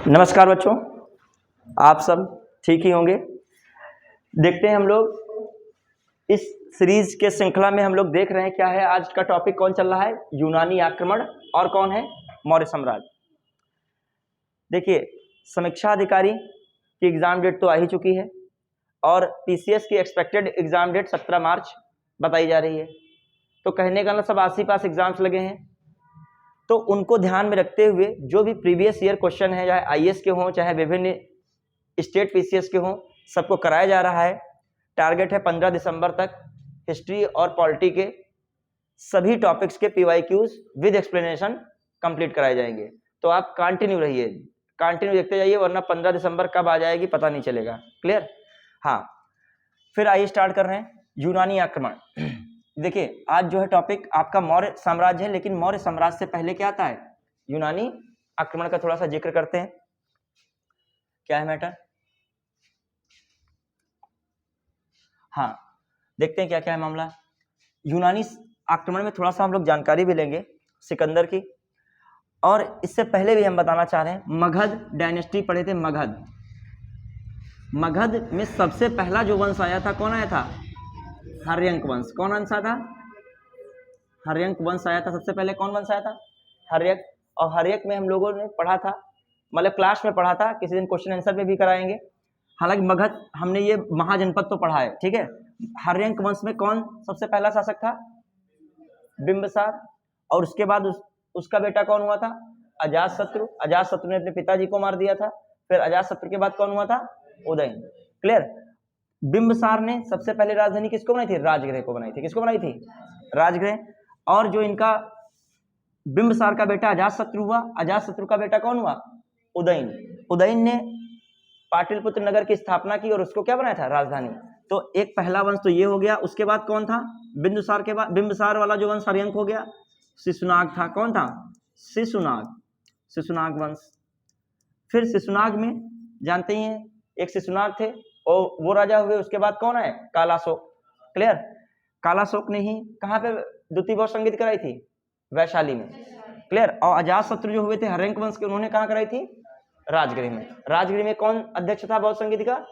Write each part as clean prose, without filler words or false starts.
नमस्कार बच्चों, आप सब ठीक ही होंगे। देखते हैं हम लोग इस सीरीज के श्रृंखला में हम लोग देख रहे हैं क्या है। आज का टॉपिक कौन चल रहा है? यूनानी आक्रमण। और कौन है? मौर्य साम्राज्य। देखिए, समीक्षा अधिकारी की एग्जाम डेट तो आ ही चुकी है और पीसीएस की एक्सपेक्टेड एग्जाम डेट 17 मार्च बताई जा रही है। तो कहने का ना सब आस ही पास एग्जाम्स लगे हैं, तो उनको ध्यान में रखते हुए जो भी प्रीवियस ईयर क्वेश्चन है, चाहे आईएएस के हों चाहे विभिन्न स्टेट पीसीएस के हों, सबको कराया जा रहा है। टारगेट है 15 दिसंबर तक हिस्ट्री और पॉलिटी के सभी टॉपिक्स के पीवाईक्यूज विद एक्सप्लेनेशन कंप्लीट कराए जाएंगे। तो आप कंटिन्यू रहिए, कंटिन्यू देखते जाइए, वरना 15 दिसंबर कब आ जाएगी पता नहीं चलेगा। क्लियर? हाँ, फिर आइए स्टार्ट कर रहे हैं यूनानी आक्रमण। देखिए, आज जो है टॉपिक आपका मौर्य साम्राज्य है, लेकिन मौर्य साम्राज्य से पहले क्या आता है? यूनानी आक्रमण का थोड़ा सा जिक्र करते हैं। क्या है मैटर? हाँ, देखते हैं क्या क्या है मामला। यूनानी आक्रमण में थोड़ा सा हम लोग जानकारी भी लेंगे सिकंदर की, और इससे पहले भी हम बताना चाह रहे हैं, मगध डायनेस्टी पढ़े थे। मगध में सबसे पहला जो वंश आया था, कौन आया था? हर्यंक वंश। कौन वंश आया था? हर्यंक वंश आया था। सबसे पहले कौन वंश आया था? हर्यक। और हर्यक में हम लोगों ने पढ़ा था, मतलब क्लास में पढ़ा था, किसी दिन क्वेश्चन आंसर में भी कराएंगे। हालांकि मगध हमने ये महाजनपद तो पढ़ा है, ठीक है। हर्यंक वंश में कौन सबसे पहला शासक था? बिंबिसार। और उसके बाद उसका बेटा कौन हुआ था? अजातशत्रु। अजातशत्रु ने अपने पिताजी को मार दिया था। फिर अजातशत्रु के बाद कौन हुआ था? उदयन। क्लियर? बिंबिसार ने सबसे पहले राजधानी किसको बनाई थी? राजगृह को बनाई थी। किसको बनाई थी? राजगृह। और जो इनका बिंबिसार का बेटा अजातशत्रु हुआ, अजातशत्रु का बेटा कौन हुआ? उदयन। उदयन ने पाटलिपुत्र नगर की स्थापना की और उसको क्या बनाया था? राजधानी। तो एक पहला वंश तो ये हो गया। उसके बाद कौन था? बिंदुसार के बाद बिंबिसार वाला जो वंश हर्यंक हो गया, शिशुनाग था। कौन था? शिशुनाग। शिशुनाग वंश। फिर शिशुनाग में जानते ही हैं, एक शिशुनाग थे और वो राजा हुए। उसके बाद कौन है? कालाशोक। क्लियर? कालाशोक ने ही कहाँ पे द्वितीय बहुत संगीत कराई थी? वैशाली में। क्लियर? और अजातशत्रु जो हुए थे हर्यंक वंश के, उन्होंने कहाँ कराई थी? राजगृह में। राजगृह में कौन अध्यक्ष था बहुत संगीत का?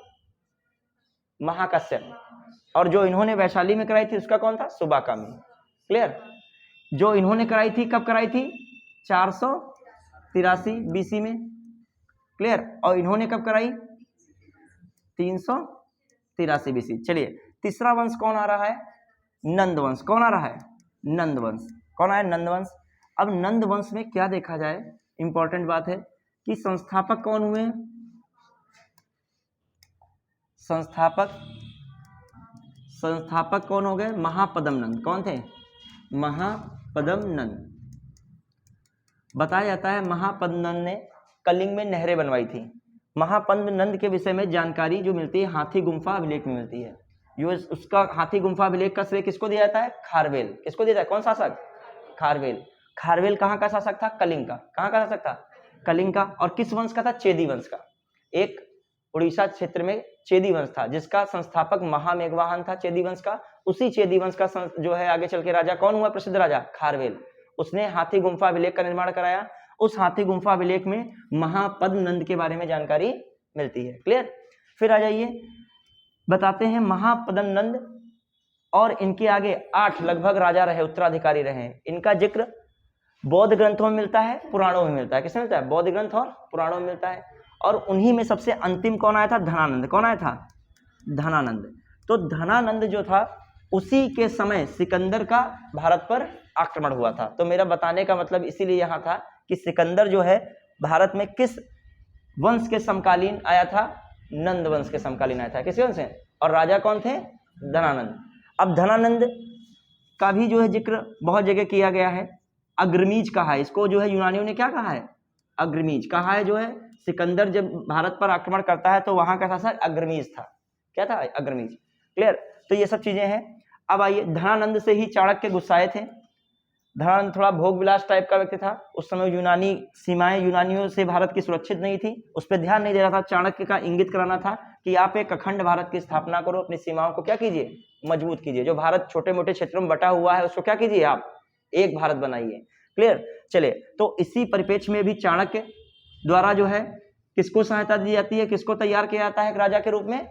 महाकश्यप। और जो इन्होंने वैशाली में कराई थी उसका कौन था? सुबाकामी। क्लियर? जो इन्होंने कराई थी, कब कराई थी? 483 बीसी में। क्लियर? और इन्होंने कब कराई? 383 बीसी। चलिए, तीसरा वंश कौन आ रहा है? नंद वंश। कौन आ रहा है? नंद वंश। कौन आया? नंद वंश। अब नंद वंश में क्या देखा जाए, इंपॉर्टेंट बात है कि संस्थापक कौन हुए? संस्थापक कौन हो गए? महापद्म नंद। कौन थे? महापद्म नंद। बताया जाता है महापद्म नंद ने कलिंग में नहरें बनवाई थी। महापद्म नंद के विषय में जानकारी जो मिलती है हाथी गुम्फा अभिलेख में मिलती है। उसका हाथी गुम्फा अभिलेख का श्रेय किसको दिया जाता है? खारवेल। किसको दिया जाता है? कौन शासक? खारवेल। खारवेल कहाँ का शासक था? कलिंग का। कहाँ का शासक था? कलिंग का। और किस वंश का था? चेदी वंश का। एक उड़ीसा क्षेत्र में चेदी वंश था जिसका संस्थापक महामेघवाहन था चेदी वंश का। उसी चेदी वंश का जो है आगे चल के राजा कौन हुआ? प्रसिद्ध राजा खारवेल। उसने हाथी गुम्फा अभिलेख का निर्माण कराया। उस हाथी गुम्फा अभिलेख में महापद्म नंद के बारे में जानकारी मिलती है। क्लियर? फिर आ जाइए, बताते हैं महापद्म नंद और इनके आगे 8 लगभग राजा रहे, उत्तराधिकारी रहे। इनका जिक्र बौद्ध ग्रंथों में मिलता है, पुराणों में मिलता है। किसमें मिलता है? बौद्ध ग्रंथ और पुराणों में मिलता है। और उन्हीं में सबसे अंतिम कौन आया था? धनानंद। कौन आया था? धनानंद। तो धनानंद जो था, उसी के समय सिकंदर का भारत पर आक्रमण हुआ था। तो मेरा बताने का मतलब इसीलिए यहाँ था कि सिकंदर जो है भारत में किस वंश के समकालीन आया था? नंद वंश के समकालीन आया था। किस वंश से? और राजा कौन थे? धनानंद। अब धनानंद का भी जो है जिक्र बहुत जगह किया गया है। अग्रमीज कहा है इसको, जो है यूनानियों ने क्या कहा है? अग्रमीज कहा है। जो है सिकंदर जब भारत पर आक्रमण करता है तो वहां का शासक अग्रमीज था। क्या था? अग्रमीज। क्लियर? तो ये सब चीजें हैं। अब आइए, धनानंद से ही चाणक्य गुस्साए थे। धनानंद थोड़ा भोग विलास टाइप का व्यक्ति था। उस समय यूनानी सीमाएं यूनानियों से भारत की सुरक्षित नहीं थी, उस पर ध्यान नहीं दे रहा था। चाणक्य का इंगित कराना था कि आप एक अखंड भारत की स्थापना करो, अपनी सीमाओं को क्या कीजिए? मजबूत कीजिए। जो भारत छोटे मोटे क्षेत्रों में बटा हुआ है उसको क्या कीजिए? आप एक भारत बनाइए। क्लियर? चलिए, तो इसी परिप्रेक्ष्य में भी चाणक्य द्वारा जो है किसको सहायता दी जाती है, किसको तैयार किया जाता है एक राजा के रूप में?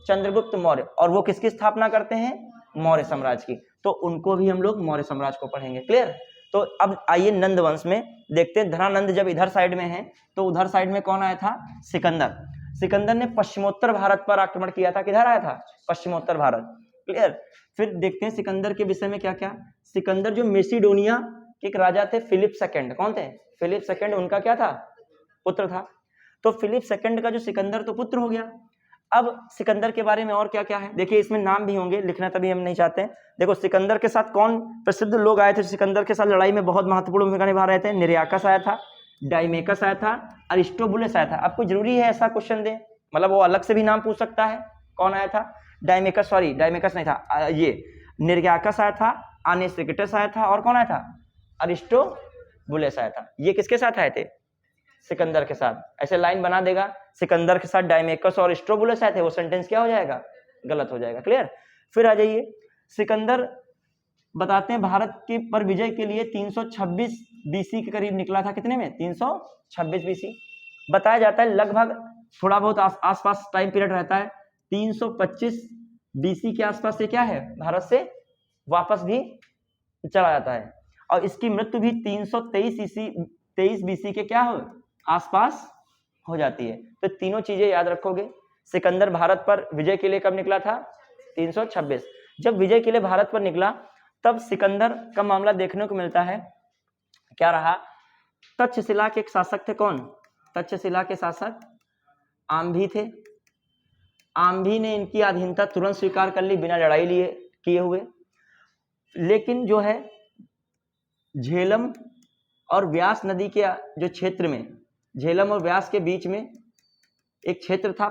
चंद्रगुप्त मौर्य। और वो किसकी स्थापना करते हैं? मौर्य साम्राज्य की। तो उनको भी हम लोग मौर्य साम्राज्य को पढ़ेंगे। क्लियर? तो अब आइए नंद वंश में देखते हैं। धनानंद जब इधर साइड में है तो उधर साइड में कौन आया था? सिकंदर। सिकंदर ने पश्चिमोत्तर भारत पर आक्रमण किया था। किधर आया था? पश्चिमोत्तर भारत। क्लियर? फिर देखते हैं सिकंदर के विषय में क्या क्या। सिकंदर जो मेसिडोनिया के एक राजा थे, फिलिप सेकंड। कौन थे? Philip second. उनका क्या था? पुत्र था। तो फिलिप सेकंड का जो सिकंदर तो पुत्र हो गया। अब सिकंदर के बारे में और क्या क्या है देखिए, इसमें नाम भी होंगे, लिखना तभी हम नहीं चाहते हैं। देखो सिकंदर के साथ कौन प्रसिद्ध लोग आए थे, सिकंदर के साथ लड़ाई में बहुत महत्वपूर्ण भूमिका निभा रहे थे? निरयाकस आया था, डाइमेकस आया था, अरिस्टोबुलस आया था। आपको जरूरी है ऐसा क्वेश्चन दे, मतलब वो अलग से भी नाम पूछ सकता है। कौन आया था? डाइमेकस, सॉरी डाइमेकस नहीं था, ये निरयाकस आया था, आनेस्क्रिटस आया था, और कौन आया था? अरिस्टोबुलस आया था। ये किसके साथ आए थे? सिकंदर के साथ। ऐसे लाइन बना देगा, सिकंदर के साथ डाइमेकस और एस्ट्रोबुलस आए थे, वो सेंटेंस क्या हो जाएगा? गलत हो जाएगा। क्लियर? फिर आ जाइए, सिकंदर बताते हैं भारत के पर विजय के लिए 326 बीसी के करीब निकला था। कितने में? 326 बीसी। बताया जाता है लगभग थोड़ा बहुत आसपास टाइम पीरियड रहता है, 325 बीसी के आसपास से क्या है? भारत से वापस भी चला जाता है। और इसकी मृत्यु भी 323 बीसी के क्या हो आसपास हो जाती है। तो तीनों चीजें याद रखोगे। सिकंदर भारत पर विजय के लिए कब निकला था? 326। जब विजय के लिए भारत पर निकला तब सिकंदर का मामला देखने को मिलता है, क्या रहा? तक्षशिला के एक शासक थे। कौन? तक्षशिला के शासक आम्भी थे। आम्भी ने इनकी अधीनता तुरंत स्वीकार कर ली बिना लड़ाई लिए किए हुए। लेकिन जो है झेलम और व्यास नदी के जो क्षेत्र में, झेलम और व्यास के बीच में एक क्षेत्र था,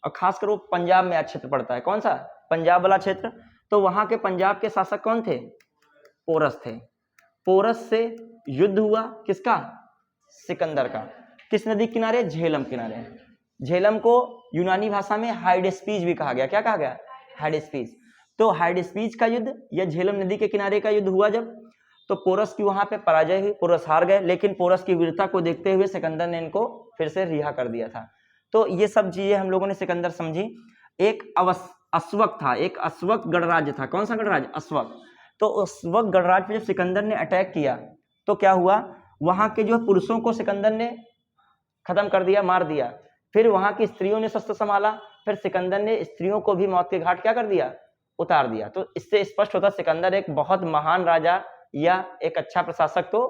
और खासकर वो पंजाब में आज क्षेत्र पड़ता है। कौन सा? पंजाब वाला क्षेत्र। तो वहां के पंजाब के शासक कौन थे? पोरस थे। पोरस से युद्ध हुआ। किसका? सिकंदर का। किस नदी किनारे? झेलम किनारे। झेलम को यूनानी भाषा में हाइडेस्पीज भी कहा गया। क्या कहा गया? हाइडेस्पीज। तो हाइडेस्पीज का युद्ध या झेलम नदी के किनारे का युद्ध हुआ जब, तो पोरस की वहां पे पराजय हुई, पोरस हार गए। लेकिन पोरस की वीरता को देखते हुए सिकंदर ने इनको फिर से रिहा कर दिया था। तो ये सब चीजें हम लोगों ने सिकंदर समझी। एक अस्वक था, एक अस्वक गणराज्य था। कौन सा गणराज्य? अस्वक। तो अस्वक गणराज्य पे जब सिकंदर ने अटैक किया तो क्या हुआ? वहां के जो पुरुषों को सिकंदर ने खत्म कर दिया, मार दिया। फिर वहां की स्त्रियों ने शस्त्र संभाला। फिर सिकंदर ने स्त्रियों को भी मौत के घाट क्या कर दिया? उतार दिया। तो इससे स्पष्ट होता सिकंदर एक बहुत महान राजा या एक अच्छा प्रशासक तो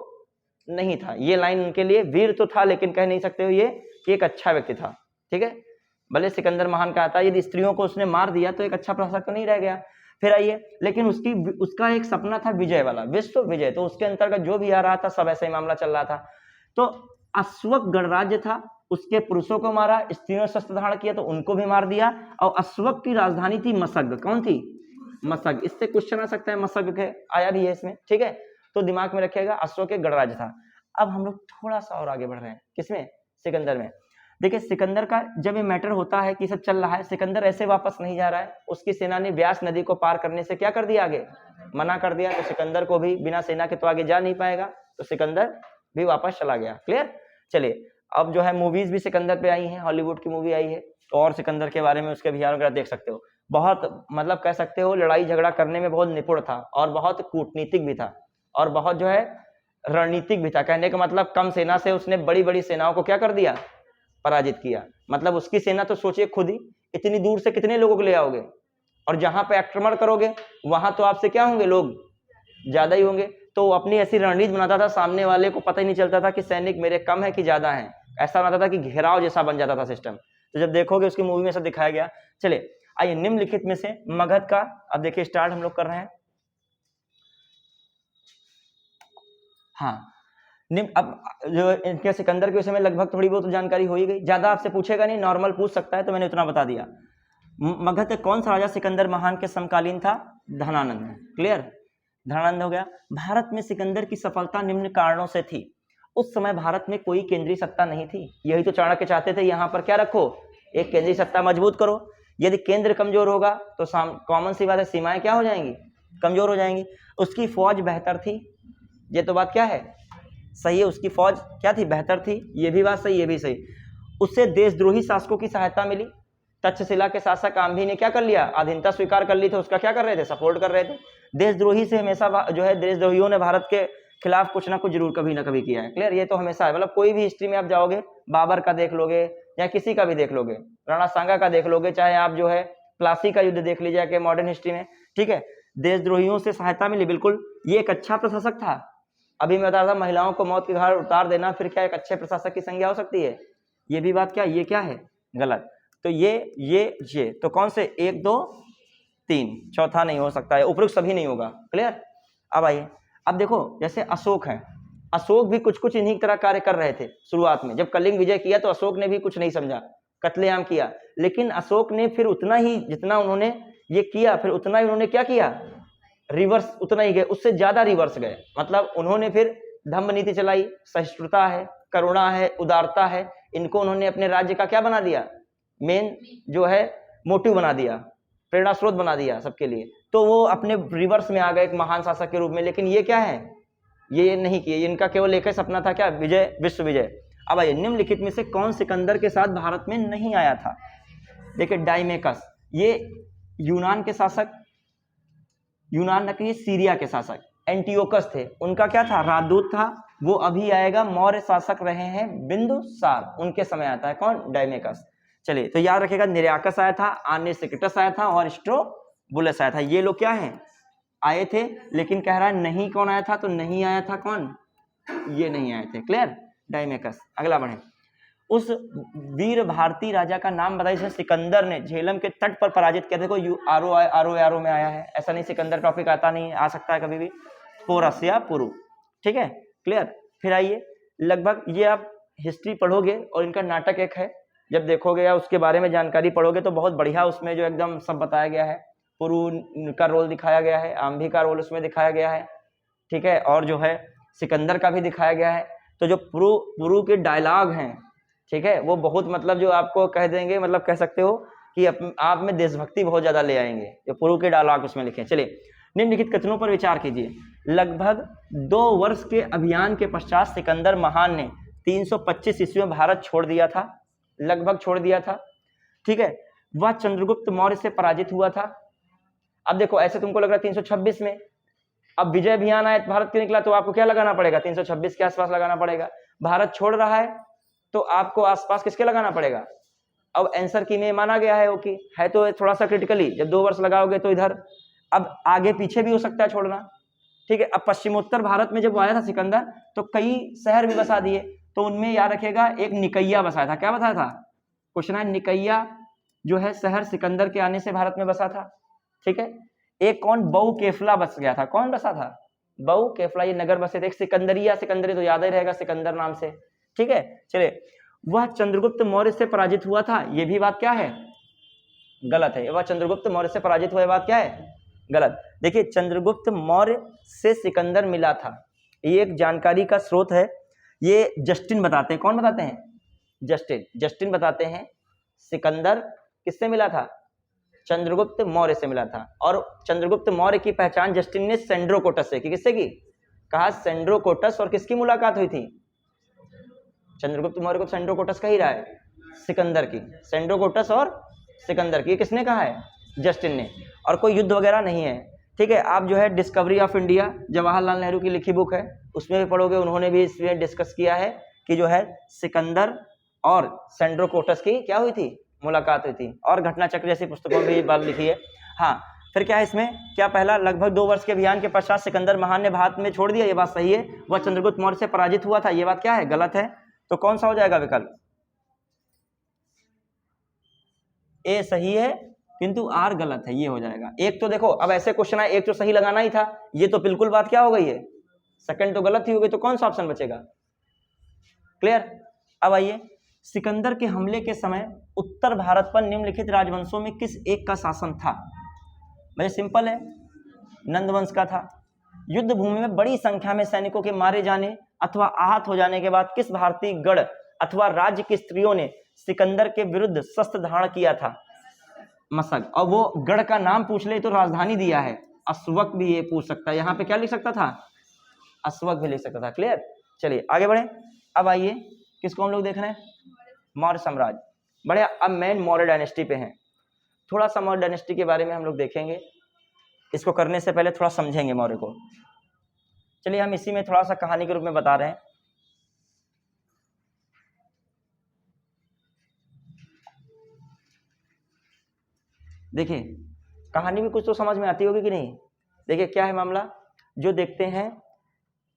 नहीं था। ये लाइन उनके लिए, वीर तो था लेकिन कह नहीं सकते हो ये कि एक अच्छा व्यक्ति था। ठीक है? भले सिकंदर महान कहा था, यदि स्त्रियों को उसने मार दिया तो एक अच्छा प्रशासक तो नहीं रह गया। फिर आइए, लेकिन उसका एक सपना था विजय वाला, विश्व विजय। तो उसके अंतर्गत जो भी आ रहा था सब ऐसा ही मामला चल रहा था। तो अश्वक गणराज्य था, उसके पुरुषों को मारा, स्त्रियों ने शस्त्र धारण किया तो उनको भी मार दिया। और अश्वक की राजधानी थी मसग। कौन थी? मसग। इससे क्वेश्चन आ सकता है, मसग के आया भी है इसमें। ठीक है? तो दिमाग में रखिएगा, अश्वक एक गणराज्य था। अब हम लोग थोड़ा सा और आगे बढ़ रहे हैं। किसमें? सिकंदर में। देखिए सिकंदर का जब ये मैटर होता है कि सब चल रहा है, सिकंदर ऐसे वापस नहीं जा रहा है। उसकी सेना ने व्यास नदी को पार करने से क्या कर दिया? आगे मना कर दिया। तो सिकंदर को भी बिना सेना के तो आगे जा नहीं पाएगा, तो सिकंदर भी वापस चला गया। क्लियर? चलिए, अब जो है मूवीज भी सिकंदर पे आई हैं, हॉलीवुड की मूवी आई है, तो और सिकंदर के बारे में उसके अभियान वगैरह देख सकते हो। बहुत मतलब कह सकते हो लड़ाई झगड़ा करने में बहुत निपुण था, और बहुत कूटनीतिक भी था, और बहुत जो है रणनीतिक भी था। कहने का मतलब कम सेना से उसने बड़ी बड़ी सेनाओं को क्या कर दिया? पराजित किया। मतलब उसकी सेना तो सोचिए खुद ही, इतनी दूर से कितने लोगों को ले आओगे, और जहां पे आक्रमण करोगे वहां तो आपसे क्या होंगे? लोग ज्यादा ही होंगे। तो वो अपनी ऐसी रणनीति बनाता था, सामने वाले को पता ही नहीं चलता था कि सैनिक मेरे कम है कि ज्यादा है। ऐसा बनाता था कि घेराव जैसा बन जाता था सिस्टम। तो जब देखोगे उसकी मूवी में सब दिखाया गया। चलिए आइए, निम्नलिखित में से मगध का अब देखिए स्टार्ट हम लोग कर रहे हैं। हाँ, अब जो इनके सिकंदर के विषय में लगभग थोड़ी बहुत जानकारी हो ही गई, ज्यादा आपसे पूछेगा नहीं, नॉर्मल पूछ सकता है, तो मैंने उतना बता दिया। मगध कौन सा राजा सिकंदर महान के समकालीन था? धनानंद। क्लियर? धनानंद हो गया। भारत में सिकंदर की सफलता निम्न कारणों से थी। उस समय भारत में कोई केंद्रीय सत्ता नहीं थी। यही तो चाणक्य चाहते थे, यहाँ पर क्या रखो? एक केंद्रीय सत्ता मजबूत करो। यदि केंद्र कमजोर होगा तो कॉमन सी बात है, सीमाएं क्या हो जाएंगी? कमजोर हो जाएंगी। उसकी फौज बेहतर थी, ये तो बात क्या है? सही है, उसकी फौज क्या थी? बेहतर थी। ये भी बात सही, ये भी सही। उससे देशद्रोही शासकों की सहायता मिली। तक्षशिला के शासक आम्भी ने क्या कर लिया, अधीनता स्वीकार कर ली थी, उसका क्या कर रहे थे, सपोर्ट कर रहे थे। देशद्रोही से हमेशा जो है देशद्रोहियों ने भारत के खिलाफ कुछ ना कुछ जरूर कभी ना कभी किया है। क्लियर, ये तो हमेशा है, मतलब कोई भी हिस्ट्री में आप जाओगे, बाबर का देख लोगे या किसी का भी देख लोगे, राणा सांगा का देख लोगे, चाहे आप जो है प्लासी का युद्ध देख लीजिए कि मॉडर्न हिस्ट्री में, ठीक है, देशद्रोहियों से सहायता मिली। बिल्कुल, ये एक अच्छा प्रशासक था। अभी मैं बता रहा था महिलाओं को मौत के घाट उतार देना, फिर क्या एक अच्छे प्रशासक की संज्ञा हो सकती है? ये भी बात क्या, ये क्या है, गलत। तो ये तो कौन से, 1 2 3, चौथा नहीं हो सकता है, उपरोक्त सभी नहीं होगा। क्लियर। अब आइए, अब देखो जैसे अशोक है, अशोक भी कुछ कुछ इन्हीं तरह कार्य कर रहे थे शुरुआत में। जब कलिंग विजय किया तो अशोक ने भी कुछ नहीं समझा, कत्लेआम किया, लेकिन अशोक ने फिर उतना ही जितना उन्होंने ये किया, फिर उतना ही उन्होंने क्या किया, रिवर्स उतना ही गए, उससे ज्यादा रिवर्स गए। मतलब उन्होंने फिर धम्म नीति चलाई, सहिष्णुता है, करुणा है, उदारता है, इनको उन्होंने अपने राज्य का क्या बना दिया, मेन जो है मोटिव बना दिया, प्रेरणा स्रोत बना दिया सबके लिए। तो वो अपने रिवर्स में आ गए एक महान शासक के रूप में। लेकिन ये क्या है, ये नहीं किए, इनका केवल एक ही सपना था, क्या, विजय, विश्व विजय। अब आइए, निम्नलिखित में से कौन सिकंदर के साथ भारत में नहीं आया था? देखिए, डाइमेकस, ये यूनान के शासक, यूनान न कहिए सीरिया के शासक एंटियोकस थे, उनका क्या था, राजदूत था। वो अभी आएगा, मौर्य शासक रहे हैं बिंदुसार, उनके समय आता है कौन, डाइमेकस। चलिए, तो याद रखिएगा, निरयाकस आया था, आनेसिक्टस आया था और स्ट्रोबुलस आया था। ये लोग क्या हैं, आए थे, लेकिन कह रहा है नहीं कौन आया था, तो नहीं आया था कौन, ये नहीं आए थे। क्लियर, डाइमेकस। अगला बढ़े, उस वीर भारतीय राजा का नाम बताइए जिसे सिकंदर ने झेलम के तट पर पराजित किया। देखो आरो में आया है, ऐसा नहीं सिकंदर टॉपिक आता नहीं, आ सकता है कभी भी। पोरस या पुरु, ठीक है, क्लियर। फिर आइए, लगभग ये आप हिस्ट्री पढ़ोगे और इनका नाटक एक है, जब देखोगे या उसके बारे में जानकारी पढ़ोगे तो बहुत बढ़िया उसमें जो एकदम सब बताया गया है। पुरु का रोल दिखाया गया है, आम्भी का रोल उसमें दिखाया गया है, ठीक है, और जो है सिकंदर का भी दिखाया गया है। तो जो पुरु के डायलॉग हैं, ठीक है, वो बहुत मतलब जो आपको कह देंगे, मतलब कह सकते हो कि आप में देशभक्ति बहुत ज्यादा ले आएंगे, जो पुरु के डायलॉग उसमें लिखे। चलिए, निम्नलिखित कथनों पर विचार कीजिए। लगभग 2 वर्ष के अभियान के पश्चात सिकंदर महान ने 325 ईस्वी में भारत छोड़ दिया था, लगभग छोड़ दिया था, ठीक है। वह चंद्रगुप्त मौर्य से पराजित हुआ था। अब देखो, ऐसे तुमको लग रहा है 326 में, अब विजय अभियान आया, भारत के निकला, तो आपको क्या लगाना पड़ेगा, 326 के आसपास लगाना पड़ेगा। भारत छोड़ रहा है तो आपको आसपास किसके लगाना पड़ेगा। अब आंसर की में माना गया है, ओके है, तो थोड़ा सा क्रिटिकली, जब 2 वर्ष लगाओगे तो इधर, अब आगे पीछे भी हो सकता है छोड़ना, ठीक है। अब पश्चिमोत्तर भारत में जब वो आया था सिकंदर, तो कई शहर भी बसा दिए, तो उनमें याद रखेगा एक निकैया बसाया था। क्या बसाया था, क्वेश्चन है, निकैया जो है शहर सिकंदर के आने से भारत में बसा था, ठीक है। एक कौन, बहु केफला बस गया था, कौन बसा था, बहु केफला, ये नगर बसे थे। एक सिकंदरिया, सिकंदरी तो याद ही रहेगा सिकंदर नाम से, ठीक है। चलिए, वह चंद्रगुप्त मौर्य से पराजित हुआ था, ये भी बात क्या है, गलत है। वह चंद्रगुप्त मौर्य से पराजित हुआ, बात क्या है, गलत। देखिए, चंद्रगुप्त मौर्य से सिकंदर मिला था, ये एक जानकारी का स्रोत है, ये जस्टिन बताते हैं। कौन बताते हैं, जस्टिन बताते हैं सिकंदर किससे मिला था, चंद्रगुप्त मौर्य से मिला था। और चंद्रगुप्त मौर्य की पहचान जस्टिन ने सेंड्रोकोटस से की। किससे की, कहा सेंड्रोकोटस, और किसकी मुलाकात हुई थी, चंद्रगुप्त मौर्य को सेंड्रोकोटस कह ही रहा है, सिकंदर की, सेंड्रोकोटस और सिकंदर की, किसने कहा है, जस्टिन ने। और कोई युद्ध वगैरह नहीं है, ठीक है। आप जो है discovery of India, Jawaharlal Nehru की लिखी बुक है, उसमें भी पढ़ोगे, उन्होंने भी इसमें डिस्कस किया है कि जो है सिकंदर और सेंड्रोकोटस की क्या हुई थी, मुलाकात हुई थी, और घटना चक्र जैसी पुस्तकों में भी बात लिखी है। हाँ, फिर क्या है इसमें, क्या पहला, लगभग 2 वर्ष के अभियान के पश्चात सिकंदर महान ने भारत में छोड़ दिया, ये बात सही है। वह चंद्रगुप्त मौर्य से पराजित हुआ था, ये बात क्या है, गलत है। तो कौन सा हो जाएगा विकल्प, ए सही है, किंतु आर गलत है, ये हो जाएगा। एक तो देखो, अब ऐसे क्वेश्चन है, एक तो सही लगाना ही था, ये तो बिल्कुल बात क्या हो गई है, सेकंड तो गलत ही हो गई, तो कौन सा ऑप्शन बचेगा, क्लियर। अब आइए, सिकंदर के हमले के समय उत्तर भारत पर निम्नलिखित राजवंशों में किस एक का शासन था। भाई सिंपल है, नंद वंश का था। युद्ध भूमि में बड़ी संख्या में सैनिकों के मारे जाने अथवा आहत हो जाने के बाद किस भारतीय गढ़ अथवा राज्य की स्त्रियों ने सिकंदर के विरुद्ध शस्त्र धारण किया था, मसक। और वो गढ़ का नाम पूछ ले तो राजधानी दिया है, अस्वक भी ये पूछ सकता है, यहाँ पे क्या लिख सकता था, अस्वक भी लिख सकता था, क्लियर। चलिए आगे बढ़े। अब आइए, किसको हम लोग देख रहे हैं, मौर्य साम्राज्य। बढ़िया, अब मेन मौर्य डायनेस्टी पे हैं। थोड़ा सा मौर्य डायनेस्टी के बारे में हम लोग देखेंगे, इसको करने से पहले थोड़ा समझेंगे मौर्य को। चलिए हम इसी में थोड़ा सा कहानी के रूप में बता रहे हैं। देखिए कहानी में कुछ तो समझ में आती होगी कि नहीं। देखिए क्या है मामला, जो देखते हैं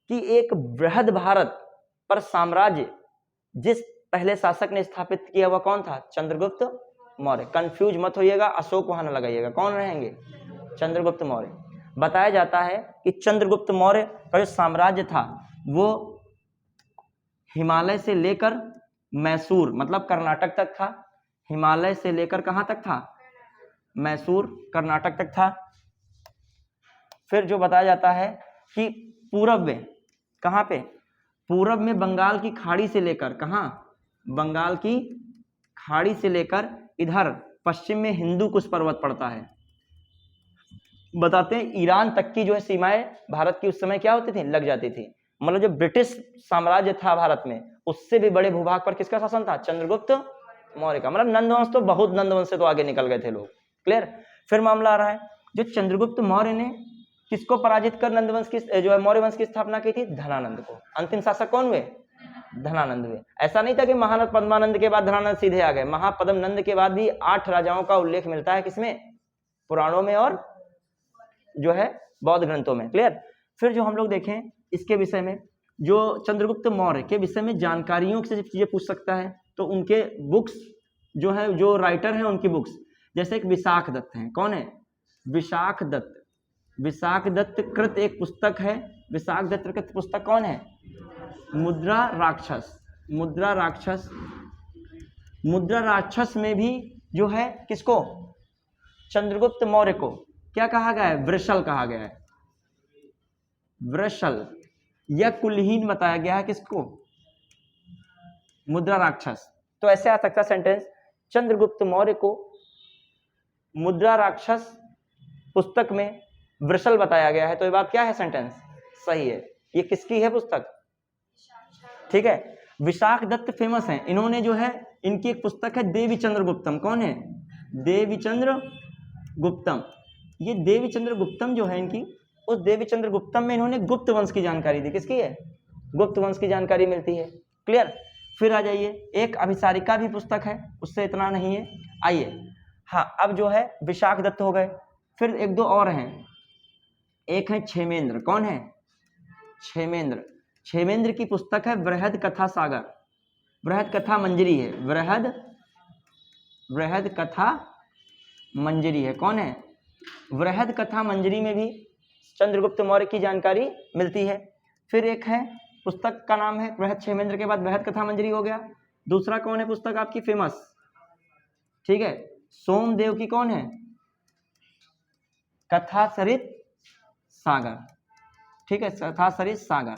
कि एक बृहद भारत पर साम्राज्य जिस पहले शासक ने स्थापित किया वह कौन था? चंद्रगुप्त मौर्य। कंफ्यूज मत होइएगा, अशोक वहां न लगाइएगा, कौन रहेंगे? चंद्रगुप्त मौर्य। बताया जाता है कि चंद्रगुप्त मौर्य का जो साम्राज्य था वो हिमालय से लेकर मैसूर मतलब कर्नाटक तक था। हिमालय से लेकर कहां तक था? मैसूर कर्नाटक तक था। फिर जो बताया जाता है कि पूरब में कहां पे? पूरब में बंगाल की खाड़ी से लेकर कहां? बंगाल की खाड़ी से लेकर इधर पश्चिम में हिंदू कुश पर्वत पड़ता है। बताते हैं ईरान तक की जो है सीमाएं भारत की उस समय क्या होती थी? लग जाती थी। मतलब जो ब्रिटिश साम्राज्य था भारत में उससे भी बड़े भूभाग पर किसका शासन था? चंद्रगुप्त मौर्य का। मतलब नंदवंश तो बहुत, नंदवंश से तो आगे निकल गए थे लोग। क्लियर। फिर मामला आ रहा है, जो चंद्रगुप्त मौर्य ने किसको पराजित कर नंदवंश की जो है मौर्य वंश की स्थापना की थी? धनानंद को। अंतिम शासक कौन हुए? धनानंद हुए। ऐसा नहीं था कि महानद पद्मानंद के बाद धनानंद सीधे आ गए। महापद्म नंद के बाद भी 8 राजाओं का उल्लेख मिलता है किसमें? पुराणों में और जो है बौद्ध ग्रंथों में। क्लियर। फिर जो हम लोग देखें इसके विषय में, जो चंद्रगुप्त मौर्य के विषय में जानकारियों से चीजें पूछ सकता है तो उनके बुक्स जो है, जो राइटर हैं उनकी बुक्स, जैसे एक विशाख दत्त हैं। कौन है? विशाख दत्त। विशाख दत्त कृत एक पुस्तक है। विशाख दत्त कृत पुस्तक कौन है? मुद्रा राक्षस। मुद्रा राक्षस। मुद्रा राक्षस में भी जो है किसको? चंद्रगुप्त मौर्य को क्या कहा गया है? वृषल कहा गया है। वृषल या कुलहीन बताया गया है किसको? मुद्रा राक्षस। तो ऐसे आ सकता सेंटेंस, चंद्रगुप्त मौर्य को मुद्रा राक्षस पुस्तक में वृषल बताया गया है। तो ये बात क्या है? सेंटेंस सही है। ये किसकी है पुस्तक? ठीक है। विशाख दत्त फेमस हैं। इन्होंने जो है, इनकी एक पुस्तक है देवीचंद्र गुप्तम। कौन है? देवीचंद्र गुप्तम। ये देवीचंद्र गुप्तम जो है इनकी, उस देवीचंद्र गुप्तम में इन्होंने गुप्त वंश की जानकारी दी। किसकी है? गुप्त वंश की जानकारी मिलती है। क्लियर। फिर आ जाइए, एक अभिसारिका भी पुस्तक है, उससे इतना नहीं है। आइए, हाँ अब जो है विशाख दत्त हो गए, फिर एक दो और हैं। एक है क्षेमेंद्र। कौन है? क्षेमेंद्र। क्षेमेंद्र की पुस्तक है बृहद कथा सागर। बृहद कथा मंजरी है। बृहद कथा मंजरी है। कौन है? बृहद कथा मंजरी में भी चंद्रगुप्त मौर्य की जानकारी मिलती है। फिर एक है पुस्तक का नाम है बृहद क्षेमेंद्र के बाद बृहद कथा मंजरी हो गया। दूसरा कौन है पुस्तक आपकी फेमस? ठीक है, सोमदेव की कौन है? कथा सरित सागर। ठीक है, कथा सरित सागर।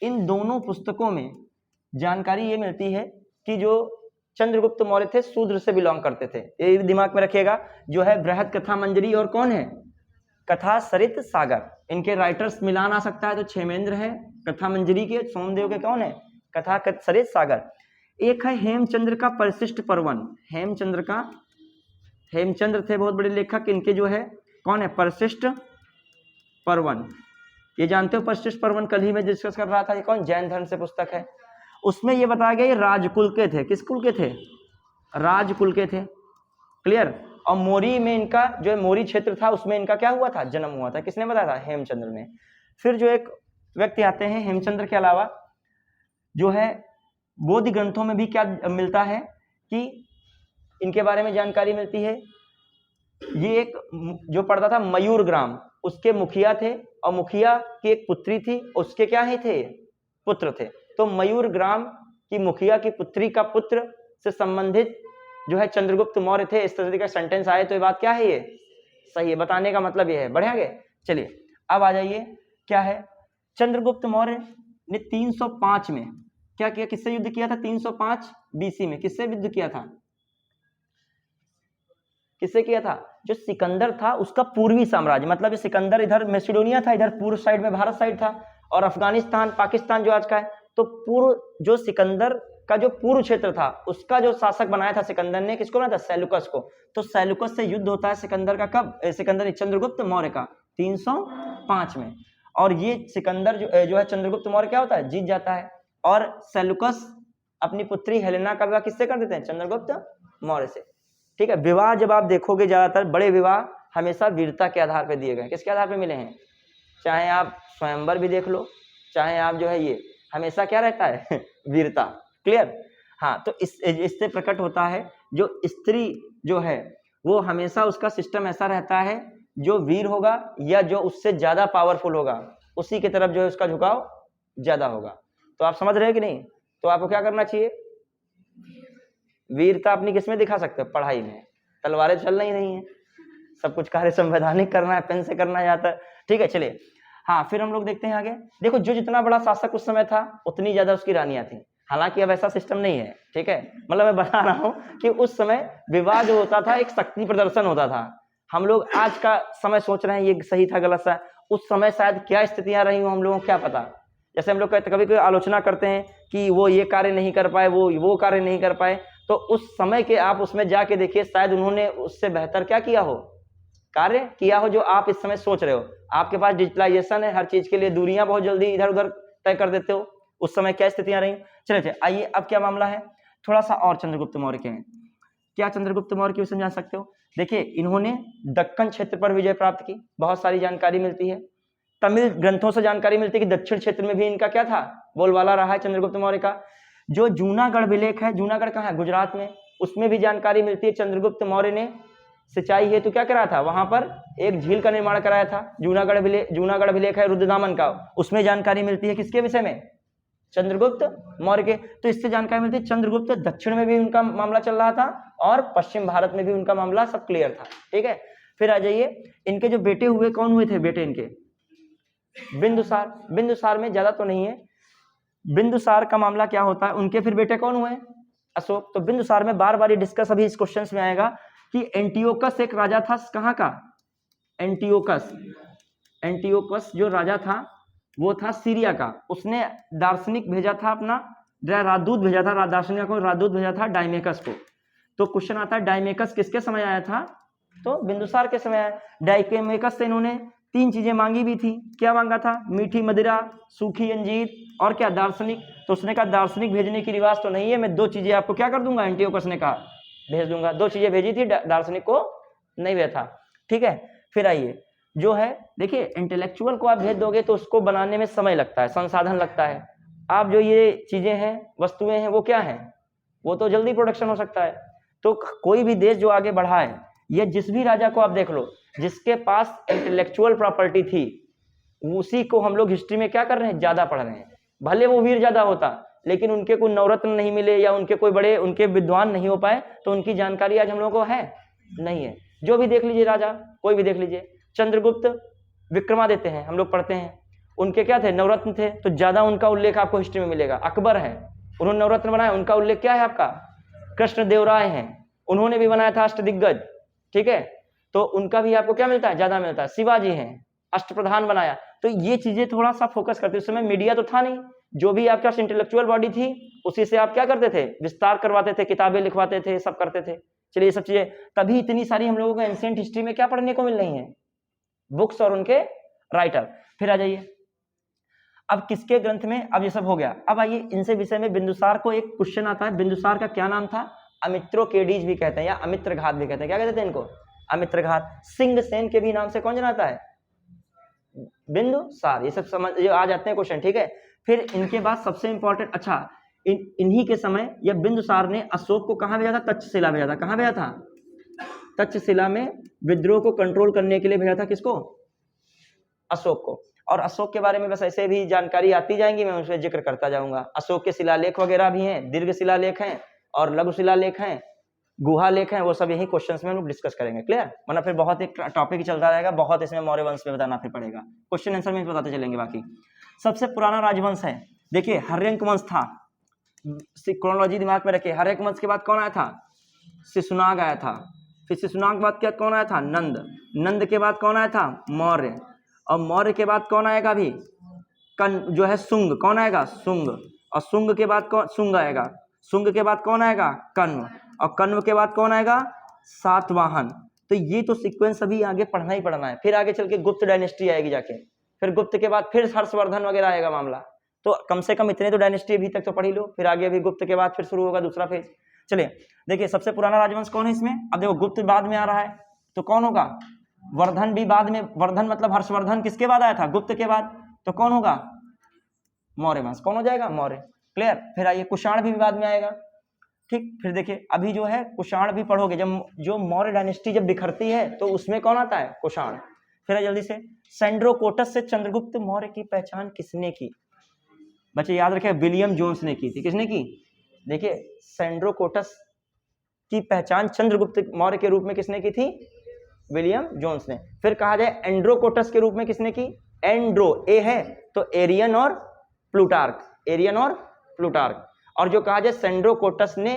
इन दोनों पुस्तकों में जानकारी ये मिलती है कि जो चंद्रगुप्त मौर्य थे शूद्र से बिलोंग करते थे। ये दिमाग में रखिएगा। जो है बृहद कथा मंजरी और कौन है? कथा सरित सागर। इनके राइटर्स मिलान आ सकता है तो क्षेमेंद्र है कथा मंजरी के, सोमदेव के कौन है? कथा सरित सागर। एक है हेमचंद्र का परिशिष्ट पर्वन। हेमचंद्र थे बहुत बड़े लेखक। इनके जो है कौन है? परिशिष्ट पर्वन। ये जानते हो परिशिष्ट पर्वन कल ही मैं डिस्कस कर रहा था। ये कौन? जैन धर्म से पुस्तक है। उसमें ये बताया गया ये राजकुल के थे। किस कुल के थे? राजकुल के थे। क्लियर। और मोरी में इनका जो मोरी क्षेत्र था उसमें इनका क्या हुआ था? जन्म हुआ था। किसने बताया था? हेमचंद्र ने। फिर जो एक व्यक्ति आते हैं हेमचंद्र के अलावा, जो है बौद्ध ग्रंथों में भी क्या मिलता है कि इनके बारे में जानकारी मिलती है। ये एक जो पढ़ता था मयूर ग्राम, उसके मुखिया थे और मुखिया की एक पुत्री थी, उसके क्या ही थे? पुत्र थे। तो मयूर ग्राम की मुखिया की पुत्री का पुत्र से संबंधित जो है चंद्रगुप्त मौर्य थे। इस तरह का सेंटेंस आए तो ये बात क्या है? ये सही है। बताने का मतलब ये है। बढ़िया। चलिए अब आ जाइए, क्या है? चंद्रगुप्त मौर्य ने 305 में क्या किया? किससे युद्ध किया था? 305 बीसी में किससे युद्ध किया था? किससे किया था? जो सिकंदर था उसका पूर्वी साम्राज्य, मतलब सिकंदर इधर मैसिडोनिया था, इधर पूर्व साइड में भारत साइड था, और अफगानिस्तान पाकिस्तान जो आज का है, तो पूर्व जो सिकंदर का जो पूर्व क्षेत्र था उसका जो शासक बनाया था सिकंदर ने, किसको बनाया था? सेल्यूकस को। तो सेल्यूकस से युद्ध होता है सिकंदर का कब? सिकंदर चंद्रगुप्त मौर्य का 305 में। और ये सिकंदर जो है चंद्रगुप्त मौर्य क्या होता है? जीत जाता है। और सेल्यूकस अपनी पुत्री हेलेना का विवाह किससे कर देते हैं? चंद्रगुप्त मौर्य से। ठीक है। विवाह जब आप देखोगे ज्यादातर बड़े विवाह हमेशा वीरता के आधार पर दिए गए। किसके आधार पर मिले हैं? चाहे आप स्वयंवर भी देख लो, चाहे आप जो है ये, हमेशा क्या रहता है? वीरता। क्लियर? हाँ, तो इससे प्रकट होता है जो स्त्री जो है वो हमेशा उसका सिस्टम ऐसा रहता है, जो वीर होगा या जो उससे ज्यादा पावरफुल होगा उसी की तरफ जो है उसका झुकाव ज्यादा होगा। तो आप समझ रहे हैं कि नहीं? तो आपको क्या करना चाहिए? वीरता अपनी किसमें दिखा सकते हो? पढ़ाई में। तलवारें चल नहीं है, सब कुछ कार्य संवैधानिक करना है, पेन से करना जाता है। ठीक है, चलिए। हाँ, फिर हम लोग देखते हैं आगे। देखो, जो जितना बड़ा शासक उस समय था उतनी ज्यादा उसकी रानियां थी। हालांकि अब ऐसा सिस्टम नहीं है। ठीक है, मतलब मैं बता रहा हूँ कि उस समय विवाह जो होता था एक शक्ति प्रदर्शन होता था। हम लोग आज का समय सोच रहे हैं ये सही था गलत था, उस समय शायद क्या स्थितियां रही हो हम लोगों को क्या पता। जैसे हम लोग कहते कभी कोई आलोचना करते हैं कि वो ये कार्य नहीं कर पाए, वो कार्य नहीं कर पाए, तो उस समय के आप उसमें जाके देखिए, शायद उन्होंने उससे बेहतर क्या किया हो, कार्य किया हो, जो आप इस समय सोच रहे हो। आपके पास डिजिटलाइजेशन है, हर चीज के लिए दूरियां बहुत जल्दी इधर उधर तय कर देते हो। उस समय क्या स्थितियां रही? चलिए आइए, अब क्या मामला है, थोड़ा सा और चंद्रगुप्त मौर्य के हैं। क्या चंद्रगुप्त मौर्य के विषय में जान सकते हो? देखिए, इन्होंने दक्कन क्षेत्र पर विजय प्राप्त की, बहुत सारी जानकारी मिलती है। तमिल ग्रंथों से जानकारी मिलती है कि दक्षिण क्षेत्र में भी इनका क्या था, बोलबाला रहा है चंद्रगुप्त मौर्य का। जो जूनागढ़ विलेख है, जूनागढ़ कहाँ है? गुजरात में, उसमें भी जानकारी मिलती है चंद्रगुप्त मौर्य ने सिंचाई हेतु क्या करा था, वहां पर एक झील का निर्माण कराया था। जूनागढ़ विलेख है रुद्रदामन का, उसमें जानकारी मिलती है किसके विषय में? चंद्रगुप्त मौर्य के। तो इससे जानकारी मिलती है चंद्रगुप्त दक्षिण में भी उनका मामला चल रहा था और पश्चिम भारत में भी उनका मामला सब क्लियर था। ठीक है, फिर आ जाइए, इनके जो बेटे हुए, कौन हुए थे बेटे इनके? बिंदुसार। बिंदुसार में ज्यादा तो नहीं है, बिंदुसार का मामला क्या होता है, उनके फिर बेटे कौन हुए? अशोक। तो बिंदुसार में बार बार ये डिस्कस अभी इस क्वेश्चन में आएगा कि एंटियोकस एक राजा था, कहाँ का? एंटियोकस। एंटियोकस जो राजा था वो था सीरिया का। उसने दार्शनिक भेजा था अपना, राजदूत भेजा था, दार्शनिक को राजदूत भेजा था डायमेकस को। तो क्वेश्चन आता है डायमेकस किसके समय आया था? तो बिंदुसार के समय आया। डायमेकस से इन्होंने 3 चीजें मांगी भी थी। क्या मांगा था? मीठी मदिरा, सूखी अंजीर और क्या? दार्शनिक। तो उसने कहा दार्शनिक भेजने की रिवाज तो नहीं है, मैं 2 चीजें आपको क्या कर दूंगा, एंटियोकस ने कहा भेज दूंगा। 2 चीजें भेजी थी, दार्शनिक को नहीं भेजा था। ठीक है, फिर आइए, जो है देखिए, इंटेलेक्चुअल को आप भेज दोगे तो उसको बनाने में समय लगता है, संसाधन लगता है। आप जो ये चीजें हैं, वस्तुएं हैं, वो क्या है, वो तो जल्दी प्रोडक्शन हो सकता है। तो कोई भी देश जो आगे बढ़ा है, या जिस भी राजा को आप देख लो जिसके पास इंटेलेक्चुअल प्रॉपर्टी थी, उसी को हम लोग हिस्ट्री में क्या कर रहे हैं, ज्यादा पढ़ रहे हैं। भले वो वीर ज्यादा होता, लेकिन उनके कोई नवरत्न नहीं मिले या उनके कोई बड़े उनके विद्वान नहीं हो पाए, तो उनकी जानकारी आज हम लोगों को है नहीं है। जो भी देख लीजिए राजा, कोई भी देख लीजिए, चंद्रगुप्त विक्रमादित्य हैं, हम लोग पढ़ते हैं, उनके क्या थे, नवरत्न थे, तो ज्यादा उनका उल्लेख आपको हिस्ट्री में मिलेगा। अकबर है, उन्होंने नवरत्न बनाया, उनका उल्लेख क्या है आपका? कृष्णदेवराय हैं, उन्होंने भी बनाया था अष्टदिग्गज। ठीक है, तो उनका भी आपको क्या मिलता है, ज्यादा मिलता है। शिवाजी हैं, अष्टप्रधान बनाया। तो ये चीजें थोड़ा सा फोकस करते। उस समय मीडिया तो था नहीं, जो भी आपके पास इंटेलेक्चुअल बॉडी थी उसी से आप क्या करते थे, विस्तार करवाते थे, किताबें लिखवाते थे, सब करते थे। चलिए ये सब चीजें, तभी इतनी सारी हम लोगों को एंशिएंट हिस्ट्री में क्या पढ़ने को मिल रही है, बुक्स और उनके राइटर। फिर आ जाइए, अब किसके ग्रंथ में, अब ये सब हो गया। अब आइए इनसे विषय में, बिंदुसार को एक क्वेश्चन आता है, बिंदुसार का क्या नाम था? अमित्रोकेडीज भी कहते हैं या अमित्रघात भी कहते हैं। क्या कहते थे इनको? अमित्रघात। सिंह सेन के भी नाम से कौन जानता है? बिंदुसार। ये सब समझ ये आ जाते हैं क्वेश्चन। ठीक है, फिर इनके बाद सबसे इंपॉर्टेंट, अच्छा इन्हीं के समय या बिंदुसार ने अशोक को कहां भेजा था? तक्षशिला भेजा था। कहां भेजा था? तक्षशिला में विद्रोह को कंट्रोल करने के लिए भेजा था। किसको? अशोक को। और अशोक के बारे में बस ऐसे भी जानकारी आती जाएंगी, मैं उसमें जिक्र करता जाऊंगा। अशोक के शिलालेख वगैरह भी हैं, दीर्घ शिलालेख हैं और लघु शिलालेख हैं, गुहा लेख हैं, वो सब यही क्वेश्चंस में हम लोग डिस्कस करेंगे। क्लियर? वरना फिर बहुत एक टॉपिक ही चलता रहेगा, बहुत इसमें मौर्य वंश में बताना फिर पड़ेगा, क्वेश्चन आंसर में बताते चलेंगे। बाकी सबसे पुराना राजवंश है, देखिए हर्यंक वंश था, क्रोनोलॉजी दिमाग में रखिए। हर्यंक वंश के बाद कौन आया था? शिशुनाग आया था। फिर शिशुनाग के बाद क्या कौन आया था? नंद। नंद के बाद कौन आया था? मौर्य। और मौर्य के बाद कौन आएगा अभी? जो है सुंग। कौन आएगा? सुंग। और सुंग के बाद कौन? सुंग आएगा। शुंग के बाद कौन आएगा? कण्व, और कण्व के बाद कौन आएगा? सातवाहन। तो ये तो सीक्वेंस अभी आगे पढ़ना ही पढ़ना है। फिर आगे चल के गुप्त डायनेस्टी आएगी जाके, फिर गुप्त के बाद फिर हर्षवर्धन वगैरह आएगा मामला। तो कम से कम इतने तो डायनेस्टी अभी तक तो पढ़ ही लो, फिर आगे अभी गुप्त के बाद फिर शुरू होगा दूसरा फेज। चलिए देखिए, सबसे पुराना राजवंश कौन है इसमें? अब देखो, गुप्त बाद में आ रहा है तो कौन होगा? वर्धन भी बाद में, वर्धन मतलब हर्षवर्धन किसके बाद आया था? गुप्त के बाद, तो कौन होगा? मौर्य वंश। कौन हो जाएगा? मौर्य। क्लियर। फिर आइए, कुषाण भी बाद में आएगा। ठीक, फिर देखिए अभी जो है कुषाण भी पढ़ोगे, जब जो मौर्य डायनेस्टी जब बिखरती है तो उसमें कौन आता है? कुषाण। फिर जल्दी से, सैंड्रोकोटस से चंद्रगुप्त मौर्य की पहचान किसने की? बच्चे याद रखें, विलियम जोन्स ने की थी। किसने की? देखिए, सैंड्रोकोटस की पहचान चंद्रगुप्त मौर्य के रूप में किसने की थी? विलियम जोन्स ने। फिर कहा जाए एंड्रोकोटस के रूप में किसने की? एंड्रो, ए है तो एरियन और प्लूटार्क, एरियन और प्लूटार्क। और जो कहा जाए सैंड्रोकोटस ने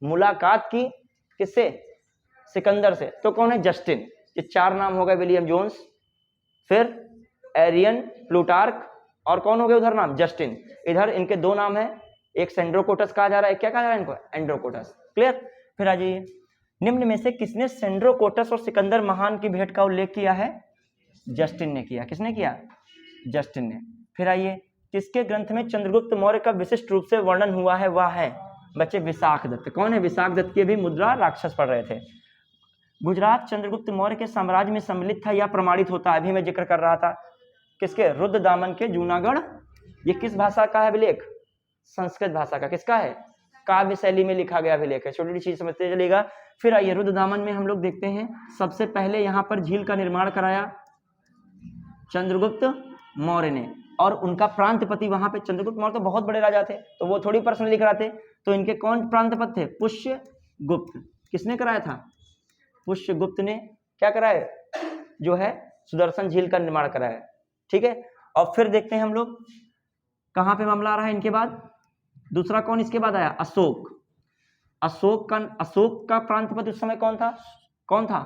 मुलाकात की किससे? सिकंदर से, तो कौन है? जस्टिन। ये चार नाम हो गए, विलियम जोन्स, फिर एरियन, प्लूटार्क, और कौन हो गए उधर नाम? जस्टिन। इधर इनके दो नाम है, एक सैंड्रोकोटस कहा जा रहा है, क्या कहा जा रहा है इनको? एंड्रोकोटस। क्लियर। फिर आ जाइए, निम्न में से किसने सैंड्रोकोटस और सिकंदर महान की भेंट का उल्लेख किया है? जस्टिन ने किया। किसने किया? जस्टिन ने। फिर आइए, किसके ग्रंथ में चंद्रगुप्त मौर्य का विशिष्ट रूप से वर्णन हुआ है? वह है बच्चे विशाख दत्त। कौन है? विशाख दत्त की भी मुद्रा राक्षस पढ़ रहे थे। गुजरात चंद्रगुप्त मौर्य के साम्राज्य में सम्मिलित था, यह प्रमाणित होता है। अभी मैं जिक्र कर रहा था किसके? रुद्रदामन के जूनागढ़। ये किस भाषा का है अभिलेख? संस्कृत भाषा का। किसका है? काव्य शैली में लिखा गया अभिलेख है। छोटी छोटी चीज समझते चलेगा। फिर आइए, रुद्रदामन में हम लोग देखते हैं सबसे पहले यहाँ पर झील का निर्माण कराया चंद्रगुप्त मौर्य ने, और उनका प्रांतपति वहां पे, चंद्रगुप्त मौर्य तो बहुत बड़े राजा थे तो वो थोड़ी पर्सनली कराते, तो इनके कौन प्रांतपति थे? पुष्यगुप्त। किसने कराया था? पुष्यगुप्त ने क्या कराया? जो है सुदर्शन झील का निर्माण कराया। ठीक है। और फिर देखते हैं हम लोग कहां पे मामला आ रहा है इनके बाद। दूसरा कौन इसके बाद आया? अशोक। अशोक का प्रांतपति उस समय कौन था? कौन था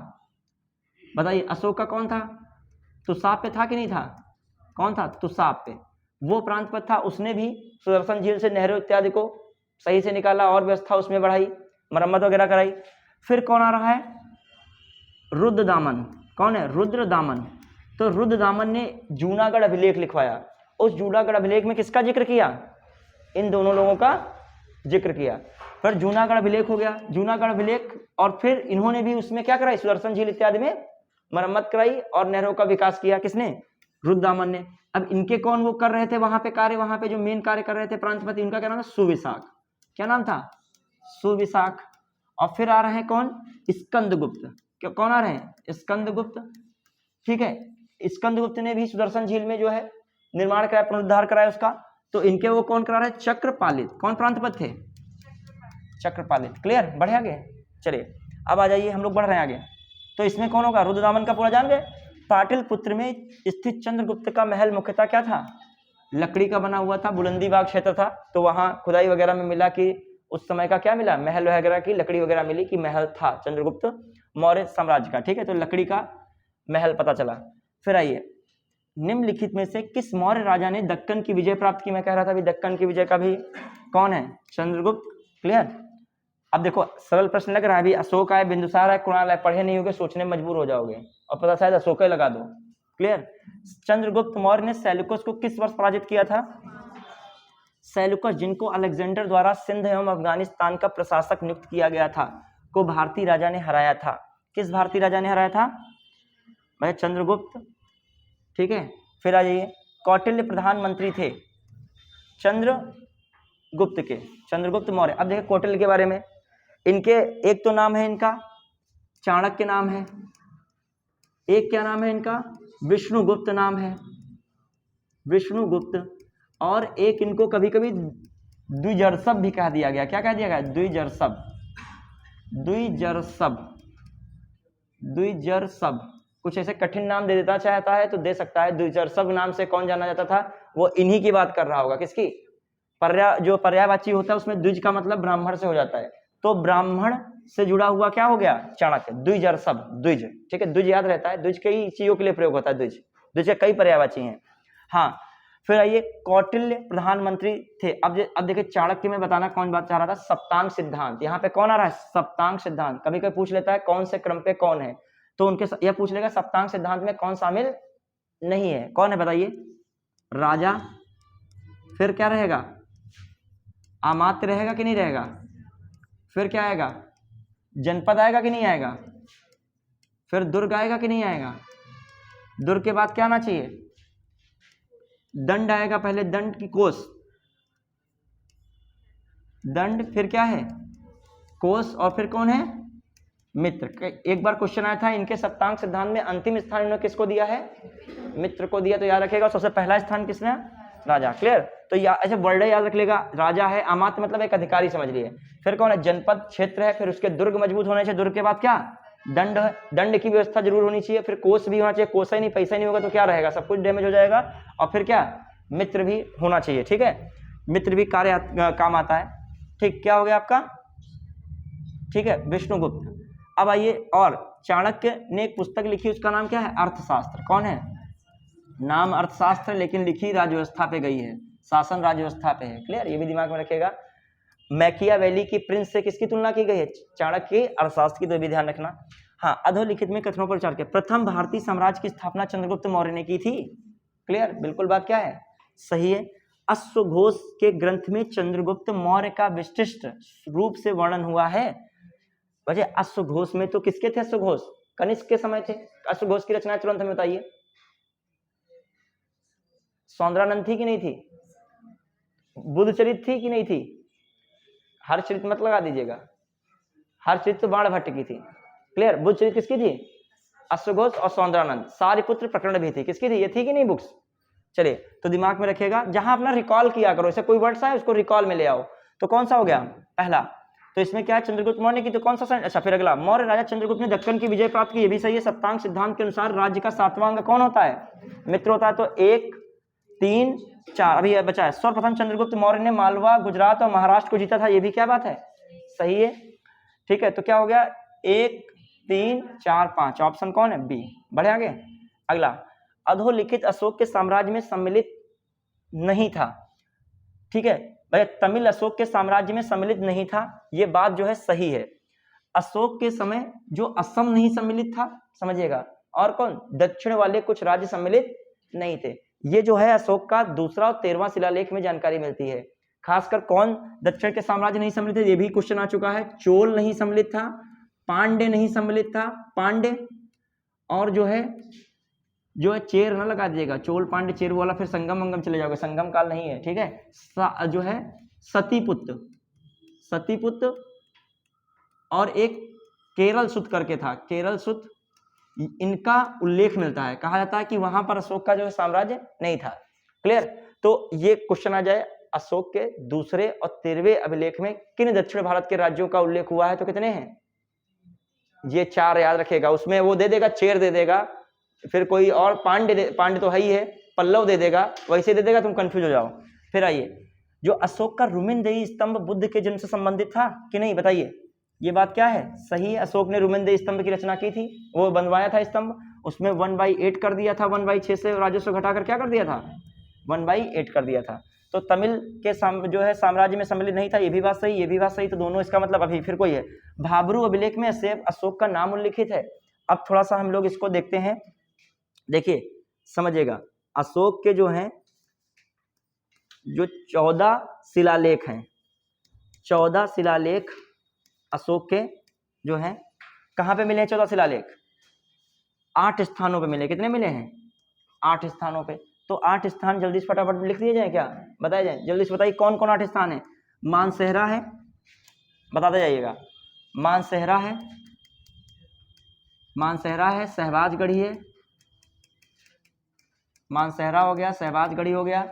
बताइए? अशोक का कौन था? तुसाप पे था कि नहीं था? कौन था? तुसाप पे। वो प्रांतपति था, उसने भी सुदर्शन झील से नहरों इत्यादि को सही से निकाला और व्यवस्था उसमें बढ़ाई, मरम्मत वगैरह कराई। फिर कौन आ रहा है? रुद्रदामन। कौन है? रुद्रदामन। तो रुद्रदामन ने जूनागढ़ अभिलेख लिखवाया। उस जूनागढ़ अभिलेख में किसका जिक्र किया? इन दोनों लोगों का जिक्र किया। फिर जूनागढ़ अभिलेख हो गया, जूनागढ़ अभिलेख, और फिर इन्होंने भी उसमें क्या कराई? सुदर्शन झील इत्यादि में मरम्मत कराई और नहरों का विकास किया। किसने? रुद्रदामन ने। अब इनके कौन वो कर रहे थे वहां पे कार्य? वहां पे जो मेन कार्य कर रहे थे प्रांतपति, उनका क्या नाम था? सुविशाख। क्या नाम था? सुविशाख। और फिर आ रहे हैं कौन? स्कंदगुप्त। कौन आ रहे हैं? स्कंदगुप्त। ठीक है। स्कंदगुप्त ने भी सुदर्शन झील में जो है निर्माण कराया, पुनरुद्धार कराया उसका। तो इनके वो कौन करा रहे? चक्रपालित। कौन प्रांतपति थे? चक्रपालित। क्लियर। बढ़े आगे। चलिए अब आ जाइए, हम लोग बढ़ रहे हैं आगे। तो इसमें कौन होगा? रुद्रदामन का पूरा जान गए। पाटलिपुत्र में स्थित चंद्रगुप्त का महल मुख्यतः क्या था? लकड़ी का बना हुआ था, बुलंदीबाग क्षेत्र था। तो वहां खुदाई वगैरह में मिला कि उस समय का क्या मिला? महल वगैरह की लकड़ी वगैरह मिली कि महल था चंद्रगुप्त मौर्य साम्राज्य का। ठीक है, तो लकड़ी का महल पता चला। फिर आइए, निम्नलिखित में से किस मौर्य राजा ने दक्कन की विजय प्राप्त की? मैं कह रहा था अभी दक्कन की विजय का भी कौन है? चंद्रगुप्त। क्लियर। अब देखो सरल प्रश्न लग रहा है, अभी अशोक आए, बिंदुसार आए, कुणाल आए, पढ़े नहीं होगे, सोचने में मजबूर हो जाओगे और पता शायद अशोक लगा दो। क्लियर। चंद्रगुप्त मौर्य ने सेल्यूकस को किस वर्ष पराजित किया था? सेल्यूकस, जिनको अलेक्जेंडर द्वारा सिंध एवं अफगानिस्तान का प्रशासक नियुक्त किया गया था, को भारतीय राजा ने हराया था। किस भारतीय राजा ने हराया था? भाई चंद्रगुप्त। ठीक है। फिर आ जाइए, कौटिल्य प्रधानमंत्री थे चंद्रगुप्त के, चंद्रगुप्त मौर्य। अब देखिए कौटिल्य के बारे में, इनके एक तो नाम है इनका चाणक्य नाम है, एक क्या नाम है इनका? विष्णुगुप्त नाम है, विष्णुगुप्त। और एक इनको कभी कभी द्विजर्षभ भी कह दिया गया। क्या कह दिया गया? द्विजर्षभ। द्विजर्षभ, द्विजर्षभ। कुछ ऐसे कठिन नाम दे देता चाहता है तो दे सकता है। द्विजर्षभ नाम से कौन जाना जाता था? वो इन्हीं की बात कर रहा होगा। किसकी? जो पर्यायवाची होता है उसमें द्विज का मतलब ब्राह्मण से हो जाता है, तो ब्राह्मण से जुड़ा हुआ क्या हो गया? चाणक्य। द्विजर्षभ, द्विज। ठीक है, द्विज याद रहता है, द्विज कई चीजों के लिए प्रयोग होता है। द्विज, द्विज के कई पर्यायवाची हैं। हाँ, फिर आइए, कौटिल्य प्रधानमंत्री थे। अब देखिए चाणक्य में बताना कौन बात चाह रहा था, सप्तांग सिद्धांत। यहाँ पे कौन आ रहा है, सप्तांग सिद्धांत। कभी कभी पूछ लेता है कौन से क्रम पे कौन है, तो उनके यह पूछ लेगा सप्तांग सिद्धांत में कौन शामिल नहीं है, कौन है बताइए, राजा। फिर क्या रहेगा, अमात्य रहेगा कि नहीं रहेगा, फिर क्या आएगा, जनपद आएगा कि नहीं आएगा, फिर दुर्ग आएगा कि नहीं आएगा, दुर्ग के बाद क्या आना चाहिए, दंड आएगा, पहले दंड की कोष, दंड, फिर क्या है, कोष, और फिर कौन है, मित्र। एक बार क्वेश्चन आया था इनके सप्तांग सिद्धांत में अंतिम स्थान इन्होंने किसको दिया है, मित्र को दिया, तो याद रखेगा सबसे पहला स्थान किसने, राजा। क्लियर, तो ऐसे वर्ड याद रख लेगा, राजा है, अमात्य मतलब एक अधिकारी समझ लिए, फिर कौन है, जनपद क्षेत्र है, फिर उसके दुर्ग मजबूत होने चाहिए, दुर्ग के बाद क्या, दंड है, दंड की व्यवस्था जरूर होनी चाहिए, फिर कोष भी होना चाहिए, कोष ही नहीं, पैसा ही नहीं होगा तो क्या रहेगा, सब कुछ डैमेज हो जाएगा, और फिर क्या, मित्र भी होना चाहिए। ठीक है, मित्र भी काम आता है। ठीक, क्या हो गया आपका, ठीक है, विष्णुगुप्त। अब आइए, और चाणक्य ने एक पुस्तक लिखी, उसका नाम क्या है, अर्थशास्त्र। कौन है, नाम अर्थशास्त्र, लेकिन लिखी राजव्यवस्था पे गई है, शासन राजव्यवस्था पे है। क्लियर, ये भी दिमाग में रखेगा। मैकियावेली की प्रिंस से किसकी तुलना की गई है, चाणक्य की अर्थशास्त्र की, तो भी ध्यान रखना। हाँ, अधोलिखित में कथनों पर विचार किया, प्रथम भारतीय साम्राज्य की स्थापना चंद्रगुप्त मौर्य ने की थी। क्लियर, बिल्कुल बात क्या है, सही है। अश्वघोष के ग्रंथ में चंद्रगुप्त मौर्य का विशिष्ट रूप से वर्णन हुआ है। वजह, अश्वघोष में तो किसके थे, अश्वघोष कनिष्क के समय थे। अश्वघोष की रचना तुरंत हमें बताइए, सौंदरानंद थी कि नहीं थी, बुद्धचरित थी कि नहीं थी, हर्षचरित मत लगा दीजिएगा, हर्षचरित तो बाणभट्ट की थी। क्लियर, बुद्धचरित किसकी थी, अश्वघोष और सौंदरानंद। सारिपुत्र प्रकरण भी थी, किसकी थी, ये थी कि नहीं बुक्स। चलिए, तो दिमाग में रखिएगा, जहां अपना रिकॉल किया करो, ऐसे कोई वर्ड्स आए उसको रिकॉल में ले आओ। तो कौन सा हो गया पहला, तो इसमें क्या है, चंद्रगुप्त मौर्य की, तो कौन सा, अच्छा फिर अगला, मौर्य राजा चंद्रगुप्त ने दक्कन की विजय प्राप्त की, ये भी सही है। सप्तांग सिद्धांत के अनुसार राज्य का सातवां अंग कौन होता है, मित्र होता है। तो 1, 3, 4 अभी बचा है। सर्वप्रथम चंद्रगुप्त मौर्य ने मालवा, गुजरात और महाराष्ट्र को जीता था, ये भी क्या बात है, सही है। ठीक है, तो क्या हो गया, 1, 3, 4, 5, ऑप्शन कौन है, बी। बढ़े आगे, अगला, अधोलिखित अशोक के साम्राज्य में सम्मिलित नहीं था। ठीक है भाई, तमिल अशोक के साम्राज्य में सम्मिलित नहीं था, ये बात जो है सही है। अशोक के समय जो असम नहीं सम्मिलित था, समझिएगा, और कौन, दक्षिण वाले कुछ राज्य सम्मिलित नहीं थे। ये जो है अशोक का दूसरा और 13वां शिलालेख में जानकारी मिलती है। खासकर कौन दक्षिण के साम्राज्य नहीं सम्मिलित थे, ये भी क्वेश्चन आ चुका है। चोल नहीं सम्मिलित था, पांड्य नहीं सम्मिलित था, पांड्य, और जो है चेर ना लगा दीजिएगा, चोल पांड्य चेर वाला फिर संगम वंगम चले जाओगे, संगम काल नहीं है। ठीक है, जो है सतीपुत्र, सतीपुत्र, और एक केरल सुत करके था, केरल सुत, इनका उल्लेख मिलता है। कहा जाता है कि वहां पर अशोक का जो है साम्राज्य नहीं था। क्लियर, तो ये क्वेश्चन आ जाए, अशोक के दूसरे और 13वें अभिलेख में किन दक्षिण भारत के राज्यों का उल्लेख हुआ है, तो कितने हैं, ये 4 याद रखेगा। उसमें वो दे देगा, चेर दे देगा, फिर कोई और पांड्य तो है ही है, पल्लव दे देगा, वैसे दे देगा, तुम कंफ्यूज हो जाओ। फिर आइए, जो अशोक का रुमिनदेही स्तंभ बुद्ध के जन्म से संबंधित था कि नहीं, बताइए, ये बात क्या है, सही है। अशोक ने रुमिनदेही स्तंभ की रचना की थी, वो बनवाया था स्तंभ, उसमें 1/8 कर दिया था, 1/6 से राजस्व घटाकर क्या कर दिया था, 1/8 कर दिया था। तो तमिल के जो है साम्राज्य में सम्मिलित नहीं था, ये भी बात सही, ये भी बात सही, तो दोनों इसका मतलब अभी फिर कोई है। भाबरू अभिलेख में अशोक का नाम उल्लिखित है। अब थोड़ा सा हम लोग इसको देखते हैं, देखिए समझिएगा, अशोक के जो हैं जो 14 शिलालेख हैं, 14 शिलालेख अशोक के जो हैं कहाँ पे मिले हैं, 14 शिलालेख 8 स्थानों पे मिले। कितने मिले हैं, 8 स्थानों पे। तो 8 स्थान जल्दी से फटाफट लिख दिए जाए, क्या बताया जाए, जल्दी से बताइए कौन कौन 8 स्थान है। मानसेहरा है, बताते जाइएगा, मानसेहरा है, मानसेहरा है, सहबाजगढ़ी है, मानसेहरा हो गया, सहबाजगढ़ी हो गया।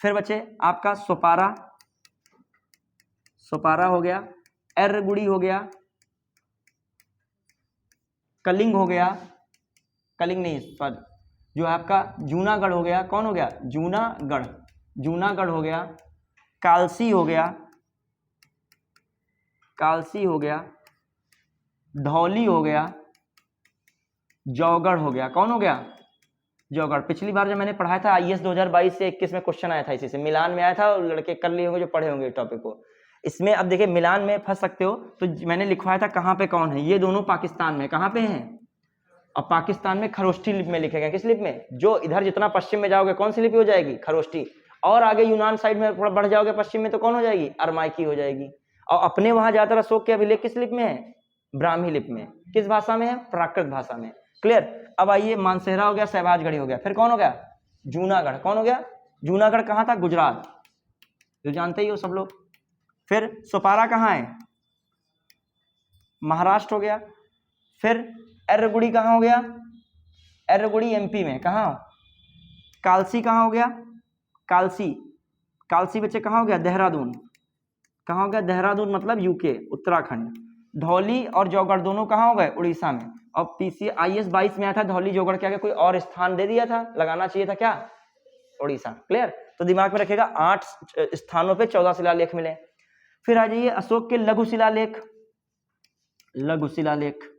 फिर बचे आपका सोपारा, सोपारा हो गया, एर्रगुड़ी हो गया, कलिंग हो गया, कलिंग नहीं सॉरी, जो आपका जूनागढ़ हो गया, कौन हो गया, जूनागढ़, जूनागढ़ हो गया, कालसी हो गया, कालसी हो गया, धौली हो गया, जौगढ़ हो गया, कौन हो गया, जौगढ़। पिछली बार जब मैंने पढ़ाया था IAS 2022 से 21 में क्वेश्चन आया था इसी से, मिलान में आया था, और लड़के कर लिए होंगे जो पढ़े होंगे टॉपिक को। इसमें अब देखिए मिलान में फंस सकते हो, तो मैंने लिखवाया था कहाँ पे कौन है, ये दोनों पाकिस्तान में कहाँ पे हैं, और पाकिस्तान में खरोष्ठी लिपि में लिखे गए। किस लिपि में? जो इधर जितना पश्चिम में जाओगे कौन सी लिपि हो जाएगी? खरोष्ठी। और आगे यूनान साइड में थोड़ा बढ़ जाओगे पश्चिम में तो कौन हो जाएगी? अरमाइकी हो जाएगी। और अपने वहां ज्यादातर अशोक के अभिलेख किस लिपि में है? ब्राह्मी लिपि में। किस भाषा में है? प्राकृत भाषा में। क्लियर। अब आइए, मानसेहरा हो गया, सहबाजगढ़ी हो गया, फिर कौन हो गया? जूनागढ़। कौन हो गया? जूनागढ़ कहाँ था? गुजरात, जो जानते ही हो सब लोग। फिर सुपारा कहाँ है? महाराष्ट्र हो गया। फिर एर्रगुड़ी कहाँ हो गया? एर्रगुड़ी MP में। कहाँ? कालसी कहाँ हो गया? कालसी। कालसी बच्चे कहाँ हो गया? देहरादून। कहाँ हो गया? देहरादून मतलब UK, उत्तराखंड। धौली और जौगढ़ दोनों कहाँ हो गए? उड़ीसा में। और IAS 22 में आया था धौली जौगढ़ के आगे कोई और स्थान दे दिया था, लगाना चाहिए था क्या? उड़ीसा। क्लियर। तो दिमाग में रखिएगा 8 स्थानों पे 14 शिलालेख मिले। फिर आ जाइए अशोक के लघु शिलालेख। लघु शिलालेख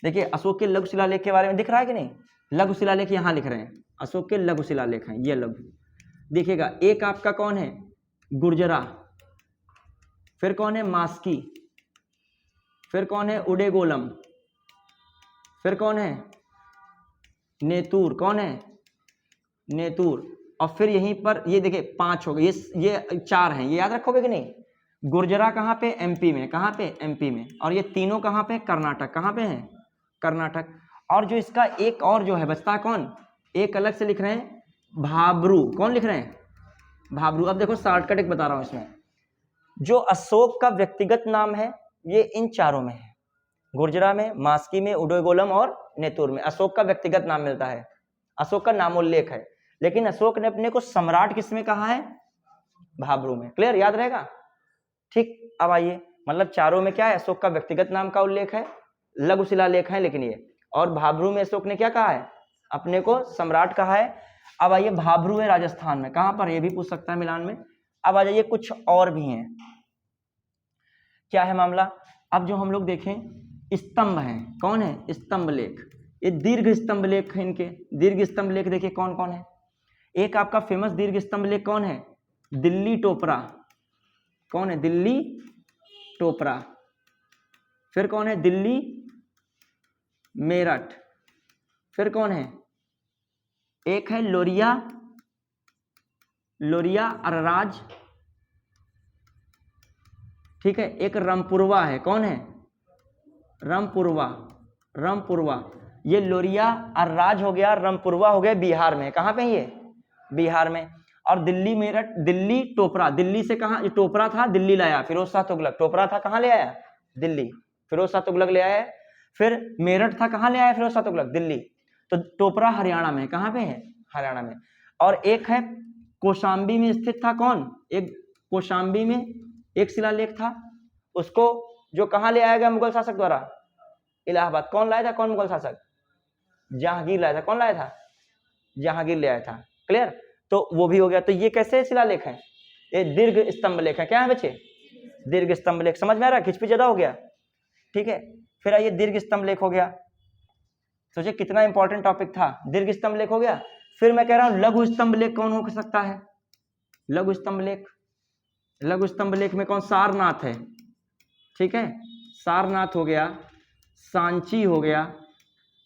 देखिए, अशोक के लघु शिलालेख के बारे में दिख रहा है कि नहीं? लघु शिलालेख यहाँ लिख रहे हैं, अशोक के लघु शिलालेख हैं ये लघु। देखिएगा, एक आपका कौन है? गुर्जरा। फिर कौन है? मास्की। फिर कौन है? उडेगोलम। फिर कौन है? नेतूर। कौन है? नेतूर। और फिर यहीं पर ये देखिए 5 हो गए, ये 4 हैं, ये याद रखोगे कि नहीं? गुर्जरा कहाँ पे? MP में। कहाँ पे? MP में। और ये तीनों कहाँ पे? कर्नाटक। कहाँ पे हैं? कर्नाटक। और जो इसका एक और जो है बचता है कौन? एक अलग से लिख रहे हैं, भाब्रू। कौन लिख रहे हैं? भाब्रू। अब देखो शॉर्टकट एक बता रहा हूं इसमें, जो अशोक का व्यक्तिगत नाम है ये इन चारों में है, गुर्जरा में, मास्की में, उडोगोलम और नेतूर में। अशोक का व्यक्तिगत नाम मिलता है, अशोक का नामोल्लेख है, लेकिन अशोक ने अपने को सम्राट किसमें कहा है? भाब्रू में। क्लियर, याद रहेगा। ठीक। अब आइए, मतलब चारों में क्या है? अशोक का व्यक्तिगत नाम का उल्लेख है, लघु शिलालेख है लेकिन ये, और भाब्रू में अशोक ने क्या कहा है? अपने को सम्राट कहा है। अब आइए, भाब्रू है राजस्थान में, कहां पर? ये भी पूछ सकता है मिलान में। अब आ जाइए, कुछ और भी हैं। क्या है मामला? अब जो हम लोग देखें स्तंभ हैं, कौन है? स्तंभ लेख। ये दीर्घ स्तंभ लेख है इनके। दीर्घ स्तंभ लेख देखिए कौन कौन है। एक आपका फेमस दीर्घ स्तंभ लेख कौन है? दिल्ली टोपरा। कौन है? दिल्ली टोपरा। फिर कौन है? दिल्ली मेरठ। फिर कौन है? एक है लोरिया, लोरिया अरराज। ठीक है। एक रामपुरवा है, कौन है? रामपुरवा। रामपुरवा। ये लोरिया अरराज हो गया, रामपुरवा हो गया बिहार में। कहाँ पे ये? बिहार में। और दिल्ली मेरठ, दिल्ली टोपरा, दिल्ली से कहाँ? टोपरा था दिल्ली लाया फिरोज शाह तुगलक। टोपरा था कहाँ ले आया? दिल्ली, फिरोज शाह तुगलक ले आया। फिर मेरठ था कहाँ ले आया फिरोज शाह तुगलक? दिल्ली। तो टोपरा हरियाणा में। कहाँ पे है? हरियाणा में। और एक है कौशाम्बी में स्थित था, कौन? एक कौशाम्बी में एक शिलालेख था, उसको जो कहाँ ले आया गया मुगल शासक द्वारा? इलाहाबाद। कौन लाया था? कौन मुगल शासक? जहांगीर लाया था। कौन लाया था? जहांगीर ले आया था। क्लियर। तो वो भी हो गया। तो ये कैसे शिलालेख है? ये दीर्घ स्तंभ लेख है। क्या है बच्चे? दीर्घ स्तंभ लेख। समझ में आ रहा है? खिचपी ज्यादा हो गया? ठीक है। फिर आइए, दीर्घ स्तंभ लेख हो गया। सोचिए कितना इंपॉर्टेंट टॉपिक था। दीर्घ स्तंभ लेख हो गया। फिर मैं कह रहा हूं लघु स्तंभ लेख कौन हो सकता है? लघु स्तंभ लेख। लघु स्तंभ लेख में कौन? सारनाथ है। ठीक है, सारनाथ हो गया, सांची हो गया,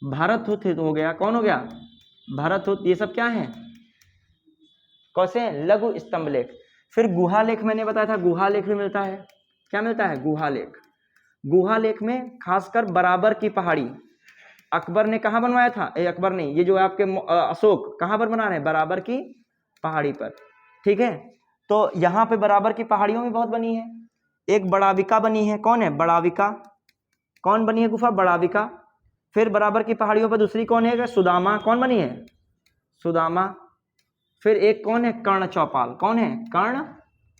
भरतहुत हो गया। कौन हो गया? भरतहुत। ये सब क्या है? कैसे हैं? लघु स्तंभ लेख। फिर गुहा लेख मैंने बताया था, गुहा लेख भी मिलता है। क्या मिलता है? गुहा लेख। गुहा लेख में खासकर बराबर की पहाड़ी अकबर ने कहाँ बनवाया था? अकबर नहीं, ये जो आपके अशोक कहाँ पर बना रहे हैं? बराबर की पहाड़ी पर। ठीक है। तो यहाँ पे बराबर की पहाड़ियों में बहुत बनी है। एक बड़ाविका बनी है। कौन है? बड़ाविका। कौन बनी है गुफा? बड़ाविका। फिर बराबर की पहाड़ियों पर दूसरी कौन है? सुदामा। कौन बनी है? सुदामा। फिर एक कौन है? कर्ण चौपाल। कौन है? कर्ण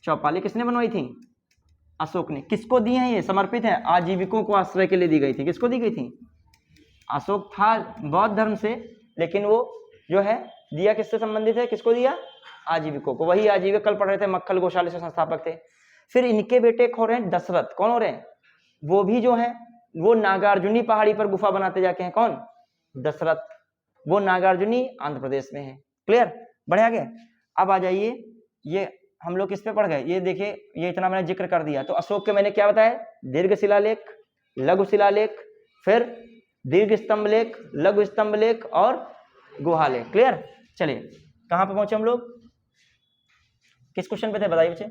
चौपाल। ये किसने बनवाई थी? अशोक ने। किसको दी है? ये समर्पित है आजीविकों को आश्रय के लिए दी गई थी। किसको दी गई थी? अशोक था बौद्ध धर्म से, लेकिन वो जो है दिया किससे संबंधित है? किसको दिया? आजीविकों को। वही आजीविक कल पढ़ रहे थे, मक्खल गोशाले से संस्थापक थे। फिर इनके बेटे हो रहे हैं दशरथ। कौन हो रहे हैं? वो भी जो है वो नागार्जुनी पहाड़ी पर गुफा बनाते जाके हैं। कौन? दशरथ। वो नागार्जुनी आंध्र प्रदेश में है। क्लियर, बढ़िया गया। अब आ जाइए, ये हम लोग किस पे पढ़ गए, ये देखिए, ये इतना मैंने जिक्र कर दिया। तो अशोक के मैंने क्या बताया, दीर्घ शिलालेख, लघु शिलालेख, फिर दीर्घ स्तंभ लेख, लघु स्तंभ लेख और गुहा लेख। क्लियर, चलिए कहाँ पे पहुंचे हम लोग, किस क्वेश्चन पे थे बताइए बच्चे,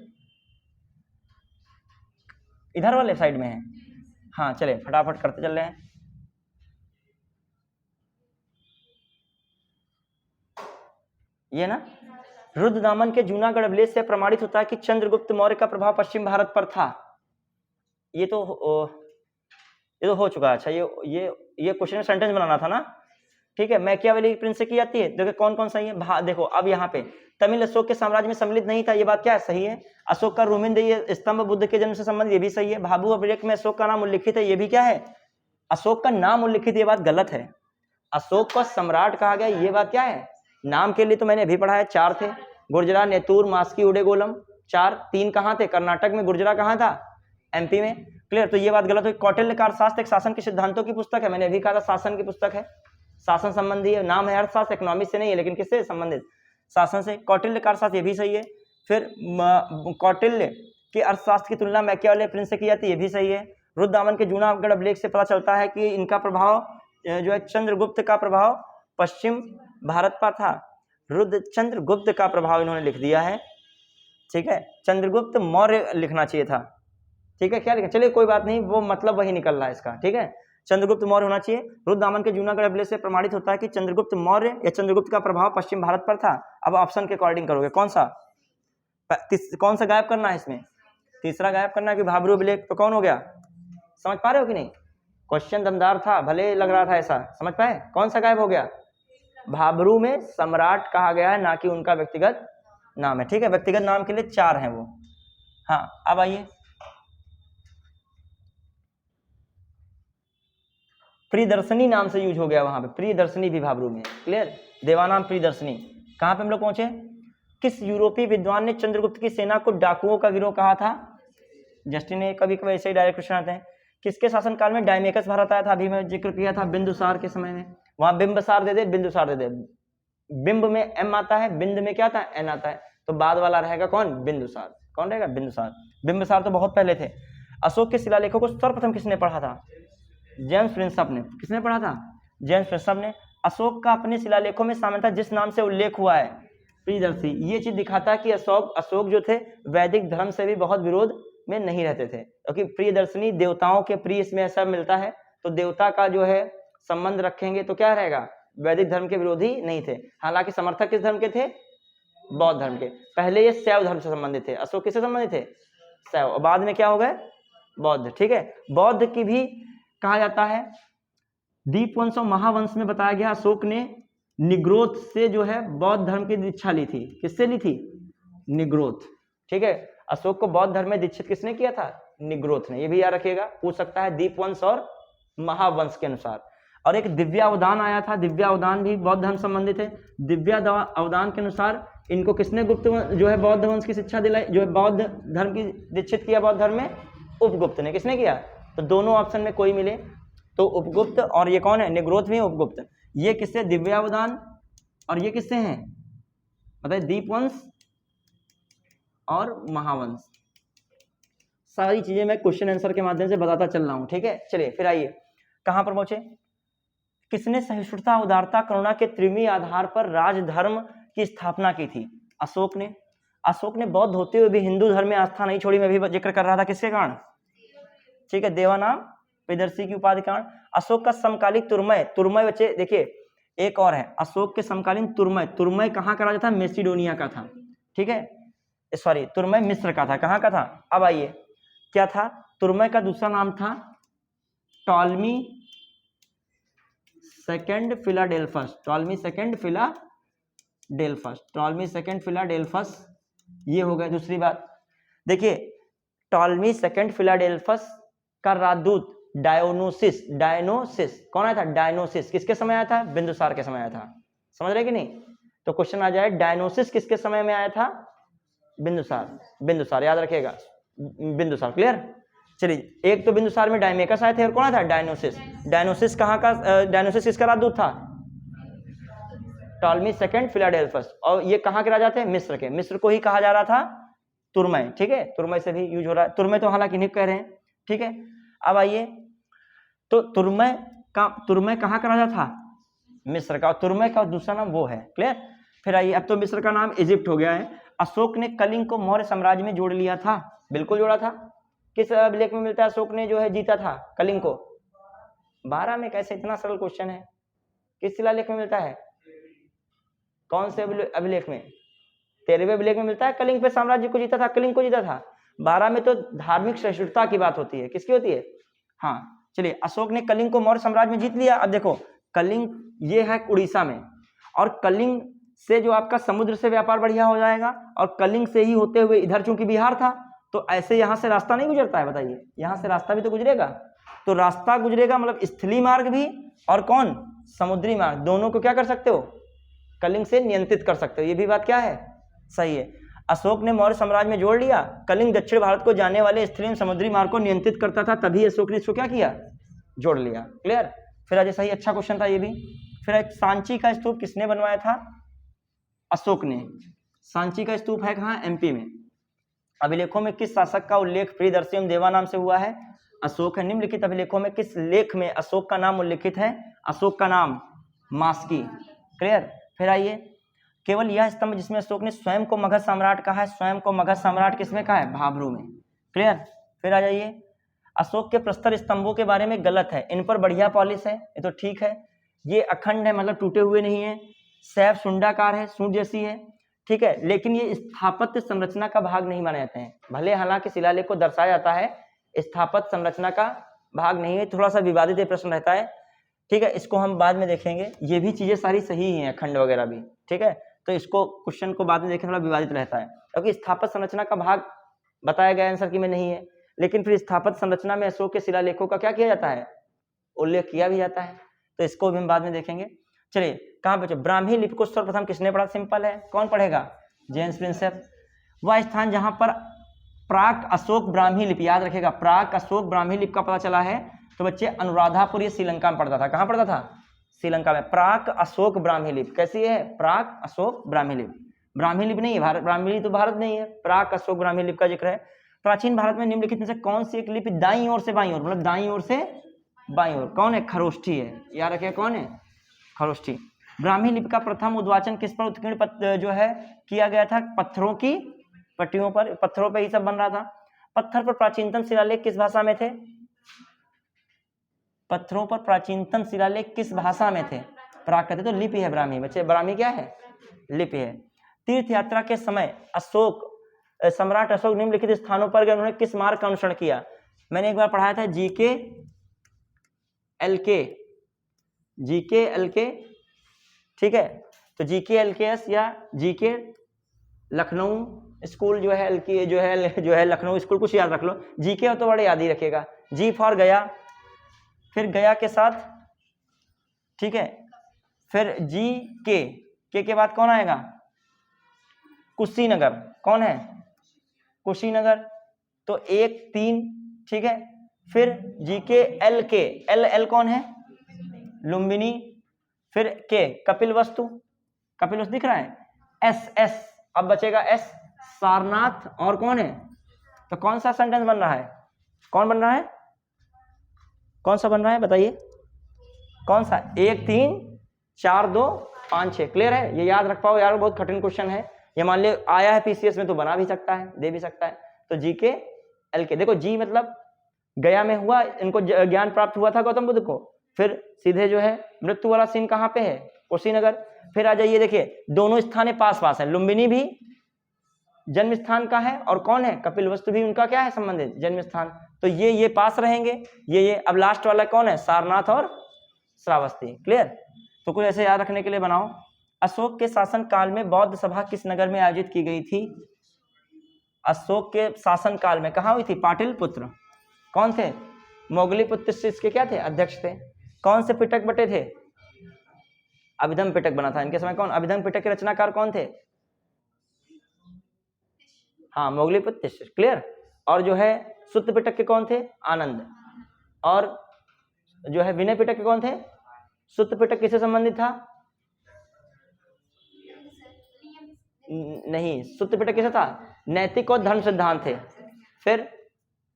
इधर वाले साइड में है। हाँ चले फटाफट करते चल रहे हैं। ये ना, रुद्रदामन के जूनागढ़ अभिलेख से प्रमाणित होता है कि चंद्रगुप्त मौर्य का प्रभाव पश्चिम भारत पर था। ये तो हो चुका है। अच्छा, ये क्वेश्चन सेंटेंस बनाना था ना, ठीक है। मैकियावेली प्रिंस से की जाती है, देखो कौन कौन सही है। देखो अब यहाँ पे तमिल अशोक के साम्राज्य में सम्मिलित नहीं था, ये बात क्या है, सही है। अशोक का रोमिंद ये स्तंभ बुद्ध के जन्म से संबंधित, ये भी सही है। भाभु अभिलेख में अशोक का नाम उल्लिखित है, ये भी क्या है, अशोक का नाम उल्लिखित, ये बात गलत है। अशोक को सम्राट कहा गया, ये बात क्या है, नाम के लिए तो मैंने अभी पढ़ा है, 4 थे, गुर्जरा, नेतूर, मास्की, उडेगोलम, 4। 3 कहाँ थे, कर्नाटक में, गुर्जरा कहाँ था, एमपी में। क्लियर, तो ये बात गलत हुई। कौटिल्य का अर्थशास्त्र एक शासन के सिद्धांतों की पुस्तक है, मैंने अभी कहा था शासन की पुस्तक है, शासन संबंधी है, नाम है अर्थशास्त्र, इकोनॉमिक्स से नहीं है, लेकिन किससे संबंधित, शासन से। कौटिल्य का अर्थशास्त्र, ये भी सही है। फिर कौटिल्य के अर्थशास्त्र की तुलना मैकियावेली प्रिंस से की जाती है, ये भी सही है। रुद्रदामन के जूनागढ़ अभिलेख से पता चलता है कि इनका प्रभाव जो है, चंद्रगुप्त का प्रभाव पश्चिम भारत पर था। चंद्रगुप्त का प्रभाव इन्होंने लिख दिया है, ठीक है। चंद्रगुप्त मौर्य लिखना चाहिए था, ठीक है। क्या लिखा, चलिए कोई बात नहीं, वो मतलब वही निकल रहा है इसका, ठीक है। चंद्रगुप्त मौर्य होना चाहिए। रुद्रदामन के जूनागढ़ अभिलेख से प्रमाणित होता है कि चंद्रगुप्त मौर्य या चंद्रगुप्त का प्रभाव पश्चिम भारत पर था। अब ऑप्शन के अकॉर्डिंग करोगे, कौन सा गायब करना है इसमें, तीसरा गायब करना है कि भाबरू अभिलेख, तो कौन हो गया, समझ पा रहे हो कि नहीं। क्वेश्चन दमदार था, भले लग रहा था ऐसा, समझ पाए, कौन सा गायब हो गया, भाबरू में सम्राट कहा गया है, ना कि उनका व्यक्तिगत नाम है, ठीक है। व्यक्तिगत नाम के लिए 4 हैं वो। हाँ अब आइए, प्रियदर्शनी नाम से यूज हो गया वहां पे, प्रियदर्शनी भी भाबरू में। क्लियर, देवानाम प्रियदर्शनी। कहां पे हम लोग पहुंचे, किस यूरोपीय विद्वान ने चंद्रगुप्त की सेना को डाकुओं का गिरोह कहा था, जस्टिन ने, कभी कभी ऐसे ही डायरेक्ट क्वेश्चन आते हैं। किसके शासनकाल में डायमेकस भारत आया था, अभी मैं जिक्र किया था, बिंदुसार के समय में। वहां बिंबसार दे दे, बिंदुसार दे दे, बिंब में एम आता है, बिंद में क्या आता है, एन आता है, तो बाद वाला रहेगा कौन, बिंदुसार। कौन रहेगा, बिंदुसार। बिंबसार तो बहुत पहले थे। अशोक के शिलालेखों को सर्वप्रथम किसने पढ़ा था, जेम्स प्रिंसप ने। किसने पढ़ा था, जेम्स प्रिंसप ने। अशोक का अपने शिलालेखों में सामान्यतः जिस नाम से उल्लेख हुआ है, प्रियदर्शी, ये चीज दिखाता है कि अशोक जो थे वैदिक धर्म से भी बहुत विरोध में नहीं रहते थे, क्योंकि प्रियदर्शनी देवताओं के प्रिय इसमें ऐसा मिलता है, तो देवता का जो है संबंध रखेंगे तो क्या रहेगा, वैदिक धर्म के विरोधी नहीं थे। हालांकि समर्थक किस धर्म के थे, बौद्ध धर्म के। पहले ये शैव धर्म से संबंधित थे, अशोक किससे संबंधित थे, शैव, और बाद में क्या हो गए, बौद्ध, ठीक है। बौद्ध की भी कहा जाता है। दीपवंश और महावंश में बताया गया अशोक ने निग्रोथ से जो है बौद्ध धर्म की दीक्षा ली थी। किससे ली थी, निग्रोथ, ठीक है। अशोक को बौद्ध धर्म में दीक्षित किसने किया था, निग्रोथ ने, ये भी याद रखिएगा, पूछ सकता है दीपवंश और महावंश के अनुसार। और एक दिव्यावदान आया था, दिव्यावदान भी बौद्ध धर्म संबंधित है। दिव्यावदान के अनुसार इनको किसने गुप्त जो है बौद्ध वंश की शिक्षा दिलाई, जो है बौद्ध धर्म की दीक्षित किया बौद्ध धर्म में, उपगुप्त ने। किसने किया, तो दोनों ऑप्शन में कोई मिले तो उपगुप्त, और ये कौन है, निग्रोथ में उपगुप्त। ये किससे, दिव्यावदान, और ये किससे हैं बताइए, दीपवंश और महावंश। सारी चीजें मैं क्वेश्चन आंसर के माध्यम से बताता चल रहा हूं, ठीक है। चलिए फिर आइए, कहां पर पहुंचे, किसने सहिष्णुता, उदारता, करुणा के त्रिविमीय आधार पर राजधर्म की स्थापना की थी, अशोक ने। अशोक ने बौद्ध होते हुए भी हिंदू धर्म में आस्था नहीं छोड़ी, मैं भी जिक्र कर रहा था, किसके कारण, ठीक है, देवानाम प्रियदर्शी की उपाधि कारण। अशोक का समकालिक तुर्मय, तुर्मय बच्चे देखिए एक और है, अशोक के समकालीन तुर्मय, तुर्मय कहाँ का राजा था, मेसिडोनिया का था, ठीक है, सॉरी तुर्मय मिस्र का था, कहाँ का था। अब आइए क्या था, तुर्मय का दूसरा नाम था Ptolemy second Philadelphus, Ptolemy second Philadelphus, Ptolemy second Philadelphus, ये हो गया। दूसरी बात देखिए, टॉलमी सेकंड फिलाडेल्फस का राजदूत डायोनोसिस, डायनोसिस कौन आया था, डायनोसिस किसके समय आया था, बिंदुसार के समय आया था, समझ रहे कि नहीं। तो क्वेश्चन आ जाए, डायनोसिस किसके समय में आया था, बिंदुसार, बिंदुसार याद रखिएगा, बिंदुसार। क्लियर, चलिए एक तो बिंदुसार में डायमेकस आए थे, और कौन आया था, डायनोसिस। डायनोसिस कहाँ का, डायनोसिस किसका राजदूत था, टॉलमी सेकंड फिलाडेल्फस। और ये कहाँ के राजा थे? मिस्र के। मिस्र को ही कहा जा रहा था तुर्मय, ठीक है, तुर्मय से भी यूज हो रहा है, तुर्मय तो हालांकि नहीं कह रहे हैं, ठीक है। अब आइए, तो तुर्मय कहाँ का राजा था? मिस्र का। और तुर्मय का दूसरा नाम वो है, क्लियर। फिर आइए, अब तो मिस्र का नाम इजिप्ट हो गया है। अशोक ने कलिंग को मौर्य साम्राज्य में जोड़ लिया था, बिल्कुल जोड़ा था। किस अभिलेख में मिलता है अशोक ने जो है जीता था कलिंग को? 12 में। कैसे? इतना सरल क्वेश्चन है। किस शिलालेख में मिलता है? कौन से अभिलेख में? 13वें अभिलेख में मिलता है। कलिंग पे साम्राज्य को जीता था, कलिंग को जीता था। 12 में तो धार्मिक सहिष्णुता की बात होती है। किसकी होती है? हाँ, चलिए, अशोक ने कलिंग को मौर्य साम्राज्य में जीत लिया। अब देखो, कलिंग ये है उड़ीसा में, और कलिंग से जो आपका समुद्र से व्यापार बढ़िया हो जाएगा, और कलिंग से ही होते हुए इधर चूंकि बिहार था, तो ऐसे यहाँ से रास्ता नहीं गुजरता है, बताइए, यहाँ से रास्ता भी तो गुजरेगा। तो रास्ता गुजरेगा मतलब स्थलीय मार्ग भी, और कौन? समुद्री मार्ग। दोनों को क्या कर सकते हो? कलिंग से नियंत्रित कर सकते हो। ये भी बात क्या है? सही है। अशोक ने मौर्य साम्राज्य में जोड़ लिया। कलिंग दक्षिण भारत को जाने वाले स्थलीय समुद्री मार्ग को नियंत्रित करता था, तभी अशोक ने इसको क्या किया? जोड़ लिया, क्लियर। फिर आज सही, अच्छा क्वेश्चन था ये भी। फिर एक सांची का स्तूप किसने बनवाया था? अशोक ने। सांची का स्तूप है कहाँ? एमपी में। अभिलेखों में किस शासक का उल्लेख प्रियदर्शी एवं देवा नाम से हुआ है? अशोक है। निम्नलिखित अभिलेखों में किस लेख में अशोक का नाम उल्लिखित है? अशोक का नाम मास्की, क्लियर। फिर आइए, केवल यह स्तंभ जिसमें अशोक ने स्वयं को मगध सम्राट कहा है, स्वयं को मगध सम्राट किसमें कहा है? भाभरू में, क्लियर। फिर आ जाइए, अशोक के प्रस्तर स्तंभों के बारे में गलत है, इन पर बढ़िया पॉलिश है, ये तो ठीक है। ये अखंड है, मतलब टूटे हुए नहीं है। सैफ सुंडाकार है, सूंड जैसी है, ठीक है, लेकिन ये स्थापत्य संरचना का भाग नहीं माने जाते हैं। भले हालांकि शिलालेख को दर्शाया जाता है, स्थापत्य संरचना का भाग नहीं है। थोड़ा सा विवादित प्रश्न रहता है, ठीक है, इसको हम बाद में देखेंगे। ये भी चीजें सारी सही हैं, अखंड वगैरह भी, ठीक है, तो इसको क्वेश्चन को बाद में देखें, थोड़ा विवादित रहता है, क्योंकि स्थापत्य संरचना का भाग बताया गया आंसर की में नहीं है। लेकिन फिर स्थापत्य संरचना में अशोक के शिलालेखों का क्या किया जाता है? उल्लेख किया भी जाता है, तो इसको भी हम बाद में देखेंगे। चलिए, कहाँ पे? ब्राह्मी लिपि को सर्वप्रथम किसने पढ़ा? सिंपल है, कौन पढ़ेगा? James Prinsep. वह स्थान जहां पर प्राक अशोक ब्राह्मी लिपि, याद रखेगा, प्राक अशोक ब्राह्मी लिपि का पता चला है, तो बच्चे अनुराधापुर ये श्रीलंका में पढ़ता था। कहाँ पढ़ता था? श्रीलंका में। प्राक अशोक ब्राह्मी लिपि कैसी है? प्राक अशोक ब्राह्मी लिपि, ब्राह्मी लिपि नहीं है भारत, ब्राह्मी लिपि तो भारत नहीं है, प्राक अशोक ब्राह्मी लिपि का जिक्र है। प्राचीन भारत में निम्नलिखित में से कौन सी एक लिपि दाईं ओर से बाईं ओर, मतलब दाईं ओर से बाईं ओर, कौन है? खरोष्ठी है, याद रखिए, कौन है? खरोष्ठी। ब्राह्मी लिपि का प्रथम उद्वाचन किस पर उत्कीर्ण जो है किया गया था? पत्थरों की पट्टियों पर, पत्थरों पर ही सब बन रहा था। पत्थर पर प्राचीनतम शिलालेख किस भाषा में थे? पत्थरों पर प्राचीनतम शिलालेख किस भाषा में थे? प्राकृत, तो लिपि है ब्राह्मी। बच्चे, ब्राह्मी क्या है? लिपि है। तीर्थ यात्रा के समय सम्राट अशोक निम्नलिखित स्थानों पर गए, उन्होंने किस मार्ग का अनुसरण किया? मैंने एक बार पढ़ाया था जीके एलके, ठीक है, तो जीके एलकेएस या जीके लखनऊ स्कूल जो है, एलके जो है लखनऊ स्कूल, कुछ याद रख लो। जीके हो तो बड़े याद ही रखिएगा। जी फॉर गया, फिर गया के साथ, ठीक है, फिर जी के बाद कौन आएगा? कुशीनगर, कौन है? कुशीनगर, तो 1 3, ठीक है। फिर जी के एल कौन है? लुम्बिनी। फिर के कपिल वस्तु दिख रहा है। एस अब बचेगा एस, सारनाथ, और कौन है? तो कौन सा सेंटेंस बन रहा है? कौन बन रहा है? कौन सा बन रहा है बताइए? कौन सा? 1 3 4 2 5 6, क्लियर है? ये याद रख पाओ यार, बहुत कठिन क्वेश्चन है ये। मान लिया आया है पीसीएस में तो बना भी सकता है, दे भी सकता है। तो जी के एल के, देखो जी मतलब गया में हुआ, इनको ज्ञान प्राप्त हुआ था गौतम बुद्ध को। फिर सीधे जो है मृत्यु वाला सीन कहाँ पे है? कुशीनगर। फिर आ जाइए, देखिए दोनों स्थान पास है, लुम्बिनी भी जन्म स्थान का है, और कौन है? कपिल वस्तु भी उनका क्या है? संबंधित जन्म स्थान। तो ये पास रहेंगे, ये अब लास्ट वाला कौन है? सारनाथ और श्रावस्ती, क्लियर। तो कुछ ऐसे याद रखने के लिए बनाओ। अशोक के शासन काल में बौद्ध सभा किस नगर में आयोजित की गई थी? अशोक के शासन काल में कहाँ हुई थी? पाटलिपुत्र। कौन थे? मोगली पुत्र इसके क्या थे? अध्यक्ष थे। कौन से पिटक बटे थे? अभिधम पिटक बना था इनके समय। कौन? अभिधम पिटक के रचनाकार कौन थे? हाँ, मोगली पुत्र, क्लियर। और जो है सुत्त पिटक के कौन थे? आनंद। और जो है विनय पिटक के कौन थे? सुत्त पिटक किससे संबंधित था? नहीं, सूत्र पिटक किसे था? नैतिक और धर्म सिद्धांत थे। फिर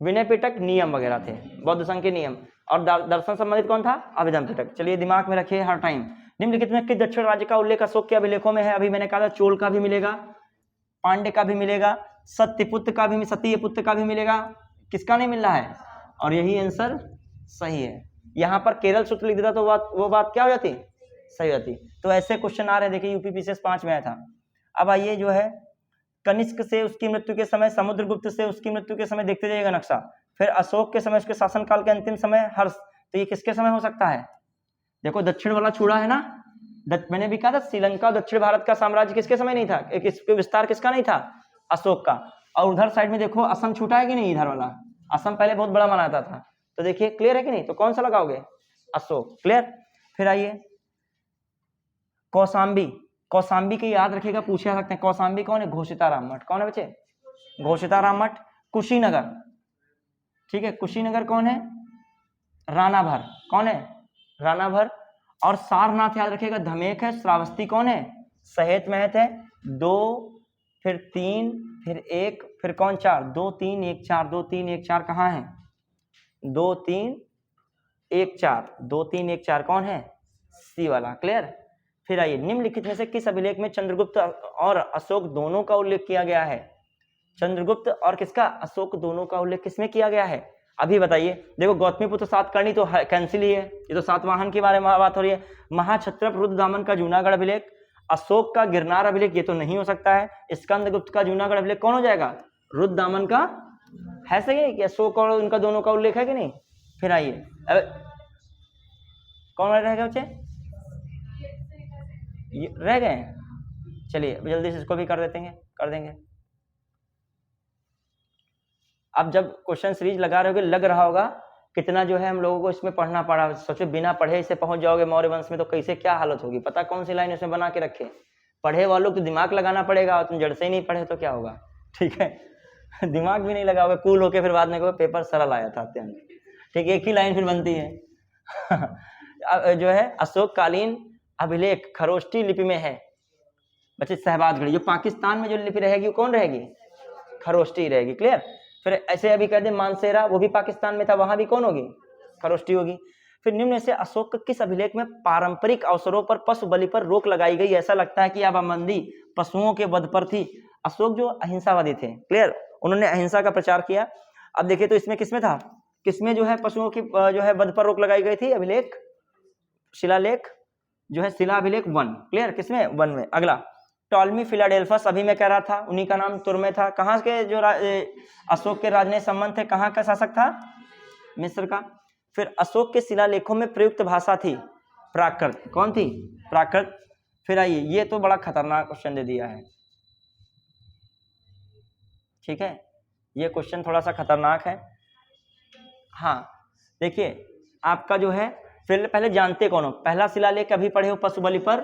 विनय पिटक नियम वगैरह थे, बौद्ध संघ के नियम। और दर्शन संबंधित कौन था? अभिधम पिटक। चलिए दिमाग में रखिए हर टाइम। निम्नलिखित में किस दक्षिण राज्य का उल्लेख अशोक के अभिलेखों में है? अभी मैंने कहा था चोल का भी मिलेगा, पांडे का भी मिलेगा, सत्यपुत्र का भी, सत्यपुत्र का भी मिलेगा, किसका नहीं मिल रहा है? और यही आंसर सही है। यहाँ पर केरल सूत्र लिख देता तो वो बात क्या हो जाती? सही होती। तो ऐसे क्वेश्चन आ रहे हैं, देखिए यूपी पीसीएस 5 में आया था। अब आइए जो है कनिष्क से उसकी मृत्यु के समय, समुद्रगुप्त से उसकी मृत्यु के समय, देखते जाइएगा नक्शा। फिर अशोक के समय, उसके शासनकाल के अंतिम समय हर्ष, तो ये किसके समय हो सकता है? देखो दक्षिण वाला छुड़ा है ना, मैंने भी कहा था श्रीलंका दक्षिण भारत का साम्राज्य किसके समय नहीं था? इसके विस्तार किसका नहीं था? अशोक का। और उधर साइड में देखो असम छूटा है कि नहीं? इधर वाला असम पहले बहुत बड़ा माना जाता था। तो देखिए क्लियर है कि नहीं? तो कौन सा लगाओगे? अशोक। क्लियर। फिर आइए कौशाम्बी। कौशाम्बी के याद रखिएगा, पूछे जा सकते हैं। कौशाम्बी कौन है? घोषिताराम मठ। कौन है बच्चे? घोषिताराम मठ। कुशीनगर, ठीक है, कुशीनगर कौन है? रानाभर। कौन है? रानाभर। और सारनाथ याद रखिएगा, धमेक है। श्रावस्ती कौन है? सहेत महत है। 2 फिर 3 फिर 1 फिर कौन? 4। 2 3 1 4, 2 3 1 4 कहाँ है? 2 3 1 4, 2 3 1 4 कौन है? सी वाला। क्लियर। फिर आइए निम्नलिखित में से किस अभिलेख में चंद्रगुप्त और अशोक दोनों का उल्लेख किया गया है? चंद्रगुप्त और किसका? अशोक दोनों का उल्लेख किसमें किया गया है? अभी बताइए। देखो गौतमीपुत्र सातकर्णी तो कैंसिल ही है, ये तो सातवाहन के बारे में बात हो रही है। महाक्षत्रप रुद्रदामन का जूनागढ़ अभिलेख, अशोक का गिरनार अभिलेख, ये तो नहीं हो सकता है। स्कंदगुप्त का जूनागढ़ अभिलेख कौन हो जाएगा? रुद्रदामन का। है सही है कि अशोक और उनका दोनों का उल्लेख है कि नहीं? फिर आइए कौन रहेगा बच्चे? रह गए। चलिए जल्दी से इसको भी कर देंगे। अब जब क्वेश्चन सीरीज लगा रहे होगे, लग रहा होगा कितना जो है हम लोगों को इसमें पढ़ना पड़ा। सोचो बिना पढ़े इसे पहुंच जाओगे मौर्य वंश में तो कैसे क्या हालत होगी। पता कौन सी लाइन उसमें बना के रखे। पढ़े वालों को तो दिमाग लगाना पड़ेगा, और तुम जड़ से ही नहीं पढ़े तो क्या होगा? ठीक है दिमाग भी नहीं लगाओगे, कूल होके फिर बाद में कहोगे पेपर सरल आया था अत्यंत। ठीक, एक ही लाइन फिर बनती है जो है अशोक कालीन अभिलेख खरोष्टी लिपि में है बच्चे। सहबाजगढ़ी जो पाकिस्तान में जो लिपि रहेगी वो कौन रहेगी? खरोष्टी रहेगी। क्लियर। फिर ऐसे अभी कह दे मानसेरा, वो भी पाकिस्तान में था, वहां भी कौन होगी? खरोष्टी होगी। फिर निम्न से अशोक के किस अभिलेख में पारंपरिक अवसरों पर पशु बलि पर रोक लगाई गई? ऐसा लगता है कि अब पाबंदी पशुओं के वध पर थी। अशोक जो अहिंसावादी थे, क्लियर, उन्होंने अहिंसा का प्रचार किया। अब देखिए तो इसमें किसमें था? किसमें जो है पशुओं की जो है वध पर रोक लगाई गई थी? अभिलेख शिलालेख जो है शिला अभिलेख 1। क्लियर, किसमें? 1 में। अगला टॉलमी फिलाडेल्फस, अभी मैं कह रहा था, उन्हीं का नाम तुर्मे था। कहाँ के जो अशोक के राजनयिक संबंध थे? कहाँ का शासक था? मिस्र का। फिर अशोक के शिलालेखों में प्रयुक्त भाषा थी प्राकृत। कौन थी? प्राकृत। फिर आइए ये तो बड़ा खतरनाक क्वेश्चन दे दिया है। ठीक है, ये क्वेश्चन थोड़ा सा खतरनाक है। हाँ देखिए आपका जो है पहले जानते कौन हो? पहला शिलालेख अभी पढ़े हो पशु बलि पर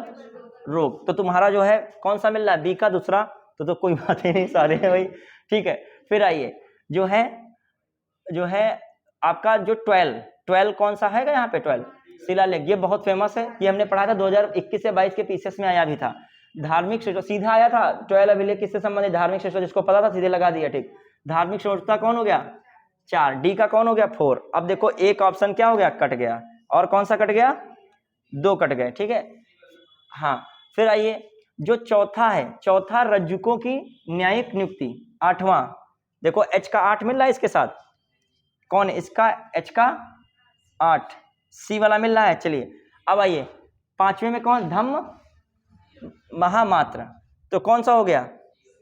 रोक, तो तुम्हारा जो है कौन सा मिल रहा है? बी का दूसरा। तो कोई बात ही नहीं, सारे हैं भाई। ठीक है। फिर आइए जो है आपका जो 12 कौन सा है यहाँ पे? 12 शिलालेख, ये बहुत फेमस है। ये हमने पढ़ा था 2021 से 22 के पीसीएस में आया भी था। धार्मिक श्रेष्ठता सीधा आया था। 12 अभिलेख किससे संबंधित? धार्मिक श्रेष्ठता, जिसको पता था सीधे लगा दिया। ठीक, धार्मिक श्रेष्ठता कौन हो गया? 4। डी का कौन हो गया? 4। अब देखो एक ऑप्शन क्या हो गया? कट गया। और कौन सा कट गया? 2 कट गए। ठीक है, हाँ। फिर आइए जो चौथा है, चौथा रज्जुकों की न्यायिक नियुक्ति 8वां। देखो एच का 8 मिल रहा है इसके साथ, कौन है इसका? एच का 8, सी वाला मिल रहा है। चलिए अब आइए 5वें में कौन? धम्म महामात्र, तो कौन सा हो गया?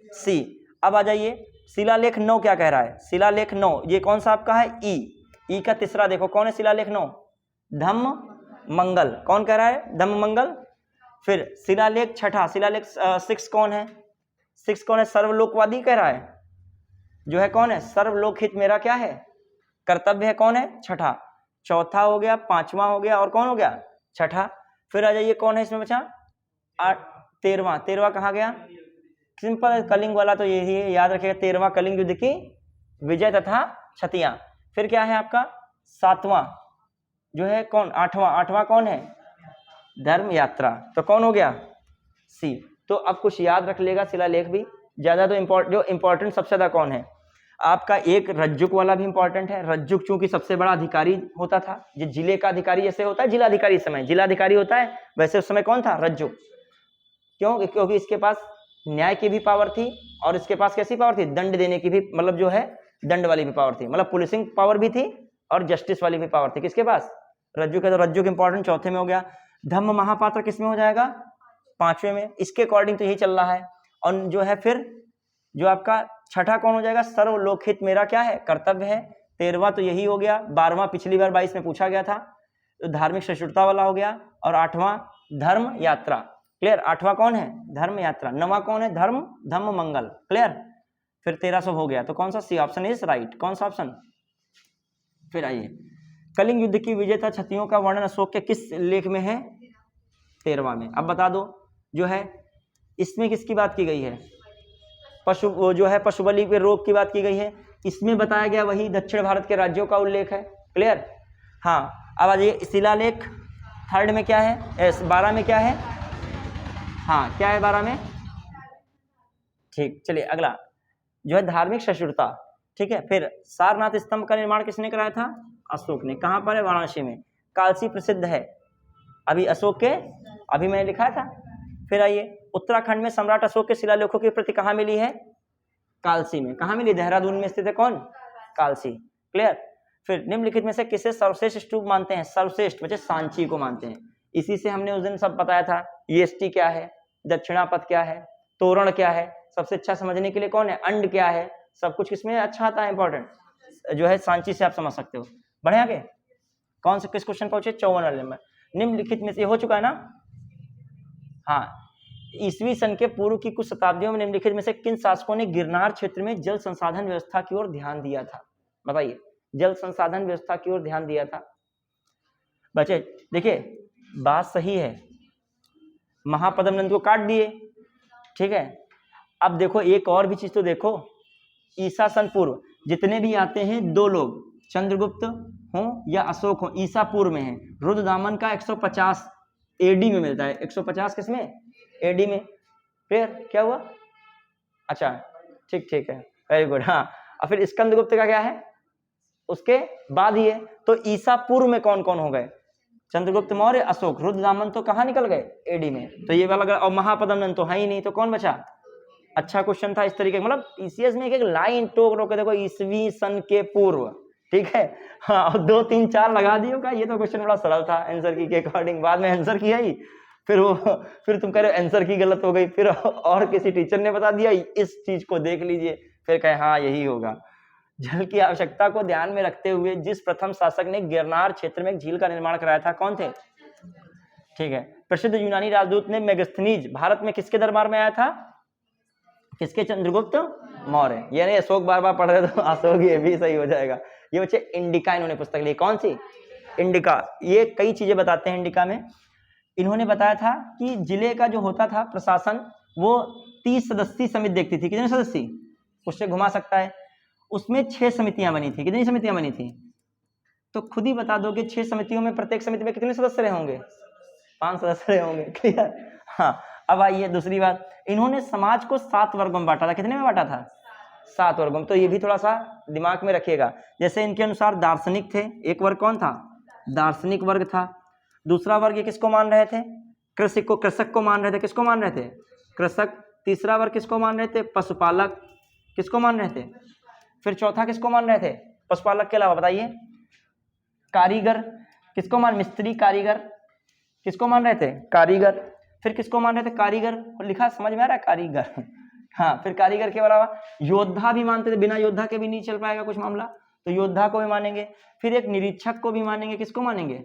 सी। अब आ जाइए शिलालेख 9 क्या कह रहा है? शिलालेख 9 ये कौन सा आपका है? ई का तीसरा देखो कौन है? शिलालेख 9 धम्म मंगल। कौन कह रहा है? धम्म मंगल। फिर शिलालेख 6 शिलालेख 6 कौन है? 6 कौन है? सर्वलोकवादी कह रहा है, जो है कौन है? सर्वलोकहित मेरा क्या है? कर्तव्य है। कौन है? 6। चौथा हो गया, 5वां हो गया, और कौन हो गया? 6। फिर आ जाइए कौन है इसमें बचा? 8 13वां कहाँ गया? सिंपल कलिंग वाला तो यही है, याद रखिएगा। 13वां कलिंग युद्ध की विजय तथा क्षतियां। फिर क्या है आपका? 7वां जो है कौन? 8वां कौन है? धर्म यात्रा, तो कौन हो गया? सी। तो अब कुछ याद रख लेगा शिलालेख भी ज़्यादा। तो जो इम्पोर्टेंट सबसे ज़्यादा कौन है आपका, एक रज्जुक वाला भी इम्पोर्टेंट है। रज्जुक चूंकि सबसे बड़ा अधिकारी होता था, जो जिले का अधिकारी जैसे होता है जिलाधिकारी, इस समय जिलाधिकारी होता है, वैसे उस समय कौन था, रज्जुक। क्यों, क्योंकि इसके पास न्याय की भी पावर थी और इसके पास कैसी पावर थी, दंड देने की भी, मतलब जो है दंड वाली भी पावर थी, मतलब पुलिसिंग पावर भी थी और जस्टिस वाली भी पावर थी किसके पास, रज्जुक है। तो रज्जुक इंपॉर्टेंट चौथे में हो गया। धम्म महापात्र किस में हो जाएगा, पांचवें में। इसके अकॉर्डिंग तो यही चल रहा है। और जो है फिर जो आपका छठा कौन हो जाएगा, सर्वलोकहित मेरा क्या है, कर्तव्य है। 13वां तो यही हो गया। 12वां पिछली बार 22 में पूछा गया था, तो धार्मिक सहिष्णुता वाला हो गया। और 8वां धर्म यात्रा, क्लियर। 8वां कौन है, धर्म यात्रा। 9वां कौन है, धर्म धम्म मंगल, क्लियर। फिर 13 सब हो गया। तो कौन सा, सी ऑप्शन इज राइट। कौन सा ऑप्शन। फिर आइए, कलिंग युद्ध की विजेता क्षत्रियों का वर्णन अशोक के किस लेख में है, 13वां में। अब बता दो जो है इसमें किसकी बात की गई है, पशु, वो जो है पशु बलि पे रोक की बात की गई है। इसमें बताया गया वही दक्षिण भारत के राज्यों का उल्लेख है, क्लियर। हाँ, अब आ जाइए शिलालेख थर्ड में क्या है, 12 में क्या है, हाँ क्या है 12 में, ठीक। चलिए अगला जो है धार्मिक सहिष्णुता, ठीक है। फिर सारनाथ स्तंभ का निर्माण किसने कराया था, अशोक ने। कहाँ पर है, वाराणसी में। कालसी प्रसिद्ध है अभी अशोक के, अभी मैंने लिखा था। फिर आइए, उत्तराखंड में सम्राट अशोक के शिलालेखों की प्रति कहाँ मिली है, कालसी में। कहाँ मिली, देहरादून में स्थित है कौन, कालसी, क्लियर। फिर निम्नलिखित में से किसे सर्वश्रेष्ठ स्तूप मानते हैं, सर्वश्रेष्ठ बच्चे सांची को मानते हैं। इसी से हमने उस दिन सब बताया था, ईएसटी क्या है, दक्षिणापथ क्या है, तोरण क्या है, सबसे अच्छा समझने के लिए कौन है, अंड क्या है, सब कुछ किसमें अच्छा आता है, इंपॉर्टेंट जो है सांची से आप समझ सकते हो। बढ़े आगे, कौन से किस क्वेश्चन पहुंचे, 54 वाले में। निम्नलिखित में से हो चुका है ना, हाँ। ईसवी सन के पूर्व की कुछ शताब्दियों में निम्नलिखित में से किन शासकों ने गिरनार क्षेत्र में जल संसाधन व्यवस्था की ओर ध्यान दिया था, बताइए। जल संसाधन व्यवस्था की ओर ध्यान दिया था बच्चे। देखिए बात सही है, महापद्म नंद को काट दिए, ठीक है। अब देखो एक और भी चीज तो देखो, ईसा सन पूर्व जितने भी आते हैं 2 लोग, चंद्रगुप्त हो या अशोक हो, ईसा पूर्व में है। रुद्रदामन का 150 एडी में मिलता है, 150 किसमें, एडी में। फिर क्या हुआ, अच्छा ठीक ठीक है, वेरी गुड, हाँ। और फिर स्कंदगुप्त का क्या है, उसके बाद ही है। तो ईसा पूर्व में कौन कौन हो गए, चंद्रगुप्त मौर्य, अशोक। रुद्रदामन तो कहाँ निकल गए, एडी में, तो ये वाला। और महापद्म नंद तो है ही नहीं, तो कौन बचा। अच्छा क्वेश्चन था इस तरीके, मतलब ईसीएस में एक लाइन टोक रोके देखो, ईसवी सन के पूर्व, ठीक है। हाँ, और 2 3 4 लगा दियो का, ये तो क्वेश्चन बड़ा सरल था आंसर की के अकॉर्डिंग। बाद में आंसर किया ही, फिर तुम कह रहे हो आंसर की गलत हो गई, फिर और किसी टीचर ने बता दिया इस चीज को देख लीजिए, फिर कहे हाँ यही होगा। जल की आवश्यकता को ध्यान में रखते हुए जिस प्रथम शासक ने गिरनार क्षेत्र में एक झील का निर्माण कराया था, कौन थे, ठीक है। प्रसिद्ध यूनानी राजदूत ने मेगास्थनीज भारत में किसके दरबार में आया था, किसके, चंद्रगुप्त मौर्य। ये नहीं अशोक बार बार पढ़ रहे तो अशोक, ये भी सही हो जाएगा। ये बच्चे इंडिका इन्होंने पुस्तक ली, कौन सी, इंडिका। ये कई चीजें बताते हैं इंडिका में। इन्होंने बताया था कि जिले का जो होता था प्रशासन, वो 30 सदस्यीय समिति देखती थी। कितने सदस्य, उससे घुमा सकता है। उसमें 6 समितियां बनी थी। कितनी समितियां बनी थी, तो खुद ही बता दोगे। 6 समितियों में प्रत्येक समिति में कितने सदस्य रहे होंगे, 5 सदस्य रहे होंगे, क्लियर। हाँ, अब आइए दूसरी बात, इन्होंने समाज को 7 वर्गों में बांटा था। कितने में बांटा था, 7 वर्गों में। तो ये भी थोड़ा सा दिमाग में रखिएगा। जैसे इनके अनुसार दार्शनिक थे, एक वर्ग कौन था, दार्शनिक वर्ग था। दूसरा वर्ग ये किसको मान रहे थे, कृषक को मान रहे थे। किसको मान रहे थे, कृषक। तीसरा वर्ग किसको मान रहे थे, पशुपालक। किसको मान रहे थे, फिर चौथा किसको मान रहे थे, पशुपालक के अलावा बताइए, कारीगर। किसको मान, मिस्त्री, कारीगर। किसको मान रहे थे, कारीगर। फिर किसको मान रहे थे, कारीगर, लिखा समझ में आ रहा है, कारीगर। हाँ, फिर कारीगर के अलावा योद्धा भी मानते थे, बिना योद्धा के भी नहीं चल पाएगा कुछ मामला, तो योद्धा को भी मानेंगे। फिर एक निरीक्षक को भी मानेंगे। किसको मानेंगे,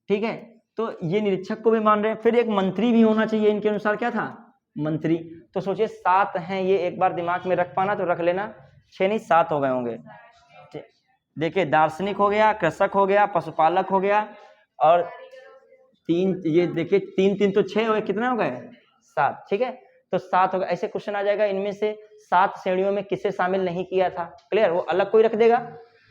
ठीक है, तो ये निरीक्षक को भी मान रहे हैं। फिर एक मंत्री भी होना चाहिए, इनके अनुसार क्या था, मंत्री। तो सोचिए 7 हैं ये, एक बार दिमाग में रख पाना तो रख लेना, 6 नहीं 7 हो गए होंगे। देखिए दार्शनिक हो गया, कृषक हो गया, पशुपालक हो गया, और 3 ये देखिए 3 3 तो 6 हो गए, कितने हो गए, 7, ठीक है। तो 7 हो गए। ऐसे क्वेश्चन आ जाएगा, इनमें से 7 श्रेणियों में किसे शामिल नहीं किया था, क्लियर। वो अलग कोई रख देगा,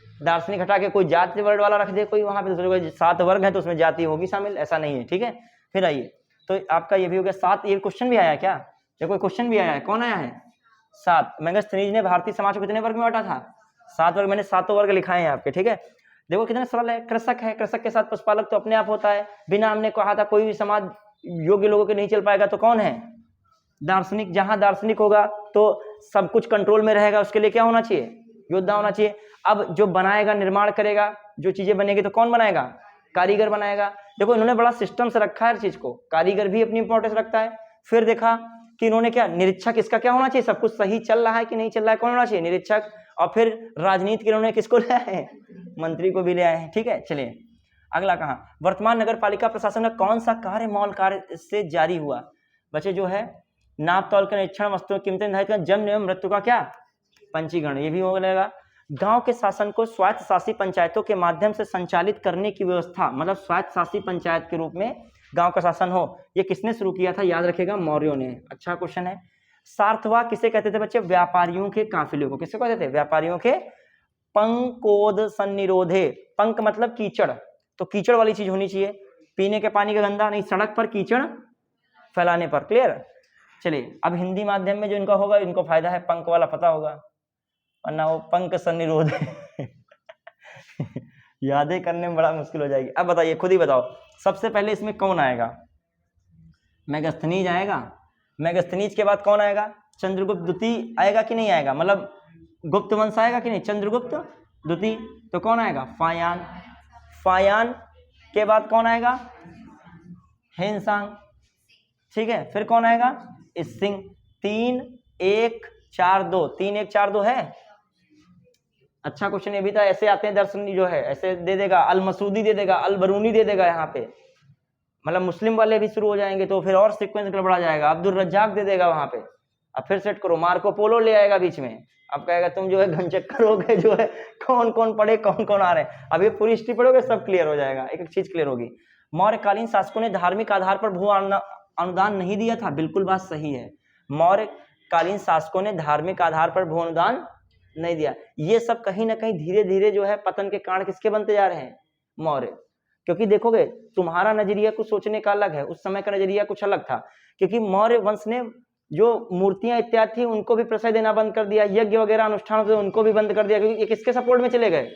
दार्शनिक हटा के कोई जाति वर्ग वाला रख दे कोई, वहां पे दूसरे 7 वर्ग है तो उसमें जाति होगी शामिल, ऐसा नहीं है, ठीक है। फिर आइए, तो आपका ये भी हो गया 7। ये क्वेश्चन भी आया है क्या? ये कोई क्वेश्चन भी आया है? कौन आया है? 7। मेगास्थनीज ने भारतीय समाज को कितने वर्ग में बांटा था? 7 वर्ग। मैंने 7 वर्ग लिखाए हैं आपके, ठीक है। देखो कितना सरल है। कृषक है, कृषक के साथ पशुपालक तो अपने आप होता है। बिना हमने कहा था कोई भी समाज योग्य लोगों के नहीं चल पाएगा, तो कौन है? दार्शनिक। जहां दार्शनिक होगा तो सब कुछ कंट्रोल में रहेगा, उसके लिए क्या होना चाहिए? योद्धा होना चाहिए। अब जो बनाएगा, निर्माण करेगा, जो चीजें बनेगी तो कौन बनाएगा? कारीगर बनाएगा। देखो इन्होंने बड़ा सिस्टम से रखा है हर चीज को। कारीगर भी अपनी इंपॉर्टेंस रखता है। फिर देखा कि इन्होंने क्या, निरीक्षक इसका क्या होना चाहिए? सब कुछ सही चल रहा है कि नहीं चल रहा है, कौन होना चाहिए? निरीक्षक। और फिर राजनीति के इन्होंने किसको ले आए? मंत्री को भी ले आए हैं, ठीक है। चलिए अगला कहा, वर्तमान नगर पालिका प्रशासन का कौन सा कार्य मॉल कार्य से जारी हुआ? बच्चे जो है नाप तौल का निरीक्षण, वस्तुओं कीमतें निर्धारित करना, जन्म एवं मृत्यु का क्या? पंजीकरण। ये भी हो जाएगा। गांव के शासन को स्वायत्त शासी पंचायतों के माध्यम से संचालित करने की व्यवस्था, मतलब स्वायत्त शासी पंचायत के रूप में गांव का शासन हो, ये किसने शुरू किया था? याद रखेगा, मौर्यों ने। अच्छा क्वेश्चन है। सार्थवा किसे कहते थे बच्चे? व्यापारियों के काफिले को। किसे कहते थे? व्यापारियों के। पंकोद सन्निरोधे। पंक मतलब कीचड़, तो कीचड़ वाली चीज होनी चाहिए। पीने के पानी का गंदा नहीं, सड़क पर कीचड़ फैलाने पर। क्लियर। चलिए अब हिंदी माध्यम में जो इनका होगा, इनको फायदा है, पंक वाला पता होगा, वरना वो पंक सन्निरोध यादें करने में बड़ा मुश्किल हो जाएगी। अब बताइए, खुद ही बताओ, सबसे पहले इसमें कौन आएगा? मेगास्थनीज आएगा। मेगास्थनीज के बाद कौन आएगा? चंद्रगुप्त द्वितीय आएगा कि नहीं आएगा? मतलब गुप्त वंश आएगा कि नहीं? चंद्रगुप्त द्वितीय। तो कौन आएगा? फायान। फायान के बाद कौन आएगा? हेनसांग, ठीक है। फिर कौन आएगा? सिंह। 3 1 4 2। 3 1 4 2 है। अच्छा क्वेश्चन ये भी था। ऐसे आते हैं दर्शन जो है, ऐसे दे देगा, अल मसूदी दे देगा, अल बरूनी दे देगा यहाँ पे, मतलब मुस्लिम वाले भी शुरू हो जाएंगे तो फिर और सीक्वेंस गड़बड़ा जाएगा। अब्दुल रज्जाक दे देगा वहां पे। अब फिर सेट करो, मार्को पोलो ले आएगा बीच में। अब कहेगा तुम जो है घनचक्कर हो गए, जो है कौन कौन पढ़े, कौन कौन आ रहे हैं। अब ये पूरी हिस्ट्री पढ़ोगे सब क्लियर हो जाएगा, एक एक चीज क्लियर होगी। मौर्यकालीन शासकों ने धार्मिक आधार पर भू अनुदान नहीं दिया था। बिल्कुल बात सही है। मौर्यकालीन शासकों ने धार्मिक आधार पर भू अनुदान नहीं दिया। ये सब कहीं ना कहीं धीरे धीरे जो है पतन के कारण किसके बनते जा रहे हैं? मौर्य। क्योंकि देखोगे तुम्हारा नजरिया कुछ सोचने का अलग है, उस समय का नजरिया कुछ अलग था। क्योंकि मौर्य वंश ने जो मूर्तियां इत्यादि थी उनको भी प्रसाद देना बंद कर दिया, यज्ञ वगैरह अनुष्ठान थे उनको भी बंद कर दिया, क्योंकि ये किसके सपोर्ट में चले गए?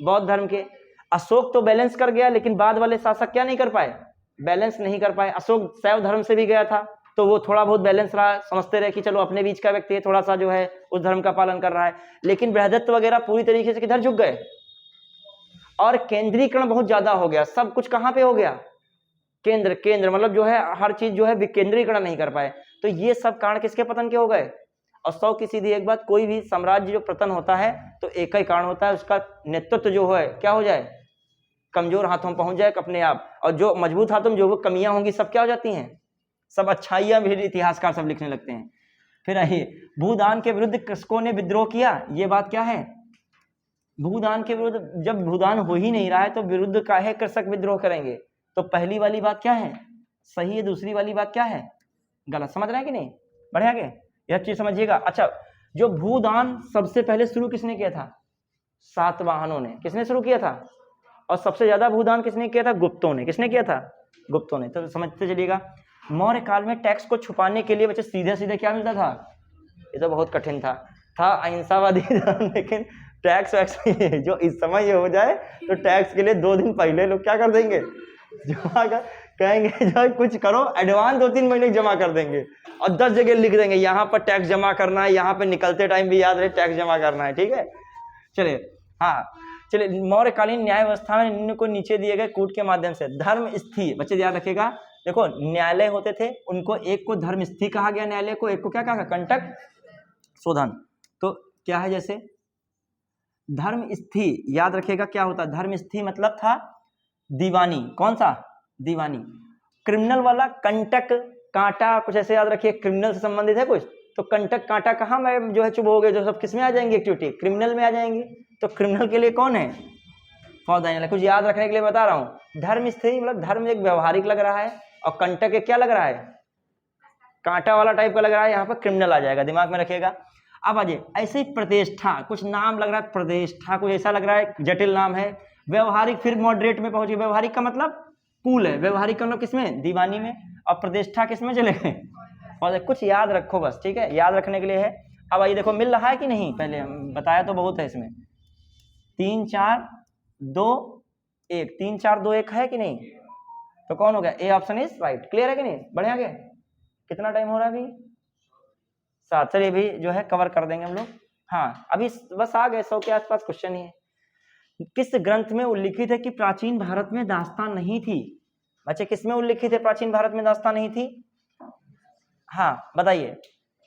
बौद्ध धर्म के। अशोक तो बैलेंस कर गया, लेकिन बाद वाले शासक क्या नहीं कर पाए? बैलेंस नहीं कर पाए। अशोक शैव धर्म से भी गया था, तो वो थोड़ा बहुत बैलेंस रहा, समझते रहे कि चलो अपने बीच का व्यक्ति है, थोड़ा सा जो है उस धर्म का पालन कर रहा है। लेकिन बृहदत्व वगैरह पूरी तरीके से किधर झुक गए? और केंद्रीकरण बहुत ज्यादा हो गया। सब कुछ कहां पे हो गया? केंद्र। केंद्र मतलब जो है हर चीज जो है विकेंद्रीकरण नहीं कर पाए। तो ये सब कारण किसके पतन के हो गए? और 100 की सीधी एक बात, कोई भी साम्राज्य जो पतन होता है तो एक ही कारण होता है, उसका नेतृत्व जो है क्या हो जाए? कमजोर हाथों में पहुंच जाए अपने आप। और जो मजबूत हाथों में जो कमियां होंगी सब क्या हो जाती हैं? सब अच्छाइयां भी इतिहासकार सब लिखने लगते हैं। फिर आइए, भूदान के विरुद्ध कृषकों ने विद्रोह किया। ये बात क्या है? भूदान के विरुद्ध, जब भूदान हो ही नहीं रहा है तो विरुद्ध काहे कृषक विद्रोह करेंगे? तो पहली वाली बात क्या है? सही है। दूसरी वाली बात क्या है? गलत। समझ रहे हैं कि नहीं? बढ़िया आगे यह चीज समझिएगा। अच्छा, जो भूदान सबसे पहले शुरू किसने किया था? सातवाहनों ने। किसने शुरू किया था? और सबसे ज्यादा भूदान किसने किया था? गुप्तों ने। किसने किया था? गुप्तों ने। तो समझते चलिएगा। मौर्य काल में टैक्स को छुपाने के लिए बच्चे सीधे सीधे क्या मिलता था? ये तो बहुत कठिन था अहिंसावादी लेकिन टैक्स वैक्स जो इस समय ये हो जाए तो टैक्स के लिए 2 दिन पहले लोग क्या कर देंगे? जमा कर, कहेंगे जो कुछ करो एडवांस 2-3 महीने जमा कर देंगे और 10 जगह लिख देंगे यहाँ पर टैक्स जमा करना है, यहाँ पे निकलते टाइम भी याद रहे टैक्स जमा करना है। ठीक है, चलिए। हाँ चलिए, मौर्यकालीन न्याय व्यवस्था में निम्न को नीचे दिए गए कूट के माध्यम से धर्म स्थी। बच्चे याद रखेगा, देखो न्यायालय होते थे, उनको एक को धर्म स्थी कहा गया न्यायालय को, एक को क्या कहा? कंटक शोधन। तो क्या है? जैसे धर्म स्थी, याद रखेगा क्या होता है? धर्म स्थी मतलब था दीवानी। कौन सा? दीवानी। क्रिमिनल वाला कंटक कांटा, कुछ ऐसे याद रखिए, क्रिमिनल से संबंधित है कुछ। तो कंटक कांटा कहाँ में जो है चुभ हो गए, जो सब किसमें आ जाएंगे? एक्टिविटी क्रिमिनल में आ जाएंगी। तो क्रिमिनल के लिए कौन है? फौजदारी। कुछ याद रखने के लिए बता रहा हूँ। धर्म स्थी मतलब धर्म एक व्यवहारिक लग रहा है, और कंटक एक क्या लग रहा है? कांटा वाला टाइप का लग रहा है, यहाँ पर क्रिमिनल आ जाएगा, दिमाग में रखिएगा। अब आइए, ऐसे ही प्रतिष्ठा, कुछ नाम लग रहा है प्रतिष्ठा, कुछ ऐसा लग रहा है जटिल नाम है। व्यवहारिक फिर मॉडरेट में पहुंचे। व्यवहारिक का मतलब कूल है, व्यवहारिक का मतलब किसमें? दीवानी में। और प्रतिष्ठा किस में चले गए? और कुछ याद रखो बस, ठीक है, याद रखने के लिए है। अब आइए देखो मिल रहा है कि नहीं, पहले बताया तो बहुत है इसमें। 3 4 2 1, 3 4 2 1 है कि नहीं? तो कौन हो गया? A option is right. Clear है कि नहीं? बढ़िया आगे। कितना टाइम हो रहा है अभी? 7। चलिए भी जो है कवर कर देंगे हम लोग। हाँ अभी बस आ गए 100 के आसपास क्वेश्चन ही है। किस ग्रंथ में उल्लिखित है कि प्राचीन भारत में दास्तान नहीं थी? बच्चे किस में उल्लिखित है प्राचीन भारत में दास्तान नहीं थी? हाँ बताइए।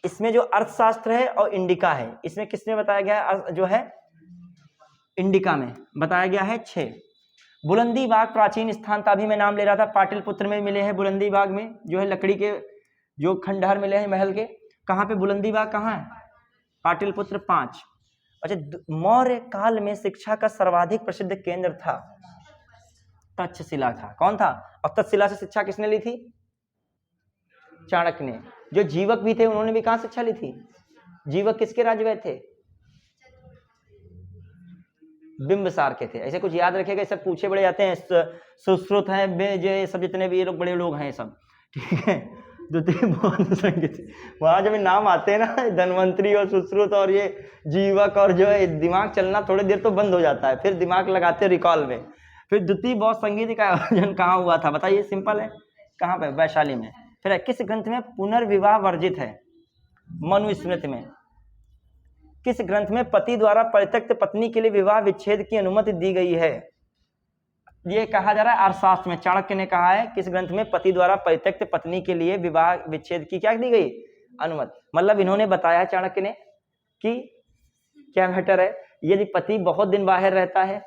इसमें जो अर्थशास्त्र है और इंडिका है, इसमें किसमें बताया गया है? जो है इंडिका में बताया गया है 6। बुलंदी बाग प्राचीन स्थान था, अभी मैं नाम ले रहा था, पाटलिपुत्र में मिले हैं बुलंदी बाग में, जो है लकड़ी के जो खंडहर मिले हैं महल के। कहाँ पे बुलंदी बाग कहाँ है? पाटलिपुत्र 5। अच्छा मौर्य काल में शिक्षा का सर्वाधिक प्रसिद्ध केंद्र था तक्षशिला था। कौन था? और तक्षशिला से शिक्षा किसने ली थी? चाणक्य ने। जो जीवक भी थे उन्होंने भी कहाँ शिक्षा ली थी? जीवक किसके राज्य गए थे? बिंबिसार के थे। ऐसे कुछ याद रखिएगा, सब पूछे बड़े जाते हैं। सुश्रुत हैं जो सब जितने भी ये लोग बड़े लोग हैं सब, ठीक है। द्वितीय बौद्ध संगीत वहां जब नाम आते हैं ना, धन्वंतरी और सुश्रुत और ये जीवक, और जो है दिमाग चलना थोड़ी देर तो बंद हो जाता है, फिर दिमाग लगाते रिकॉल में। फिर द्वितीय बौद्ध संगीत का आयोजन कहाँ हुआ था? बताइए, सिंपल है। कहाँ पे? वैशाली में। फिर किस ग्रंथ में पुनर्विवाह वर्जित है? मनुस्मृति में। किस ग्रंथ में पति द्वारा परित्यक्त पत्नी के लिए विवाह विच्छेद की अनुमति दी गई है? ये कहा जा रहा है अर्थशास्त्र में, चाणक्य ने कहा है किस ग्रंथ में पति द्वारा परित्यक्त पत्नी के लिए विवाह विच्छेद की क्या दी गई? अनुमति। मतलब इन्होंने बताया चाणक्य ने कि क्या बेटर है, यदि पति बहुत दिन बाहर रहता है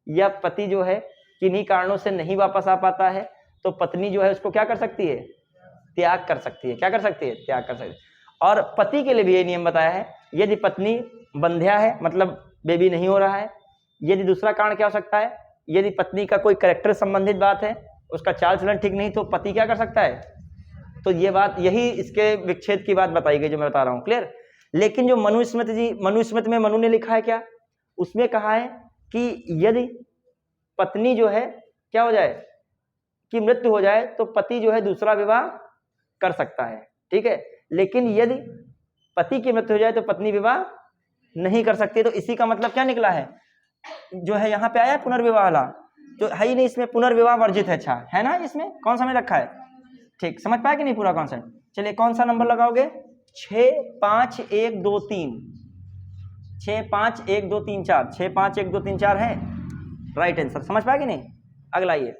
या पति जो है किन्हीं कारणों से नहीं वापस आ पाता है, तो पत्नी जो है उसको क्या कर सकती है? त्याग कर सकती है। क्या कर सकती है? त्याग कर सकती है। और पति के लिए भी ये नियम बताया है, यदि पत्नी बंध्या है, मतलब बेबी नहीं हो रहा है, यदि दूसरा कारण क्या हो सकता है, यदि पत्नी का कोई कैरेक्टर संबंधित बात है, उसका चाल चलन ठीक नहीं, तो पति क्या कर सकता है? तो ये बात, यही इसके विच्छेद की बात बताई गई जो मैं बता रहा हूँ। क्लियर? लेकिन जो मनुस्मृति में मनु ने लिखा है क्या, उसमें कहा है कि यदि पत्नी जो है क्या हो जाए कि मृत्यु हो जाए, तो पति जो है दूसरा विवाह कर सकता है, ठीक है। लेकिन यदि पति की मृत्यु हो जाए तो पत्नी विवाह नहीं कर सकती। तो इसी का मतलब क्या निकला है, जो है यहाँ पे आया है पुनर्विवाह वाला, तो है ही नहीं इसमें, पुनर्विवाह वर्जित है। अच्छा है ना, इसमें कौन सा में रखा है? ठीक, समझ पाया कि नहीं पूरा कॉन्सेप्ट? चलिए कौन सा नंबर लगाओगे? 6 5 1 2 3, 6 5 1 2 3 4, 6 5 1 2 3 4 है राइट आंसर। समझ पाया कि नहीं? अगला ये।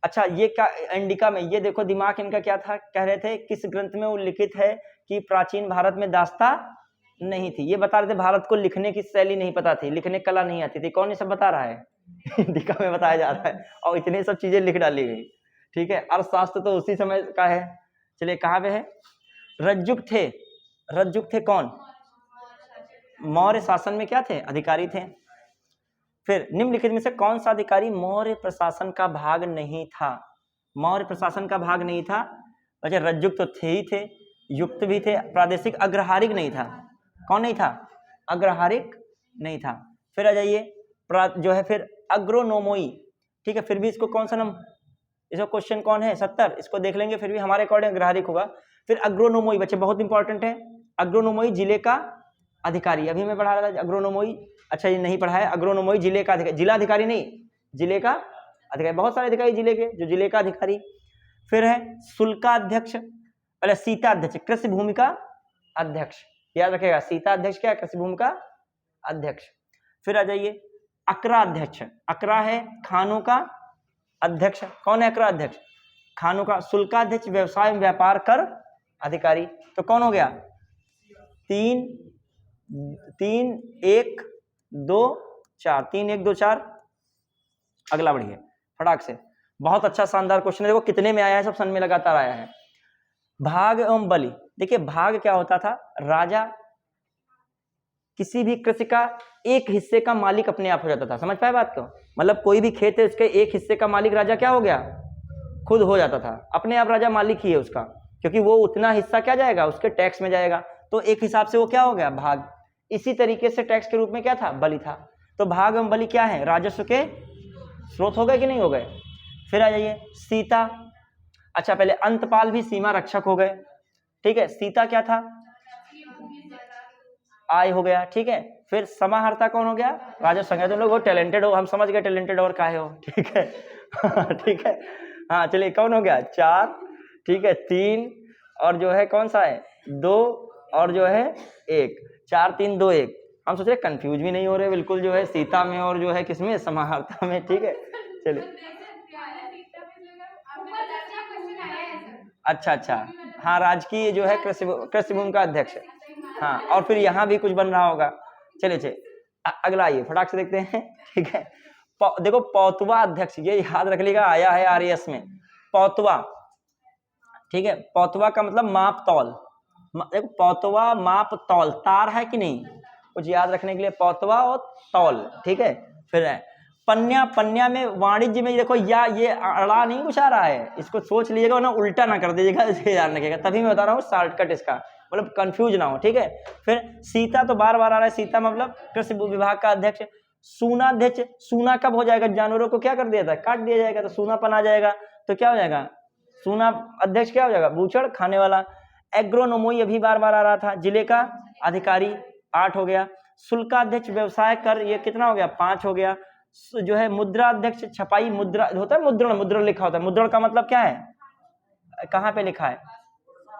अच्छा ये क्या इंडिका में, ये देखो दिमाग इनका क्या था, कह रहे थे किस ग्रंथ में उल्लिखित है कि प्राचीन भारत में दास्ता नहीं थी। ये बता रहे थे भारत को लिखने की शैली नहीं पता थी, लिखने कला नहीं आती थी। कौन ये सब बता रहा है? इंडिका में बताया जा रहा है, और इतनी सब चीजें लिख डाली गई, ठीक है। अर्थशास्त्र तो उसी समय का है। चलिए कहाँ पे है? रज्जुक थे। रज्जुक थे कौन? मौर्य शासन में क्या थे? अधिकारी थे। फिर निम्नलिखित में से कौन सा अधिकारी मौर्य प्रशासन का भाग नहीं था? मौर्य प्रशासन का भाग नहीं था। अच्छा रज्जुक तो थे ही थे, युक्त भी थे, प्रादेशिक अग्रहारिक नहीं था। कौन नहीं था? अग्रहारिक नहीं था। फिर आ जाइए जो है फिर अग्रोनोमोई, ठीक है। फिर भी इसको कौन सा नाम, इसका क्वेश्चन कौन है 70, इसको देख लेंगे, फिर भी हमारे अकॉर्डिंग अग्रहारिक होगा। फिर अग्रोनोमोई बच्चे बहुत इंपॉर्टेंट है। अग्रोनोमोई जिले का अधिकारी, अभी मैं पढ़ा रहा था अग्रोनोमोई। अच्छा ये नहीं पढ़ा है, अग्रोनोमोई जिले का अधिकारी, जिला अधिकारी नहीं, जिले का अधिकारी। बहुत सारे अधिकारी जिले के, जो जिले का अधिकारी। फिर है शुल्काध्यक्ष, पहले सीता अध्यक्ष, कृषि भूमि का अध्यक्ष, याद रखेगा। सीता अध्यक्ष क्या? कृषि भूमि का अध्यक्ष। फिर आ जाइए अकरा अध्यक्ष, अकरा है खानों का अध्यक्ष। कौन है अकरा अध्यक्ष? खानों का। शुल्काध्यक्ष व्यवसाय व्यापार कर अधिकारी। तो कौन हो गया? 3 1 2 4, 3 1 2 4। अगला बढ़िए फटाक से। बहुत अच्छा शानदार क्वेश्चन है, देखो कितने में आया है, सब सन में लगातार आया है। भाग एवं बलि। देखिए भाग क्या होता था, राजा किसी भी कृषि का एक हिस्से का मालिक अपने आप हो जाता था। समझ पाए बात को? मतलब कोई भी खेत है उसके एक हिस्से का मालिक राजा क्या हो गया? खुद हो जाता था, अपने आप राजा मालिक ही है उसका, क्योंकि वो उतना हिस्सा क्या जाएगा उसके टैक्स में जाएगा, तो एक हिसाब से वो क्या हो गया? भाग। इसी तरीके से टैक्स के रूप में क्या था? बलि था। तो भाग एवं बलि क्या है? राजस्व के स्रोत हो गए कि नहीं हो गए? फिर आ जाइए सीता। अच्छा, पहले अंतपाल भी सीमा रक्षक हो गए, ठीक है। सीता क्या था? आय हो गया, ठीक है। फिर समाहर्ता कौन हो गया? राजा संज्ञा। तुम लोग टैलेंटेड हो, हम समझ गए टैलेंटेड और काहे हो, ठीक है। ठीक है, हाँ चलिए, कौन हो गया? 4, ठीक है, 3 और जो है कौन सा है? 2 और जो है 1। 4 3 2 1। हम सोच रहे कंफ्यूज भी नहीं हो रहे बिल्कुल, जो है सीता में और जो है किसमें? समाहर्ता में, ठीक है। चलिए, अच्छा, हाँ, राजकीय जो है कृषि भूमि का अध्यक्ष, हाँ। और फिर यहाँ भी कुछ बन रहा होगा। चलिए अगला आइए, फटाक से देखते हैं, ठीक है। देखो, पौतवा अध्यक्ष, ये याद रख लीजिएगा, आया है आरएएस में, पौतवा, ठीक है। पौतवा का मतलब माप तौल। देखो, पौतवा माप तौल, तार है कि नहीं, कुछ याद रखने के लिए, पौतवा और तौल, ठीक है। फिर है पन्या। पन्या में वाणिज्य में देखो, या ये अड़ा नहीं कुछ आ रहा है, इसको सोच लीजिएगा ना, उल्टा ना कर दीजिएगा, इसे याद रखिएगा, तभी मैं बता रहा हूँ शॉर्टकट इसका, मतलब कंफ्यूज ना हो, ठीक है। फिर सीता तो बार बार आ रहा है, सीता मतलब कृषि विभाग का अध्यक्ष। सूनाध्यक्ष, सूना कब हो जाएगा? जानवरों को क्या कर दिया था? काट दिया जाएगा, तो सूनापन आ जाएगा, तो क्या हो जाएगा? सूना अध्यक्ष क्या हो जाएगा? बूचड़ खाने वाला। एग्रोनोमोई अभी बार बार आ रहा था, जिले का अधिकारी, 8 हो गया। शुल्काध्यक्ष व्यवसाय कर, ये कितना हो गया? 5 हो गया। जो है मुद्रा अध्यक्ष, छपाई मुद्रा होता है, मुद्रण, मुद्रण लिखा होता है, मुद्रण का मतलब क्या है? कहाँ पे लिखा है?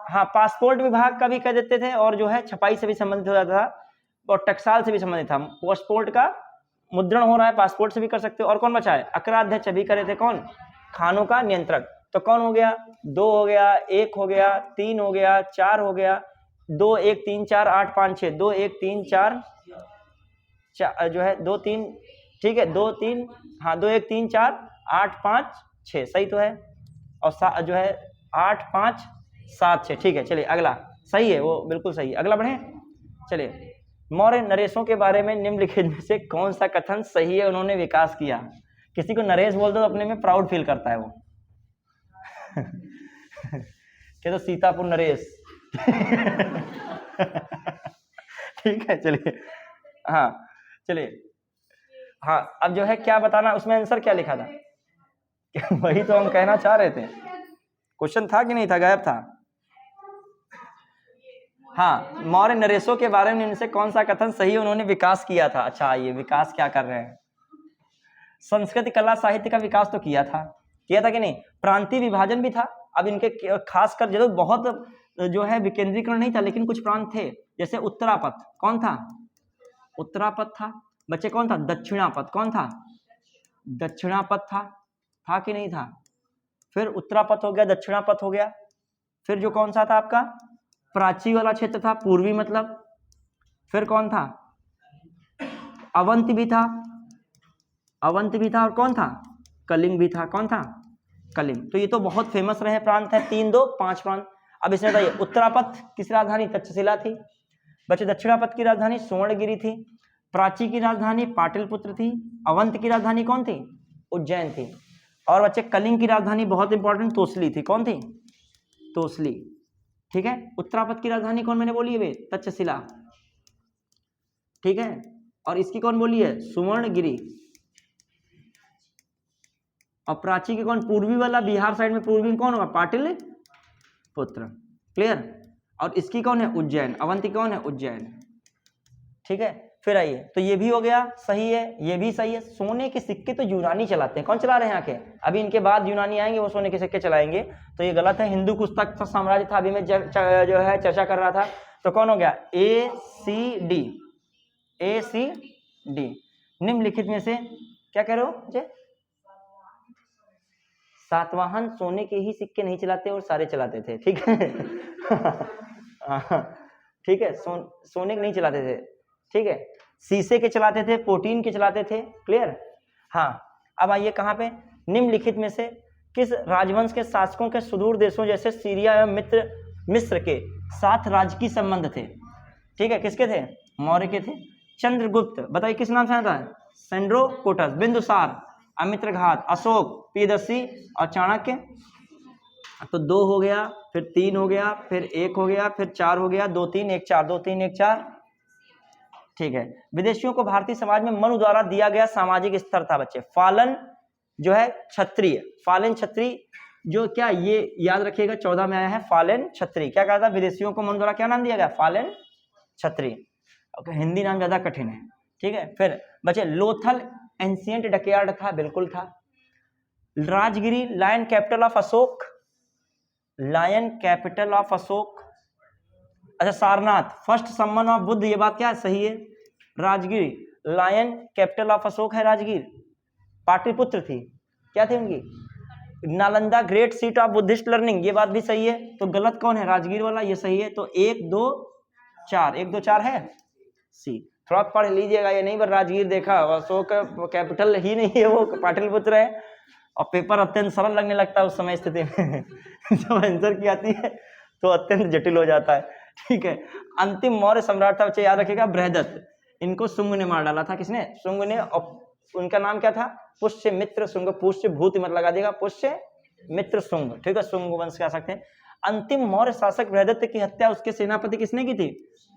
हाँ, पासपोर्ट विभाग का भी कह देते थे, और जो है छपाई से भी संबंधित हो जाता था, और टकसाल से भी संबंधित था। पासपोर्ट का मुद्रण हो रहा है, पासपोर्ट से भी कर सकते हो। और कौन बचा है? अकराध्यक्ष अभी करे थे, कौन? खानों का नियंत्रक। तो कौन हो गया? 2 हो गया, 1 हो गया, 3 हो गया, 4 हो गया, 2 1 3 4 8 5 6, 2 1 3 4 जो है 2 3, ठीक है, 2 3, हाँ 2 1 3 4 8 5 6, सही तो है। और जो है 8 5 7 6, ठीक है। चलिए अगला, सही है वो, बिल्कुल सही है। अगला बढ़े, चलिए। मौर्य नरेशों के बारे में निम्नलिखित में से कौन सा कथन सही है? उन्होंने विकास किया। किसी को नरेश बोल दो तो अपने में प्राउड फील करता है वो। क्या तो सीतापुर नरेश। ठीक है, चलिए, हाँ चलिए, हाँ अब जो है क्या बताना, उसमें आंसर क्या लिखा था? वही तो हम कहना चाह रहे थे, क्वेश्चन था कि नहीं था? गायब था। हाँ, मौर्य नरेशों के बारे में इनसे कौन सा कथन सही है? उन्होंने विकास किया था। अच्छा, ये विकास क्या कर रहे हैं? संस्कृत कला साहित्य का विकास तो किया था कि नहीं? प्रांतीय विभाजन भी था। अब इनके खासकर जो बहुत जो है विकेंद्रीकरण नहीं था, लेकिन कुछ प्रांत थे, जैसे उत्तरापथ। कौन था? उत्तरापथ था। बच्चे कौन था? दक्षिणापथ। कौन था? दक्षिणापथ था कि नहीं था? फिर उत्तरापथ हो गया, दक्षिणापथ हो गया। फिर जो कौन सा था आपका? प्राची वाला क्षेत्र था, पूर्वी मतलब। फिर कौन था? अवंत भी था, अवंत भी था, और कौन था? कलिंग भी था। कौन था? कलिंग। तो ये तो बहुत फेमस रहे प्रांत है, 3 2 5 प्रांत। अब इसमें बताइए, उत्तरापथ किस राजधानी? तक्षशिला थी। बच्चे, दक्षिणापथ की राजधानी सुवर्णगिरी थी। प्राची की राजधानी पाटलिपुत्र थी। अवंत की राजधानी कौन थी? उज्जैन थी। और बच्चे, कलिंग की राजधानी बहुत इंपॉर्टेंट, तोसली थी। कौन थी? तोसली, ठीक है। उत्तरापथ की राजधानी कौन मैंने बोली है? तक्षशिला, ठीक है। और इसकी कौन बोली है? सुवर्णगिरी। और प्राची के कौन? पूर्वी वाला, बिहार साइड में पूर्वी कौन होगा? पाटलिपुत्र, क्लियर। और इसकी कौन है? उज्जैन। अवंती कौन है? उज्जैन, ठीक है। फिर आइए, तो ये भी हो गया, सही है, ये भी सही है। सोने के सिक्के तो यूनानी चलाते हैं। कौन चला रहे हैं आके? अभी इनके बाद यूनानी आएंगे, वो सोने के सिक्के चलाएंगे, तो ये गलत है। हिंदू कुछ तक साम्राज्य था, अभी मैं जो है चर्चा कर रहा था। तो कौन हो गया? ACD, ACD। निम्नलिखित में से क्या कह रहे हो मुझे? सातवाहन सोने के ही सिक्के नहीं चलाते, और सारे चलाते थे, ठीक है। ठीक है, सोने के नहीं चलाते थे, ठीक है। शीशे के चलाते थे, प्रोटीन के चलाते थे, क्लियर। हाँ, अब आइए कहाँ पे? निम्नलिखित में से किस राजवंश के शासकों के सुदूर देशों जैसे सीरिया एवं मिस्र के साथ राजकीय संबंध थे? ठीक है, किसके थे? मौर्य के थे। चंद्रगुप्त, बताइए किस नाम से आता है? सेंड्रोकोटस, बिंदुसार, अमित्रघात, अशोक, प्रियदर्शी और चाणक्य। तो 2 हो गया, फिर 3 हो गया, फिर 1 हो गया, फिर 4 हो गया, 2 3 1 4, 2 3 1 4, ठीक है। विदेशियों को भारतीय समाज में मनु द्वारा दिया गया सामाजिक स्तर था बच्चे। फालन जो है क्षत्रिय, फालन क्षत्रिय जो क्या ये याद रखिएगा 14 में आया है फालेन छत्री। क्या कहा था विदेशियों को मन द्वारा क्या नाम दिया गया? फालेन छत्री। ओके, हिंदी नाम ज्यादा कठिन है, ठीक है। फिर बचे लोथल एंशिएंट डकयार्ड था, बिल्कुल था। Rajgiri lion capital of Ashok, lion capital of Ashok. अच्छा, Sarnath first sermon of Buddha, ये बात क्या है? सही है। Rajgiri lion capital of Ashok है राजगीर। पाटलिपुत्र थी, क्या थी उनकी? Nalanda great seat of Buddhist learning, ये बात भी सही है। तो गलत कौन है? राजगीर वाला, ये सही है। तो 1 2 4, 1 2 4 है सी। थोड़ा पढ़ लीजिएगा, ये नहीं बस राजगीर देखा, अशोक कैपिटल ही नहीं है वो, पाटलिपुत्र है। और पेपर अत्यंत सरल लगने लगता है उस समय स्थिति में जब आंसर की आती है तो अत्यंत जटिल हो जाता है, ठीक है। अंतिम मौर्य सम्राट था, बच्चे याद रखिएगा, बृहदत्त। इनको शुंग ने मार डाला था। किसने? शुंग ने। और उनका नाम क्या था? पुष्य मित्र शुंग। पुष्य भूत मत लगा देगा, पुष्य मित्र शुंग, ठीक है। शुंग वंश कह सकते हैं। अंतिम मौर्य शासक बृहदत्त की हत्या उसके सेनापति किसने की थी?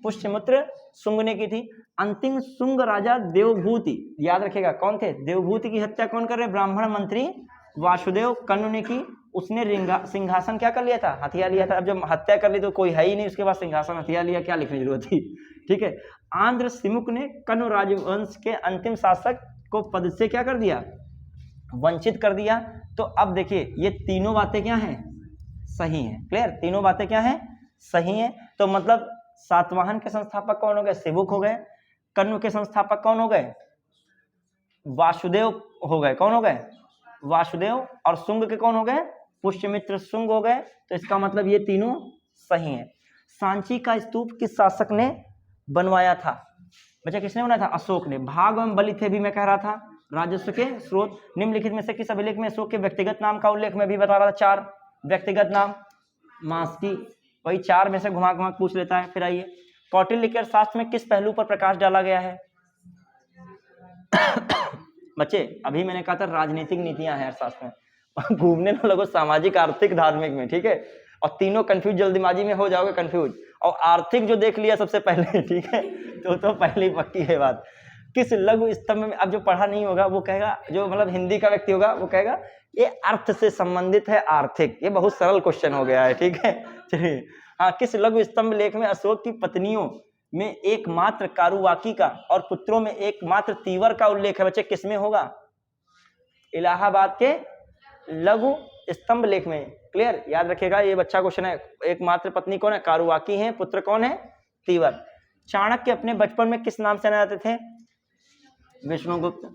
पुष्यमित्र शुंग ने की थी। अंतिम शुंग राजा देवभूति, याद रखिएगा कौन थे? देवभूति की हत्या कौन कर रहे? ब्राह्मण मंत्री वासुदेव कनु ने की। उसने सिंहासन क्या कर लिया था? हथिया लिया था। अब जब हत्या कर ली तो कोई है ही नहीं, उसके बाद सिंहासन हथिया लिया, क्या लिखने की जरूरत थी, ठीक है। आंध्र सिमुक ने कनु राजवंश के अंतिम शासक को पद से क्या कर दिया? वंचित कर दिया। तो अब देखिए ये तीनों बातें क्या हैं? सही हैं। क्लियर? तीनों बातें क्या हैं? सही हैं। तो मतलब सातवाहन के संस्थापक कौन हो गए? सिमुक हो गए। कनु के संस्थापक कौन हो गए? वासुदेव हो गए। कौन हो गए? वासुदेव। और शुंग के कौन हो गए? पुष्यमित्र शुंग हो गए। तो इसका मतलब ये तीनों सही हैं। सांची का स्तूप किस शासक ने बनवाया था? बच्चा किसने बनाया था? अशोक ने। भाग एवं बलि थे भी मैं कह रहा था, राजस्व के स्रोत। निम्नलिखित में से किस अभिलेख में अशोक के व्यक्तिगत नाम का उल्लेख? मैं भी बता रहा था 4 व्यक्तिगत नाम। मास्की, वही 4 में से घुमा घुमा पूछ लेता है। फिर आइए, कौटिल्य के अर्थशास्त्र में किस पहलू पर प्रकाश डाला गया है? बच्चे अभी मैंने कहा था राजनीतिक नीतियां हैं अर्थशास्त्र में घूमने ना लगो सामाजिक आर्थिक धार्मिक में, ठीक है। और तीनों कंफ्यूज, जल्दबाजी में हो जाओगे कंफ्यूज। और आर्थिक जो देख लिया सबसे पहले, ठीक है, तो पहले ही पक्की है बात। किस लघु स्तंभ में, अब जो पढ़ा नहीं होगा वो कहेगा, जो मतलब हिंदी का व्यक्ति होगा वो कहेगा ये अर्थ से संबंधित है, आर्थिक। ये बहुत सरल क्वेश्चन हो गया है, ठीक है। चलिए, हाँ, किस लघु स्तंभ लेख में अशोक की पत्नियों में एकमात्र कारुवाकी का और पुत्रों में एकमात्र तीवर का उल्लेख है? बच्चे किसमें होगा? इलाहाबाद के लघु स्तंभ लेख में। क्लियर? याद रखिएगा, ये बच्चा क्वेश्चन है। एकमात्र पत्नी कौन है? कारुवाकी है। पुत्र कौन है? तीवर। चाणक्य अपने बचपन में किस नाम से जाते थे? विष्णुगुप्त।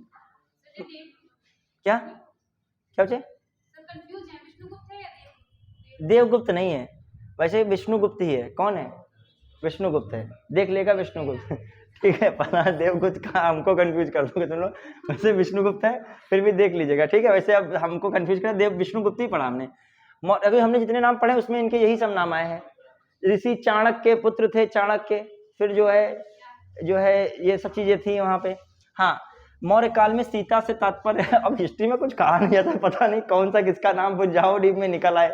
क्या क्या बच्चे? देवगुप्त नहीं है, वैसे विष्णुगुप्त ही है। कौन है? विष्णुगुप्त है। देख लेगा विष्णुगुप्त ठीक है। पता है देवगुप्त का हमको कंफ्यूज कर दोगे तुम लोग, वैसे विष्णुगुप्त है, फिर भी देख लीजिएगा, ठीक है। वैसे अब हमको कंफ्यूज कर, देव विष्णुगुप्त ही पढ़ा हमने। अभी हमने जितने नाम पढ़े उसमें इनके यही सब नाम आए हैं। ऋषि चाणक्य के पुत्र थे चाणक्य। फिर जो है ये सब चीजें थी वहां पे। हाँ, मौर्य काल में सीता से तात्पर्य अब हिस्ट्री में कुछ कहा नहीं जाता, पता नहीं कौन सा किसका नाम बुझ जाओ डीप में निकल आए,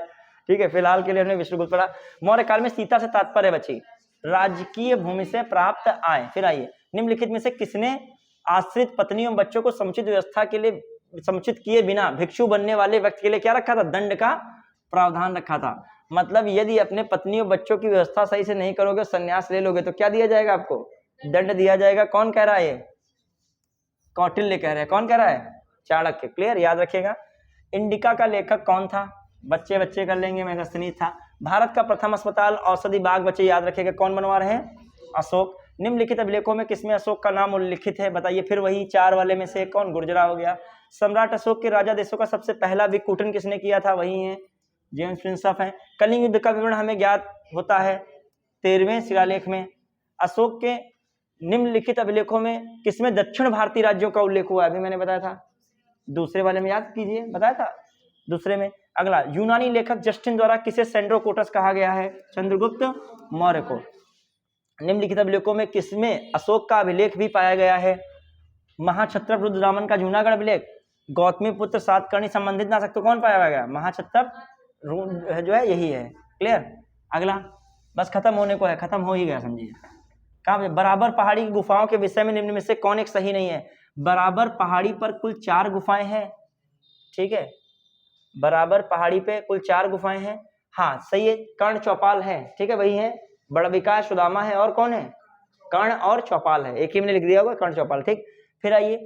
ठीक है। फिलहाल के लिए हमने विष्णुगुप्त पढ़ा। मौर्य काल में सीता से तात्पर्य बची राजकीय भूमि से प्राप्त आय। फिर आइए, निम्नलिखित में से किसने आश्रित पत्नियों एवं बच्चों को समुचित व्यवस्था के लिए, समुचित किए बिना भिक्षु बनने वाले व्यक्ति के लिए क्या रखा था? दंड का प्रावधान रखा था। मतलब यदि अपने पत्नियों बच्चों की व्यवस्था सही से नहीं करोगे, संन्यास ले लोगे, तो क्या दिया जाएगा आपको? दंड दिया जाएगा। कौन कह रहा है? ये कौटिल्य कह रहे हैं। कौन कह रहा है? चाणक्य। क्लियर? याद रखिएगा। इंडिका का लेखक कौन था? बच्चे कर लेंगे, मेगास्थनीज था। भारत का प्रथम अस्पताल औषधि बाग, बच्चे याद रखिएगा, कौन बनवा रहे हैं? अशोक। निम्नलिखित अभिलेखों में किसमें अशोक का नाम उल्लिखित है? बताइए। फिर वही 4 वाले में से कौन? गुर्जरा हो गया। सम्राट अशोक के राजा देशों का सबसे पहला विकुटन किसने किया था? वही है, जेम्स प्रिंसअप है। कलिंग युद्ध का विवरण हमें ज्ञात होता है 13वें शिलालेख में। अशोक के निम्नलिखित अभिलेखों में किसमें दक्षिण भारतीय राज्यों का उल्लेख हुआ? अभी मैंने बताया था, दूसरे वाले में, याद कीजिए, बताया था दूसरे में। अगला, यूनानी लेखक जस्टिन द्वारा किसे सेंड्रोकोटस कहा गया है? चंद्रगुप्त मौर्य को। निम्नलिखित अभिलेखों में किसमें अशोक का अभिलेख भी पाया गया है? महाक्षत्रप रुद्रदामन का जूनागढ़ अभिलेख, गौतमी पुत्र सातकर्णी संबंधित ना सकते कौन पाया गया? महाक्षत्रप जो है यही है। क्लियर? अगला, बस खत्म होने को है, खत्म हो ही गया समझिए। कहाँ पे? बराबर पहाड़ी की गुफाओं के विषय में निम्न में से कौन एक सही नहीं है? बराबर पहाड़ी पर कुल 4 गुफाएं हैं, ठीक है। बराबर पहाड़ी पे कुल 4 गुफाएं हैं। हाँ सही है, कर्ण चौपाल है, ठीक है वही है, बड़ा विकास सुदामा है, और कौन है, कर्ण और चौपाल है, एक ही मैंने लिख दिया होगा कर्ण चौपाल, ठीक। फिर आइए,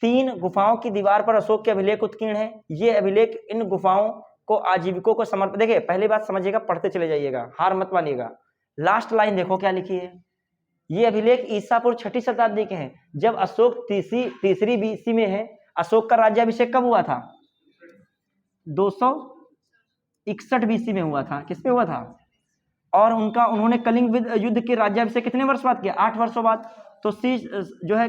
3 गुफाओं की दीवार पर अशोक के अभिलेख उत्कीर्ण है। ये अभिलेख इन गुफाओं को आजीविकों को समर्पित, देखिए पहली बात समझिएगा, पढ़ते चले जाइएगा, हार मत मानिएगा। लास्ट लाइन देखो क्या लिखी है, ये अभिलेख ईसापुर 6ठी शताब्दी के हैं, जब अशोक तीसरी बीसी में है। अशोक का राज्याभिषेक कब हुआ था, 261 बीसी में हुआ था, किस पे हुआ था, और उन्होंने कलिंग युद्ध के राज्याभिषेक कितने वर्ष बाद किया, 8 वर्षों बाद। तो सी जो है,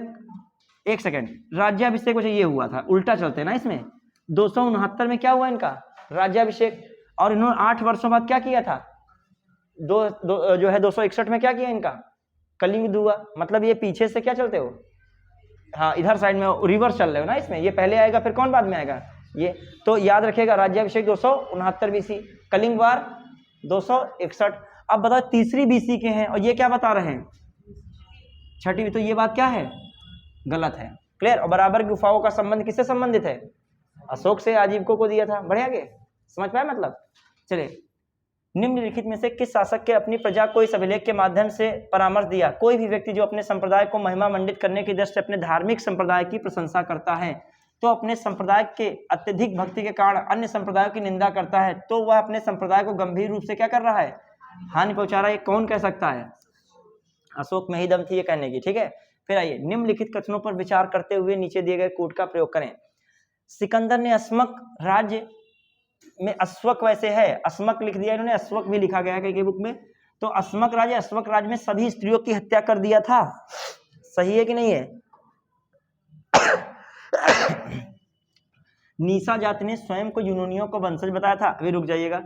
एक सेकेंड, राज्याभिषेक वैसे ये हुआ था, उल्टा चलते ना इसमें, 269 में क्या हुआ इनका राज्याभिषेक, और इन्होंने 8 वर्षों बाद क्या किया था, जो है 261 में क्या किया इनका, कलिंग युद्ध हुआ। मतलब ये पीछे से क्या चलते हो, हाँ इधर साइड में रिवर्स चल रहे हो ना इसमें, ये पहले आएगा फिर कौन बाद में आएगा ये। तो याद रखिएगा, राज्याभिषेक 269 बीसी, कलिंग वार 261। अब बताओ तीसरी बीसी के हैं, और ये क्या बता रहे हैं, 6ठी, तो ये बात क्या है, गलत है, क्लियर। और बराबर गुफाओं का संबंध किससे संबंधित है, अशोक से आजीविकों को दिया था, बढ़िया के समझ पाए मतलब। चलिए, निम्नलिखित में से किस शासक के अपनी प्रजा को इस अभिलेख के माध्यम से परामर्श दिया, कोई भी व्यक्ति जो अपने संप्रदाय को महिमा मंडित करने की दृष्टि से अपने धार्मिक संप्रदाय की प्रशंसा करता है, तो अपने संप्रदाय के अत्यधिक भक्ति के कारण अन्य संप्रदायों की निंदा करता है, तो वह अपने संप्रदाय को गंभीर रूप से क्या कर रहा है, हानि पहुंचा रहा है। ये कौन कह सकता है, अशोक में ही दम थी ये कहने की, ठीक है। फिर आइए, निम्नलिखित कथनों पर विचार करते हुए नीचे दिए गए कोड का प्रयोग करें। सिकंदर ने अस्मक राज्य में, अस्वक वैसे है, अस्मक लिख दिया इन्होंने, अस्वक भी लिखा गया है कई बुक में, तो अस्मक राज्य में सभी स्त्रियों की हत्या कर दिया था, सही है कि नहीं है। नीसा जाति ने स्वयं को यूनानियों को वंशज बताया था, अभी रुक जाइएगा।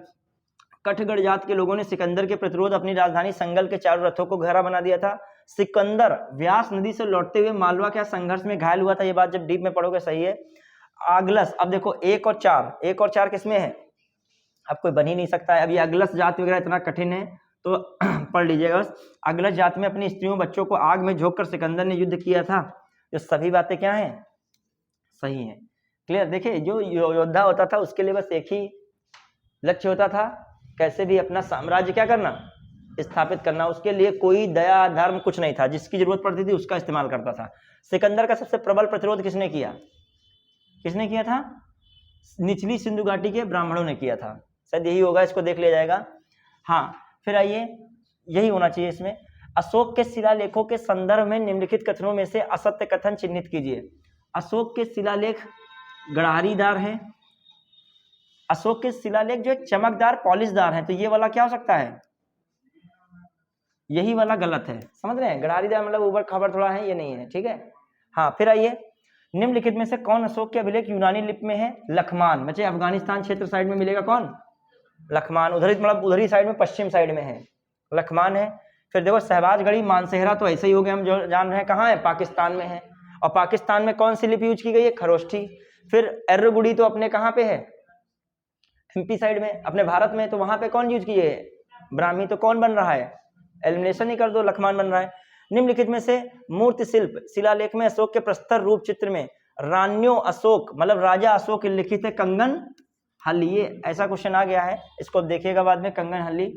कठगढ़ जात के लोगों ने सिकंदर के प्रतिरोध अपनी राजधानी संगल के चारों रथों को घेरा बना दिया था। सिकंदर व्यास नदी से लौटते हुए मालवा के संघर्ष में घायल हुआ था, ये बात जब डीप में पढ़ोगे सही है। आगलस, अब देखो 1 और 4 किसमें है, अब कोई बन ही नहीं सकता है। अभी अगलस जात वगैरह इतना कठिन है तो पढ़ लीजिएगा बस। अगलस जात में अपनी स्त्रियों बच्चों को आग में झोंक कर सिकंदर ने युद्ध किया था। जो सभी बातें क्या हैं, सही हैं, क्लियर। देखिए, जो योद्धा होता था उसके लिए बस एक ही लक्ष्य होता था, कैसे भी अपना साम्राज्य क्या करना, स्थापित करना। उसके लिए कोई दया धर्म कुछ नहीं था, जिसकी जरूरत पड़ती थी उसका इस्तेमाल करता था। सिकंदर का सबसे प्रबल प्रतिरोध किसने किया, किसने किया था, निचली सिंधु घाटी के ब्राह्मणों ने किया था, शायद यही होगा, इसको देख लिया जाएगा। हाँ, फिर आइए, यही होना चाहिए इसमें। अशोक के शिलालेखों के संदर्भ में निम्नलिखित कथनों में से असत्य कथन चिन्हित कीजिए। अशोक के शिलालेख गड़ारीदार हैं, अशोक के शिलालेख जो चमकदार पॉलिशदार हैं, तो ये वाला क्या हो सकता है, यही वाला गलत है, समझ रहे हैं। गड़ारीदार मतलब ऊपर खबर थोड़ा है, ये नहीं है, ठीक है। हाँ, फिर आइए, निम्नलिखित में से कौन अशोक के अभिलेख यूनानी लिपि में है, लखमान, बच्चे अफगानिस्तान क्षेत्र साइड में मिलेगा, कौन, लखमान, उधर मतलब उधरी साइड में, पश्चिम साइड में है, लखमान है। फिर देखो शहबाजगढ़ी मानसेहरा तो ऐसे ही हो गए, हम जो जान रहे हैं कहाँ है, पाकिस्तान में है, और पाकिस्तान में कौन सी लिपि यूज की गई है, खरोष्ठी। फिर एर्रगुड़ी तो अपने कहाँ पे है, एमपी साइड में, अपने भारत में, तो वहां पे कौन यूज किए है, ब्राह्मी। तो कौन बन रहा है, एलिमिनेशन ही कर दो, लखमान बन रहा है। निम्नलिखित में से मूर्ति शिल्प शिलालेख में अशोक के प्रस्तर रूप चित्र में रान्यो अशोक मतलब राजा अशोक लिखित है कंगन हल्ली, ये ऐसा क्वेश्चन आ गया है, इसको देखिएगा बाद में, कंगन हल्ली।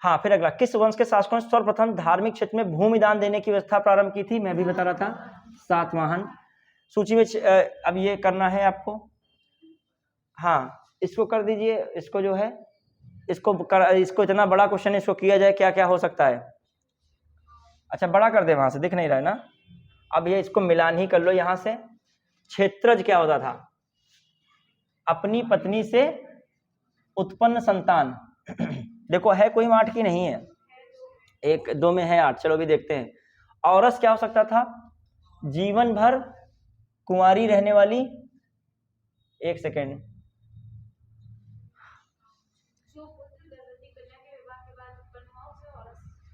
हाँ, फिर अगला, किस वंश के शासकों ने सर्वप्रथम धार्मिक क्षेत्र में भूमि दान देने की व्यवस्था प्रारंभ की थी, मैं भी बता रहा था, सातवाहन। सूची में अब ये करना है आपको, हाँ इसको कर दीजिए, इसको जो है इसको इतना बड़ा क्वेश्चन इसको किया जाए, क्या क्या हो सकता है। अच्छा, बड़ा कर दे, वहां से दिख नहीं रहा है ना, अब ये इसको मिलान ही कर लो यहाँ से। क्षेत्रज क्या होता था, अपनी पत्नी से उत्पन्न संतान। देखो है कोई 8 की नहीं है, 1 2 में है 8, चलो भी देखते हैं। औरस क्या हो सकता था, जीवन भर कुंवारी रहने वाली, एक सेकेंड,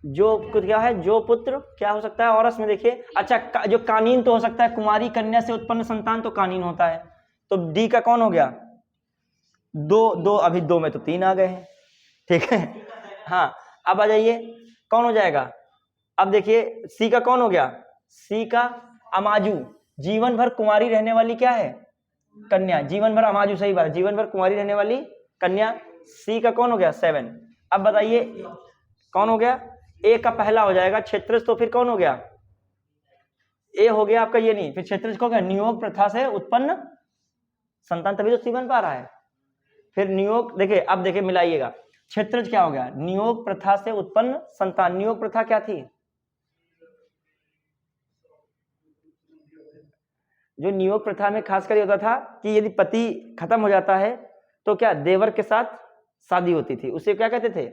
जो क्या है, जो पुत्र क्या हो सकता है औरस में, देखिए। अच्छा, जो कानीन तो हो सकता है, कुमारी कन्या से उत्पन्न संतान तो कानीन होता है, तो डी का कौन हो गया, 2 अभी 2 में तो 3 आ गए हैं, ठीक है। हाँ, अब आ जाइए, कौन हो जाएगा, अब देखिए सी का कौन हो गया, सी का अमाजू, जीवन भर कुंवारी रहने वाली क्या है, कन्या, जीवन भर अमाजु, सही बात, जीवन भर कुंवारी रहने वाली कन्या। सी का कौन हो गया 7। अब बताइए कौन हो गया, ए का पहला हो जाएगा क्षेत्रज, तो फिर कौन हो गया, ए हो गया आपका, ये नहीं, फिर क्षेत्रज को क्या, नियोग प्रथा से उत्पन्न संतान, तभी तो सी बन पा रहा है। फिर नियोग, देखिए अब देखिए मिलाइएगा, क्षेत्रज क्या हो गया, नियोग प्रथा से उत्पन्न संतान। नियोग प्रथा क्या थी, जो नियोग प्रथा में खासकर होता था कि यदि पति खत्म हो जाता है तो क्या देवर के साथ शादी होती थी, उसे क्या कहते थे,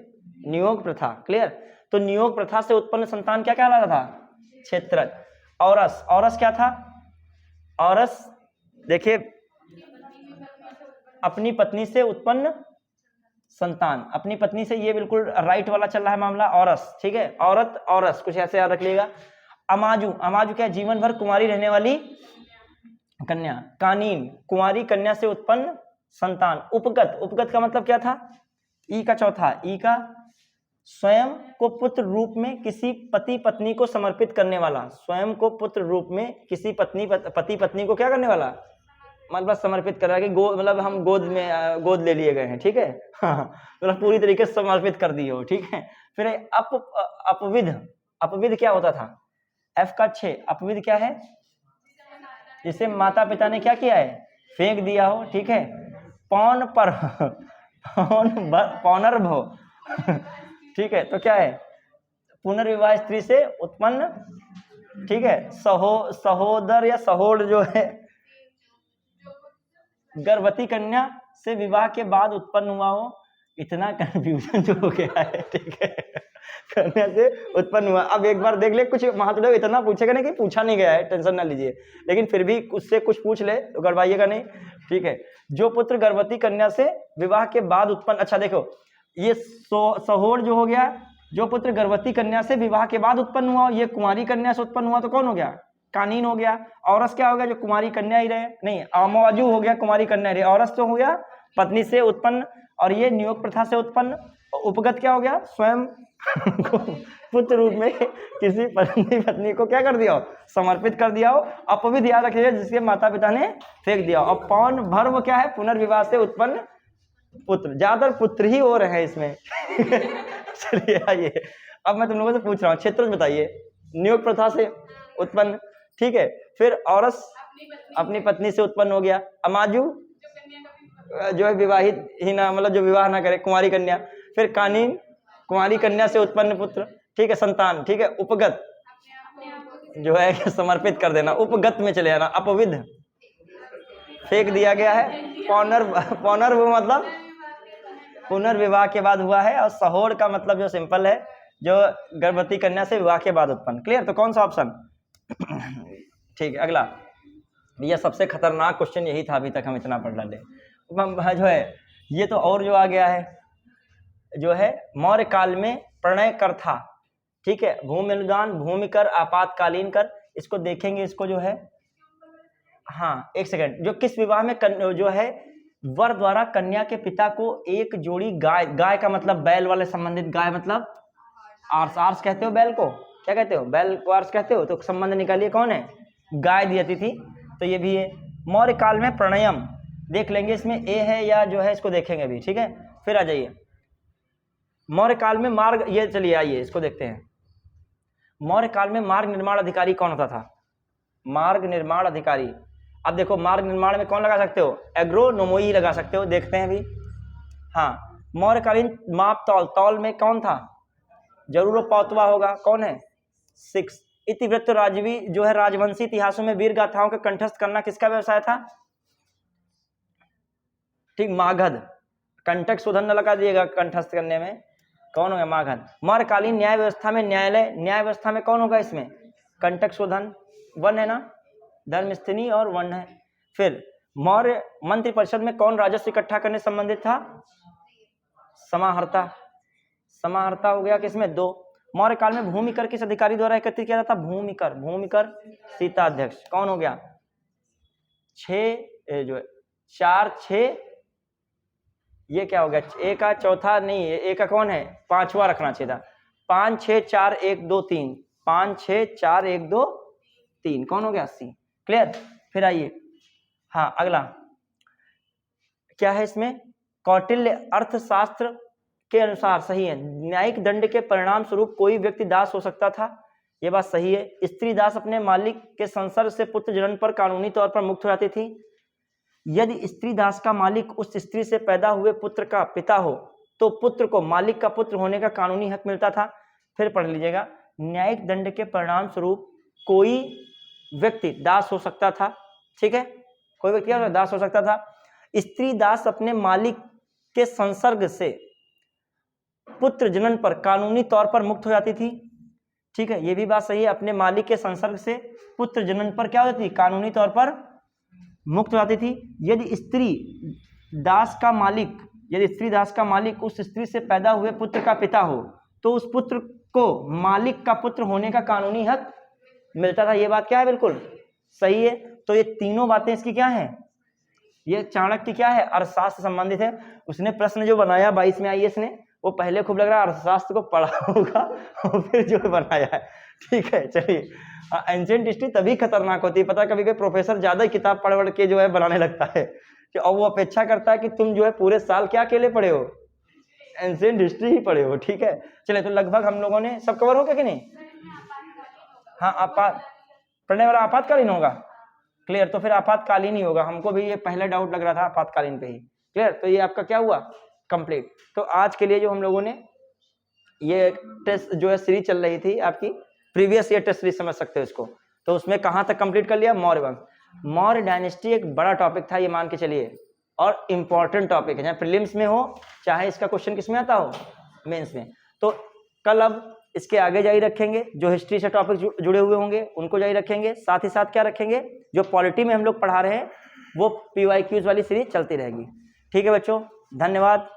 नियोग प्रथा। क्लियर। तो नियोग प्रथा से उत्पन्न संतान क्या कहलाता था, क्षेत्रज। औरस, औरस क्या था, औरस देखिए अपनी पत्नी से उत्पन्न संतान, अपनी पत्नी से, ये बिल्कुल राइट वाला चल रहा है मामला, औरस, ठीक है, औरत औरस, कुछ ऐसे याद रख लीजिएगा। अमाजु, अमाजु क्या, जीवन भर कुंवारी रहने वाली कन्या। कानीन, कुंवारी कन्या से उत्पन्न संतान। उपगत, उपगत का मतलब क्या था, ई का चौथा, ई का स्वयं को पुत्र रूप में किसी पति पत्नी को समर्पित करने वाला, स्वयं को पुत्र रूप में किसी पति पत्नी को क्या करने वाला, मतलब समर्पित कर रहा है कि मतलब हम गोद में गोद ले लिए गए हैं, ठीक है, मतलब पूरी तरीके से समर्पित कर दिए हो, ठीक है। फिर अपविध, अपविध क्या होता था, एफ का 6, अपविध क्या है, जिसे माता पिता ने क्या किया है, फेंक दिया हो, ठीक है। पौन पर पौनर्भव ठीक है, तो क्या है, पुनर्विवाह स्त्री से उत्पन्न, ठीक है। सहोदर या सहोड़ जो है, गर्भवती कन्या से विवाह के बाद उत्पन्न हुआ हो, इतना कंफ्यूजन जो हो गया है, ठीक है, कन्या से उत्पन्न हुआ। अब एक बार देख ले, कुछ महात्मा इतना पूछेगा नहीं कि पूछा नहीं गया है, टेंशन ना लीजिए, लेकिन फिर भी उससे कुछ पूछ ले तो गड़वाइएगा नहीं, ठीक है। जो पुत्र गर्भवती कन्या से विवाह के बाद उत्पन्न, अच्छा देखो ये सहोड़ जो हो गया, जो पुत्र गर्भवती कन्या से विवाह के बाद उत्पन्न हुआ, ये कुंवारी कन्या से उत्पन्न हुआ, तो कौन हो गया, कानीन हो गया। औरस क्या हो गया, जो कुंवारी कन्या ही रहे, नहीं, अमाजु हो गया, कुंवारी कन्या रहे। औरस तो हो गया पत्नी से उत्पन्न, और ये नियोग प्रथा से उत्पन्न। उपगत क्या हो गया, स्वयं को पुत्र रूप में किसी पत्नी को क्या कर दिया हो, समर्पित कर दिया हो। अपविध याद रखिएगा, जिसके माता पिता ने फेंक दिया। और पौन भर्व क्या है, पुनर्विवाह से उत्पन्न पुत्र, ज्यादातर पुत्र ही हो रहे हैं इसमें चलिए आइए, अब मैं तुम लोगों से पूछ रहा हूँ, क्षेत्र बताइए, नियोग प्रथा से उत्पन्न, ठीक है। फिर औरस अपनी पत्नी से उत्पन्न हो गया। अमाजु जो है विवाहित ही ना, मतलब जो विवाह ना करे, कुंवारी कन्या। फिर कानीन, कुंवारी कन्या से उत्पन्न पुत्र, ठीक है, संतान, ठीक है। उपगत जो है समर्पित कर देना, उपगत में चले जाना। अपविध फेंक दिया गया है। पौनर्भ मतलब पुनर्विवाह के बाद हुआ है। और सहोड़ का मतलब जो सिंपल है, जो गर्भवती कन्या से विवाह के बाद उत्पन्न। क्लियर। तो कौन सा ऑप्शन ठीक है। अगला, यह सबसे खतरनाक क्वेश्चन यही था, अभी तक हम इतना पढ़ डाले जो है। ये तो और जो आ गया है, जो है मौर्य काल में प्रणय कर था, ठीक है। भूमि अनुदान, भूमि कर, आपातकालीन कर, इसको देखेंगे। इसको जो है, हाँ एक सेकंड, जो किस विवाह में जो है वर द्वारा कन्या के पिता को एक जोड़ी गाय, गाय का मतलब बैल वाले संबंधित, गाय मतलब आर्स, आर्स कहते हो बैल को, क्या कहते हो, बैल को आर्स कहते हो। तो संबंध निकालिए, कौन है, गाय दी जाती थी। तो ये भी है। मौर्य काल में प्रणयम देख लेंगे, इसमें ए है या जो है, इसको देखेंगे अभी, ठीक है। फिर आ जाइए मौर्य काल में मार्ग, ये चलिए आइए इसको देखते हैं। मौर्य काल में मार्ग निर्माण अधिकारी कौन होता था, मार्ग निर्माण अधिकारी। अब देखो मार्ग निर्माण में कौन लगा सकते हो, एग्रोनोमोई लगा सकते हो, देखते हैं अभी। हाँ, मौर्यकालीन माप तौल, तौल में कौन था, जरूर पौतवा होगा, कौन है 6। इतिवृत्त राजवी जो है, राजवंशी इतिहासों में वीर गाथाओं के कंठस्थ करना किसका व्यवसाय था, ठीक, मागध। कंटक शोधन न लगा दिएगा कंठस्थ करने में, कौन होगा, मागध। मौर्यकालीन न्याय व्यवस्था में न्यायालय, न्याय व्यवस्था में कौन होगा, इसमें कंटक शोधन, वन है ना, धर्मस्थनी और वन है। फिर मौर्य मंत्रिपरिषद में कौन राजस्व इकट्ठा करने संबंधित था, समाहर्ता, समाहर्ता हो गया किसमें, 2। मौर्य काल में भूमि कर किस अधिकारी द्वारा एकत्रित किया जाता, भूमि कर, भूमि कर सीताध्यक्ष, कौन हो गया 6 जो है 4 6, ये क्या हो गया, ए का चौथा नहीं है, ए का कौन है, 5वां रखना चाहिए था। 5 6 4 1 2 3, 5 6 4 1 2 3, कौन हो गया 80। क्लियर। फिर आइए, हाँ अगला, क्या है इसमें, कौटिल्य अर्थशास्त्र के अनुसार सही है। न्यायिक दंड के परिणाम स्वरूप कोई व्यक्ति दास हो सकता था, ये बात सही है। स्त्री दास अपने मालिक के संसर्ग से पुत्र जनन पर कानूनी तौर पर मुक्त हो जाती थी। यदि स्त्री दास का मालिक उस स्त्री से पैदा हुए पुत्र का पिता हो तो पुत्र को मालिक का पुत्र होने का कानूनी हक मिलता था। फिर पढ़ लीजिएगा, न्यायिक दंड के परिणाम स्वरूप कोई व्यक्ति दास हो सकता था, ठीक है, कोई व्यक्ति क्या दास हो सकता था। स्त्री दास अपने मालिक के संसर्ग से पुत्र जनन पर कानूनी तौर पर मुक्त हो जाती थी, ठीक है, ये भी बात सही है। अपने मालिक के संसर्ग से पुत्र जनन पर क्या हो जाती, कानूनी तौर पर मुक्त हो जाती थी। यदि स्त्री दास का मालिक उस स्त्री से पैदा हुए पुत्र का पिता हो तो उस पुत्र को मालिक का पुत्र होने का कानूनी हक मिलता था। ये बात क्या है, बिल्कुल सही है। तो ये तीनों बातें इसकी क्या है, ये चाणक्य की क्या है, अर्थशास्त्र से संबंधित है। उसने प्रश्न जो बनाया 22 में IAS ने, वो पहले खूब लग रहा है अर्थशास्त्र को पढ़ा होगा और फिर जो बनाया है, ठीक है। चलिए, एंशिएंट हिस्ट्री तभी खतरनाक होती है, पता कभी कभी प्रोफेसर ज्यादा ही किताब पढ़ के जो है बनाने लगता है कि और वो अपेक्षा करता है कि तुम जो है पूरे साल क्या अकेले पढ़े हो, एंशिएंट हिस्ट्री ही पढ़े हो, ठीक है। चलिए, तो लगभग हम लोगों ने सब कवर हो गया कि नहीं। हाँ, पढ़ने वाला आपातकालीन होगा, क्लियर। तो फिर आपातकालीन ही होगा, हमको भी ये पहला डाउट लग रहा था आपातकालीन पे ही, क्लियर। तो ये आपका क्या हुआ, कंप्लीट। तो आज के लिए जो हम लोगों ने ये टेस्ट जो है सीरीज चल रही थी आपकी, प्रीवियस ईयर टेस्ट सीरीज समझ सकते हो इसको, तो उसमें कहाँ तक कंप्लीट कर लिया, मौर्य वंश। मौर्य डायनेस्टी एक बड़ा टॉपिक था, ये मान के चलिए, और इम्पॉर्टेंट टॉपिक है, चाहे प्रीलिम्स में हो चाहे इसका क्वेश्चन किस में आता हो, मेंस में। तो कल अब इसके आगे जारी रखेंगे, जो हिस्ट्री से टॉपिक जुड़े हुए होंगे उनको जारी रखेंगे, साथ ही साथ क्या रखेंगे, जो पॉलिटी में हम लोग पढ़ा रहे हैं वो PYQs वाली सीरीज चलती रहेगी, ठीक है बच्चों, धन्यवाद।